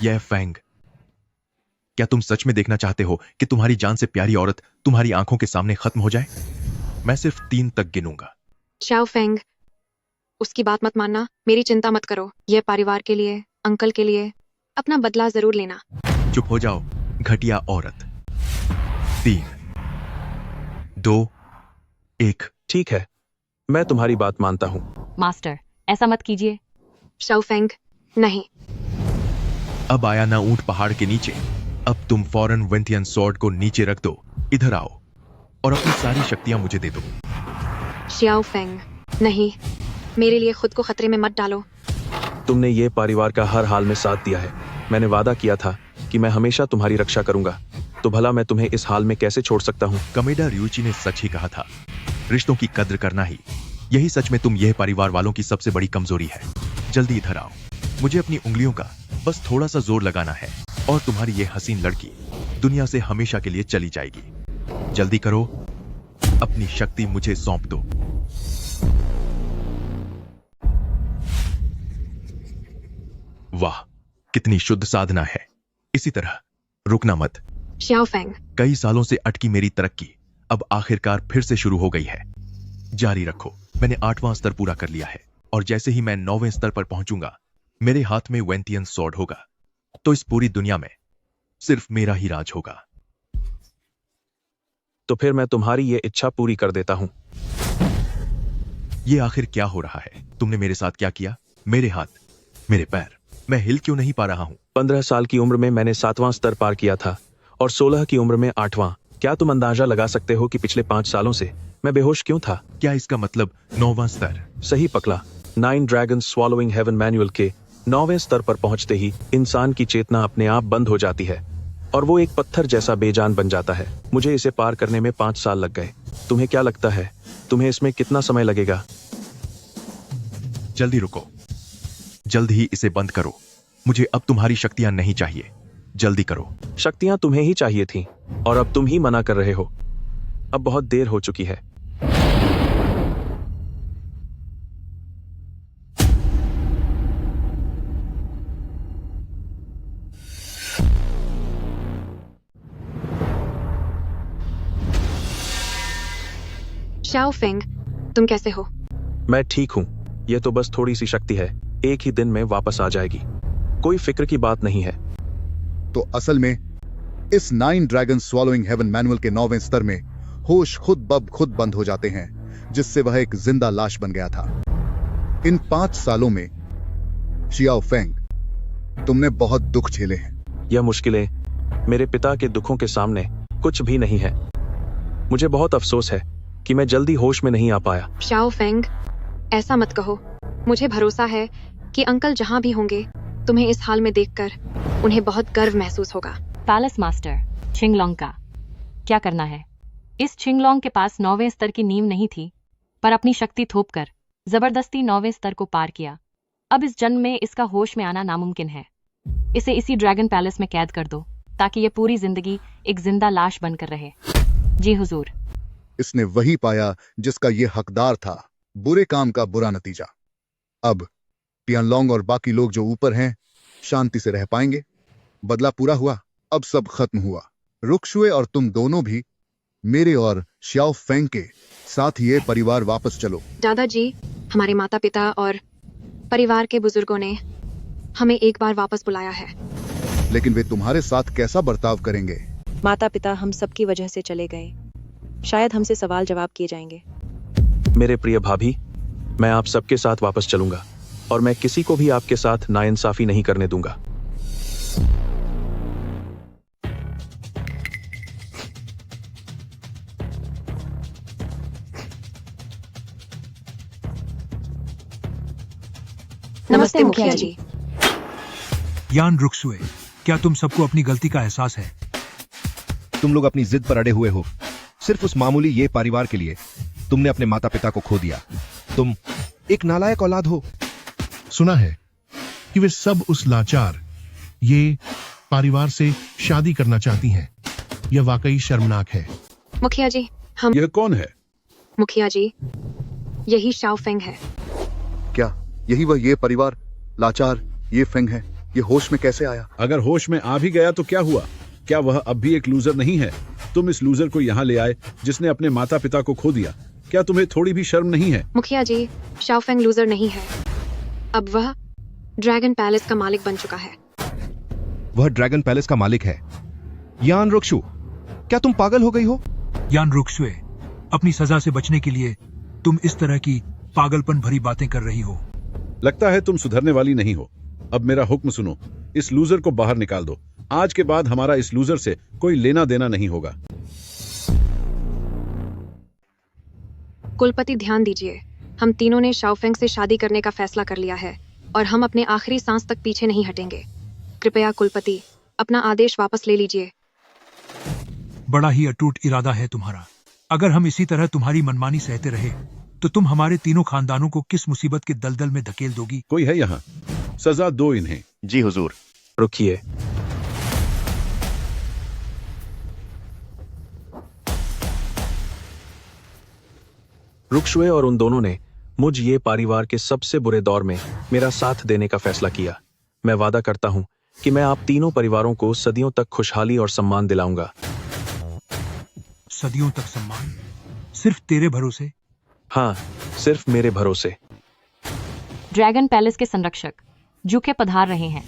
यह फैंग, क्या तुम सच में देखना चाहते हो कि तुम्हारी जान से प्यारी औरत तुम्हारी आंखों के सामने खत्म हो जाए? मैं सिर्फ 3 तक गिनूंगा। शाओ फेंग, उसकी बात मत मानना। मेरी चिंता मत करो। यह परिवार के लिए, अंकल के लिए अपना बदला जरूर लेना। चुप हो जाओ, घटिया औरत। 3, 2, 1। ठीक है, मैं तुम्हारी बात मानता हूं। मास्टर, ऐसा मत कीजिए। शाओ फेंग, नहीं। अब आया ना ऊंट पहाड़ के नीचे। अब तुम फौरन वेंटियन स्वॉर्ड को नीचे रख दो, इधर आओ और अपनी सारी शक्तियां मुझे दे दो। शाओ फेंग, नहीं, मेरे लिए खुद को खतरे में मत डालो। तुमने ये परिवार का हर हाल में साथ दिया है। मैंने वादा किया था कि मैं हमेशा तुम्हारी रक्षा करूंगा, तो भला मैं तुम्हें इस हाल में कैसे छोड़ सकता हूँ? कामेडा रियूची ने सच ही कहा था, रिश्तों की कद्र करना ही, यही सच में तुम यह परिवार वालों की सबसे बड़ी कमजोरी है। जल्दी इधर आओ, मुझे अपनी उंगलियों का बस थोड़ा सा जोर लगाना है और तुम्हारी ये हसीन लड़की दुनिया से हमेशा के लिए चली जाएगी। जल्दी करो, अपनी शक्ति मुझे सौंप दो। वाह, कितनी शुद्ध साधना है। इसी तरह रुकना मत। शाओ फेंग, कई सालों से अटकी मेरी तरक्की अब आखिरकार फिर से शुरू हो गई है। जारी रखो। मैंने 8वां स्तर पूरा कर लिया है और जैसे ही मैं 9वें स्तर पर पहुंचूंगा, मेरे हाथ में वेंटियन स्वॉर्ड होगा, तो इस पूरी दुनिया में सिर्फ मेरा ही राज होगा। तो फिर मैं तुम्हारी ये इच्छा पूरी कर देता हूं। ये आखिर क्या हो रहा है? तुमने मेरे साथ क्या किया? मेरे हाथ, मेरे पैर, मैं हिल क्यों नहीं पा रहा हूं? 15 साल की उम्र में मैंने 7वां स्तर पार किया था और 16 की उम्र में 8वां। क्या तुम अंदाजा लगा सकते हो कि पिछले 5 सालों से मैं बेहोश क्यों था? क्या इसका मतलब 9वां स्तर? सही पकड़ा। 9 ड्रैगन स्वॉलोइंग हेवन मैनुअल के 9वें स्तर पर पहुंचते ही इंसान की चेतना अपने आप बंद हो जाती है और वो एक पत्थर जैसा बेजान बन जाता है। मुझे इसे पार करने में 5 साल लग गए। तुम्हें क्या लगता है तुम्हें इसमें कितना समय लगेगा? जल्दी रुको, जल्द ही इसे बंद करो। मुझे अब तुम्हारी शक्तियां नहीं चाहिए, जल्दी करो। शक्तियां तुम्हें ही चाहिए थी और अब तुम ही मना कर रहे हो। अब बहुत देर हो चुकी है। शाओ फेंग, तुम कैसे हो? मैं ठीक हूं। यह तो बस थोड़ी सी शक्ति है, एक ही दिन में वापस आ जाएगी। कोई फिक्र की बात नहीं है। तो असल में इस 9 ड्रैगन स्वॉलोइंग हेवन मैनुअल के 9वें स्तर में होश खुद ब खुद बंद हो जाते हैं, जिससे वह एक जिंदा लाश बन गया था। इन 5 सालों में शियाओ फेंग, तुमने बहुत दुख झेले हैं। यह मुश्किलें मेरे पिता के दुखों के सामने कुछ भी नहीं है। मुझे बहुत अफसोस है कि मैं जल्दी होश में नहीं आ पाया। शाओ फेंग, ऐसा मत कहो। मुझे भरोसा है कि अंकल जहां भी होंगे तुम्हें इस हाल में देखकर उन्हें बहुत गर्व महसूस होगा। पैलेस मास्टर छिंगलोंग का क्या करना है? इस छिंगलोंग के पास 9वें स्तर की नींव नहीं थी, पर अपनी शक्ति थोपकर जबरदस्ती 9वें स्तर को पार किया। अब इस जन्म में इसका होश में आना नामुमकिन है। इसे इसी ड्रैगन पैलेस में कैद कर दो ताकि ये पूरी जिंदगी एक जिंदा लाश बनकर रहे। जी हुजूर। इसने वही पाया जिसका ये हकदार था, बुरे काम का बुरा नतीजा। अब टियानलोंग और बाकी लोग जो ऊपर हैं शांति से रह पाएंगे। बदला पूरा हुआ, अब सब खत्म हुआ। रुक्शुए और तुम दोनों भी मेरे और शियाओ फेंग के साथ ये परिवार वापस चलो। दादाजी, हमारे माता पिता और परिवार के बुजुर्गों ने हमें एक बार वापस बुलाया है। लेकिन वे तुम्हारे साथ कैसा बर्ताव करेंगे? माता पिता हम सबकी वजह से चले गए, शायद हमसे सवाल जवाब किए जाएंगे। मेरे प्रिय भाभी, मैं आप सबके साथ वापस चलूंगा और मैं किसी को भी आपके साथ नाइंसाफी नहीं करने दूंगा। नमस्ते मुखिया जी। यान रुक्सुए, क्या तुम सबको अपनी गलती का एहसास है? तुम लोग अपनी जिद पर अड़े हुए हो। सिर्फ उस मामूली ये परिवार के लिए तुमने अपने माता पिता को खो दिया। तुम एक नालायक औलाद हो। सुना है कि वे सब उस लाचार ये परिवार से शादी करना चाहती हैं। यह वाकई शर्मनाक है। मुखिया जी, हम यह कौन है? मुखिया जी, यही शाओ फेंग है। क्या यही वह ये परिवार लाचार ये फेंग है? ये होश में कैसे आया? अगर होश में आ भी गया तो क्या हुआ? क्या वह अब भी एक लूजर नहीं है? तुम इस लूजर को यहाँ ले आए जिसने अपने माता पिता को खो दिया। क्या तुम्हें थोड़ी भी शर्म नहीं है? मुखिया जी, शाओ फेंग लूजर नहीं है। अब वह ड्रैगन पैलेस का मालिक बन चुका है। वह ड्रैगन पैलेस का मालिक है। यान रुक्शु, क्या तुम पागल हो गई हो? यान रुक्सुए, अपनी सजा से बचने के लिए तुम इस तरह की पागलपन भरी बातें कर रही हो। लगता है तुम सुधरने वाली नहीं हो। अब मेरा हुक्म सुनो, इस लूजर को बाहर निकाल दो। आज के बाद हमारा इस लूजर से कोई लेना देना नहीं होगा। कुलपति ध्यान दीजिए, हम तीनों ने शाओ फेंग से शादी करने का फैसला कर लिया है और हम अपने आखिरी सांस तक पीछे नहीं हटेंगे। कृपया कुलपति अपना आदेश वापस ले लीजिए। बड़ा ही अटूट इरादा है तुम्हारा। अगर हम इसी तरह तुम्हारी मनमानी सहते रहे तो तुम हमारे तीनों खानदानों को किस मुसीबत के दलदल में धकेल दोगी? कोई है यहाँ? सजा दो इन्हें। जी हुजूर। रुकिए। रुक्शुए और उन दोनों ने मुझ ये परिवार के सबसे बुरे दौर में मेरा साथ देने का फैसला किया। मैं वादा करता हूं कि मैं आप तीनों परिवारों को सदियों तक खुशहाली और सम्मान दिलाऊंगा। सदियों तक सम्मान? सिर्फ तेरे भरोसे? हाँ, सिर्फ मेरे भरोसे। ड्रैगन पैलेस के संरक्षक जूके पधार रहे हैं।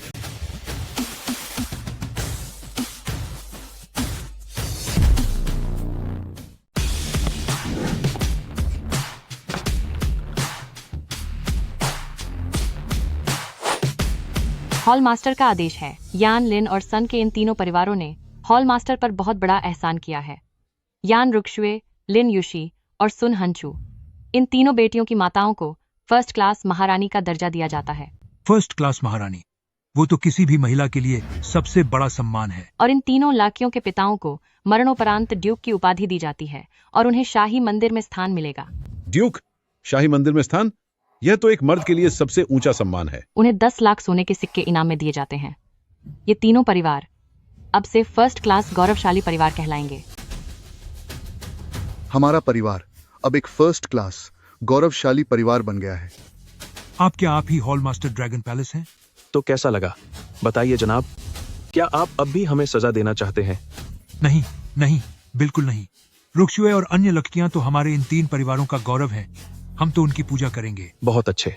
हॉल मास्टर का आदेश है। यान, लिन और सन के इन तीनों परिवारों ने हॉल मास्टर पर बहुत बड़ा एहसान किया है। यान रुक्शुए, लिन युशी और सुन हंचू। इन तीनों बेटियों की माताओं को फर्स्ट क्लास महारानी का दर्जा दिया जाता है। फर्स्ट क्लास महारानी, वो तो किसी भी महिला के लिए सबसे बड़ा सम्मान है। और इन तीनों लाड़कियों के पिताओं को मरणोपरांत ड्यूक की उपाधि दी जाती है और उन्हें शाही मंदिर में स्थान मिलेगा। ड्यूक, शाही मंदिर में स्थान? यह तो एक मर्द के लिए सबसे ऊंचा सम्मान है। उन्हें 10 लाख सोने के सिक्के इनाम में दिए जाते हैं। ये तीनों परिवार अब से फर्स्ट क्लास गौरवशाली परिवार कहलाएंगे। हमारा परिवार अब एक फर्स्ट क्लास गौरवशाली परिवार बन गया है। आप ही हॉल मास्टर ड्रैगन पैलेस हैं? तो कैसा लगा बताइए जनाब, क्या आप अब भी हमें सजा देना चाहते हैं? नहीं नहीं, बिल्कुल नहीं। रुक्शुए और अन्य लड़कियां तो हमारे इन 3 परिवारों का गौरव है। हम तो उनकी पूजा करेंगे। बहुत अच्छे।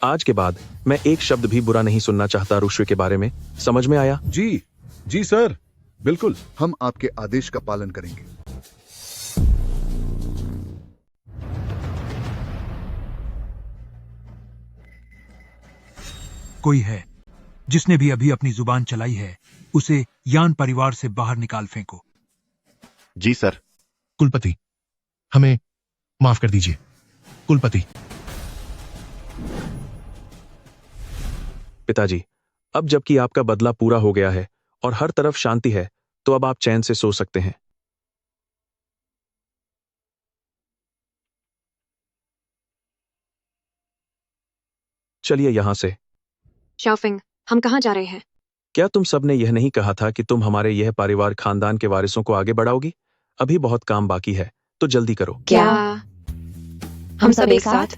आज के बाद मैं एक शब्द भी बुरा नहीं सुनना चाहता रुक्शुए के बारे में। समझ में आया? जी सर, बिल्कुल। हम आपके आदेश का पालन करेंगे। कोई है जिसने भी अभी अपनी जुबान चलाई है, उसे यान परिवार से बाहर निकाल फेंको। जी सर। कुलपति, हमें माफ कर दीजिए। कुलपति। पिताजी, अब जबकि आपका बदला पूरा हो गया है और हर तरफ शांति है, तो अब आप चैन से सो सकते हैं। चलिए यहां से। शाओफेंग, हम कहाँ जा रहे हैं? क्या तुम सबने यह नहीं कहा था कि तुम हमारे यह परिवार खानदान के वारिसों को आगे बढ़ाओगी? अभी बहुत काम बाकी है, तो जल्दी करो। क्या हम सब एक साथ?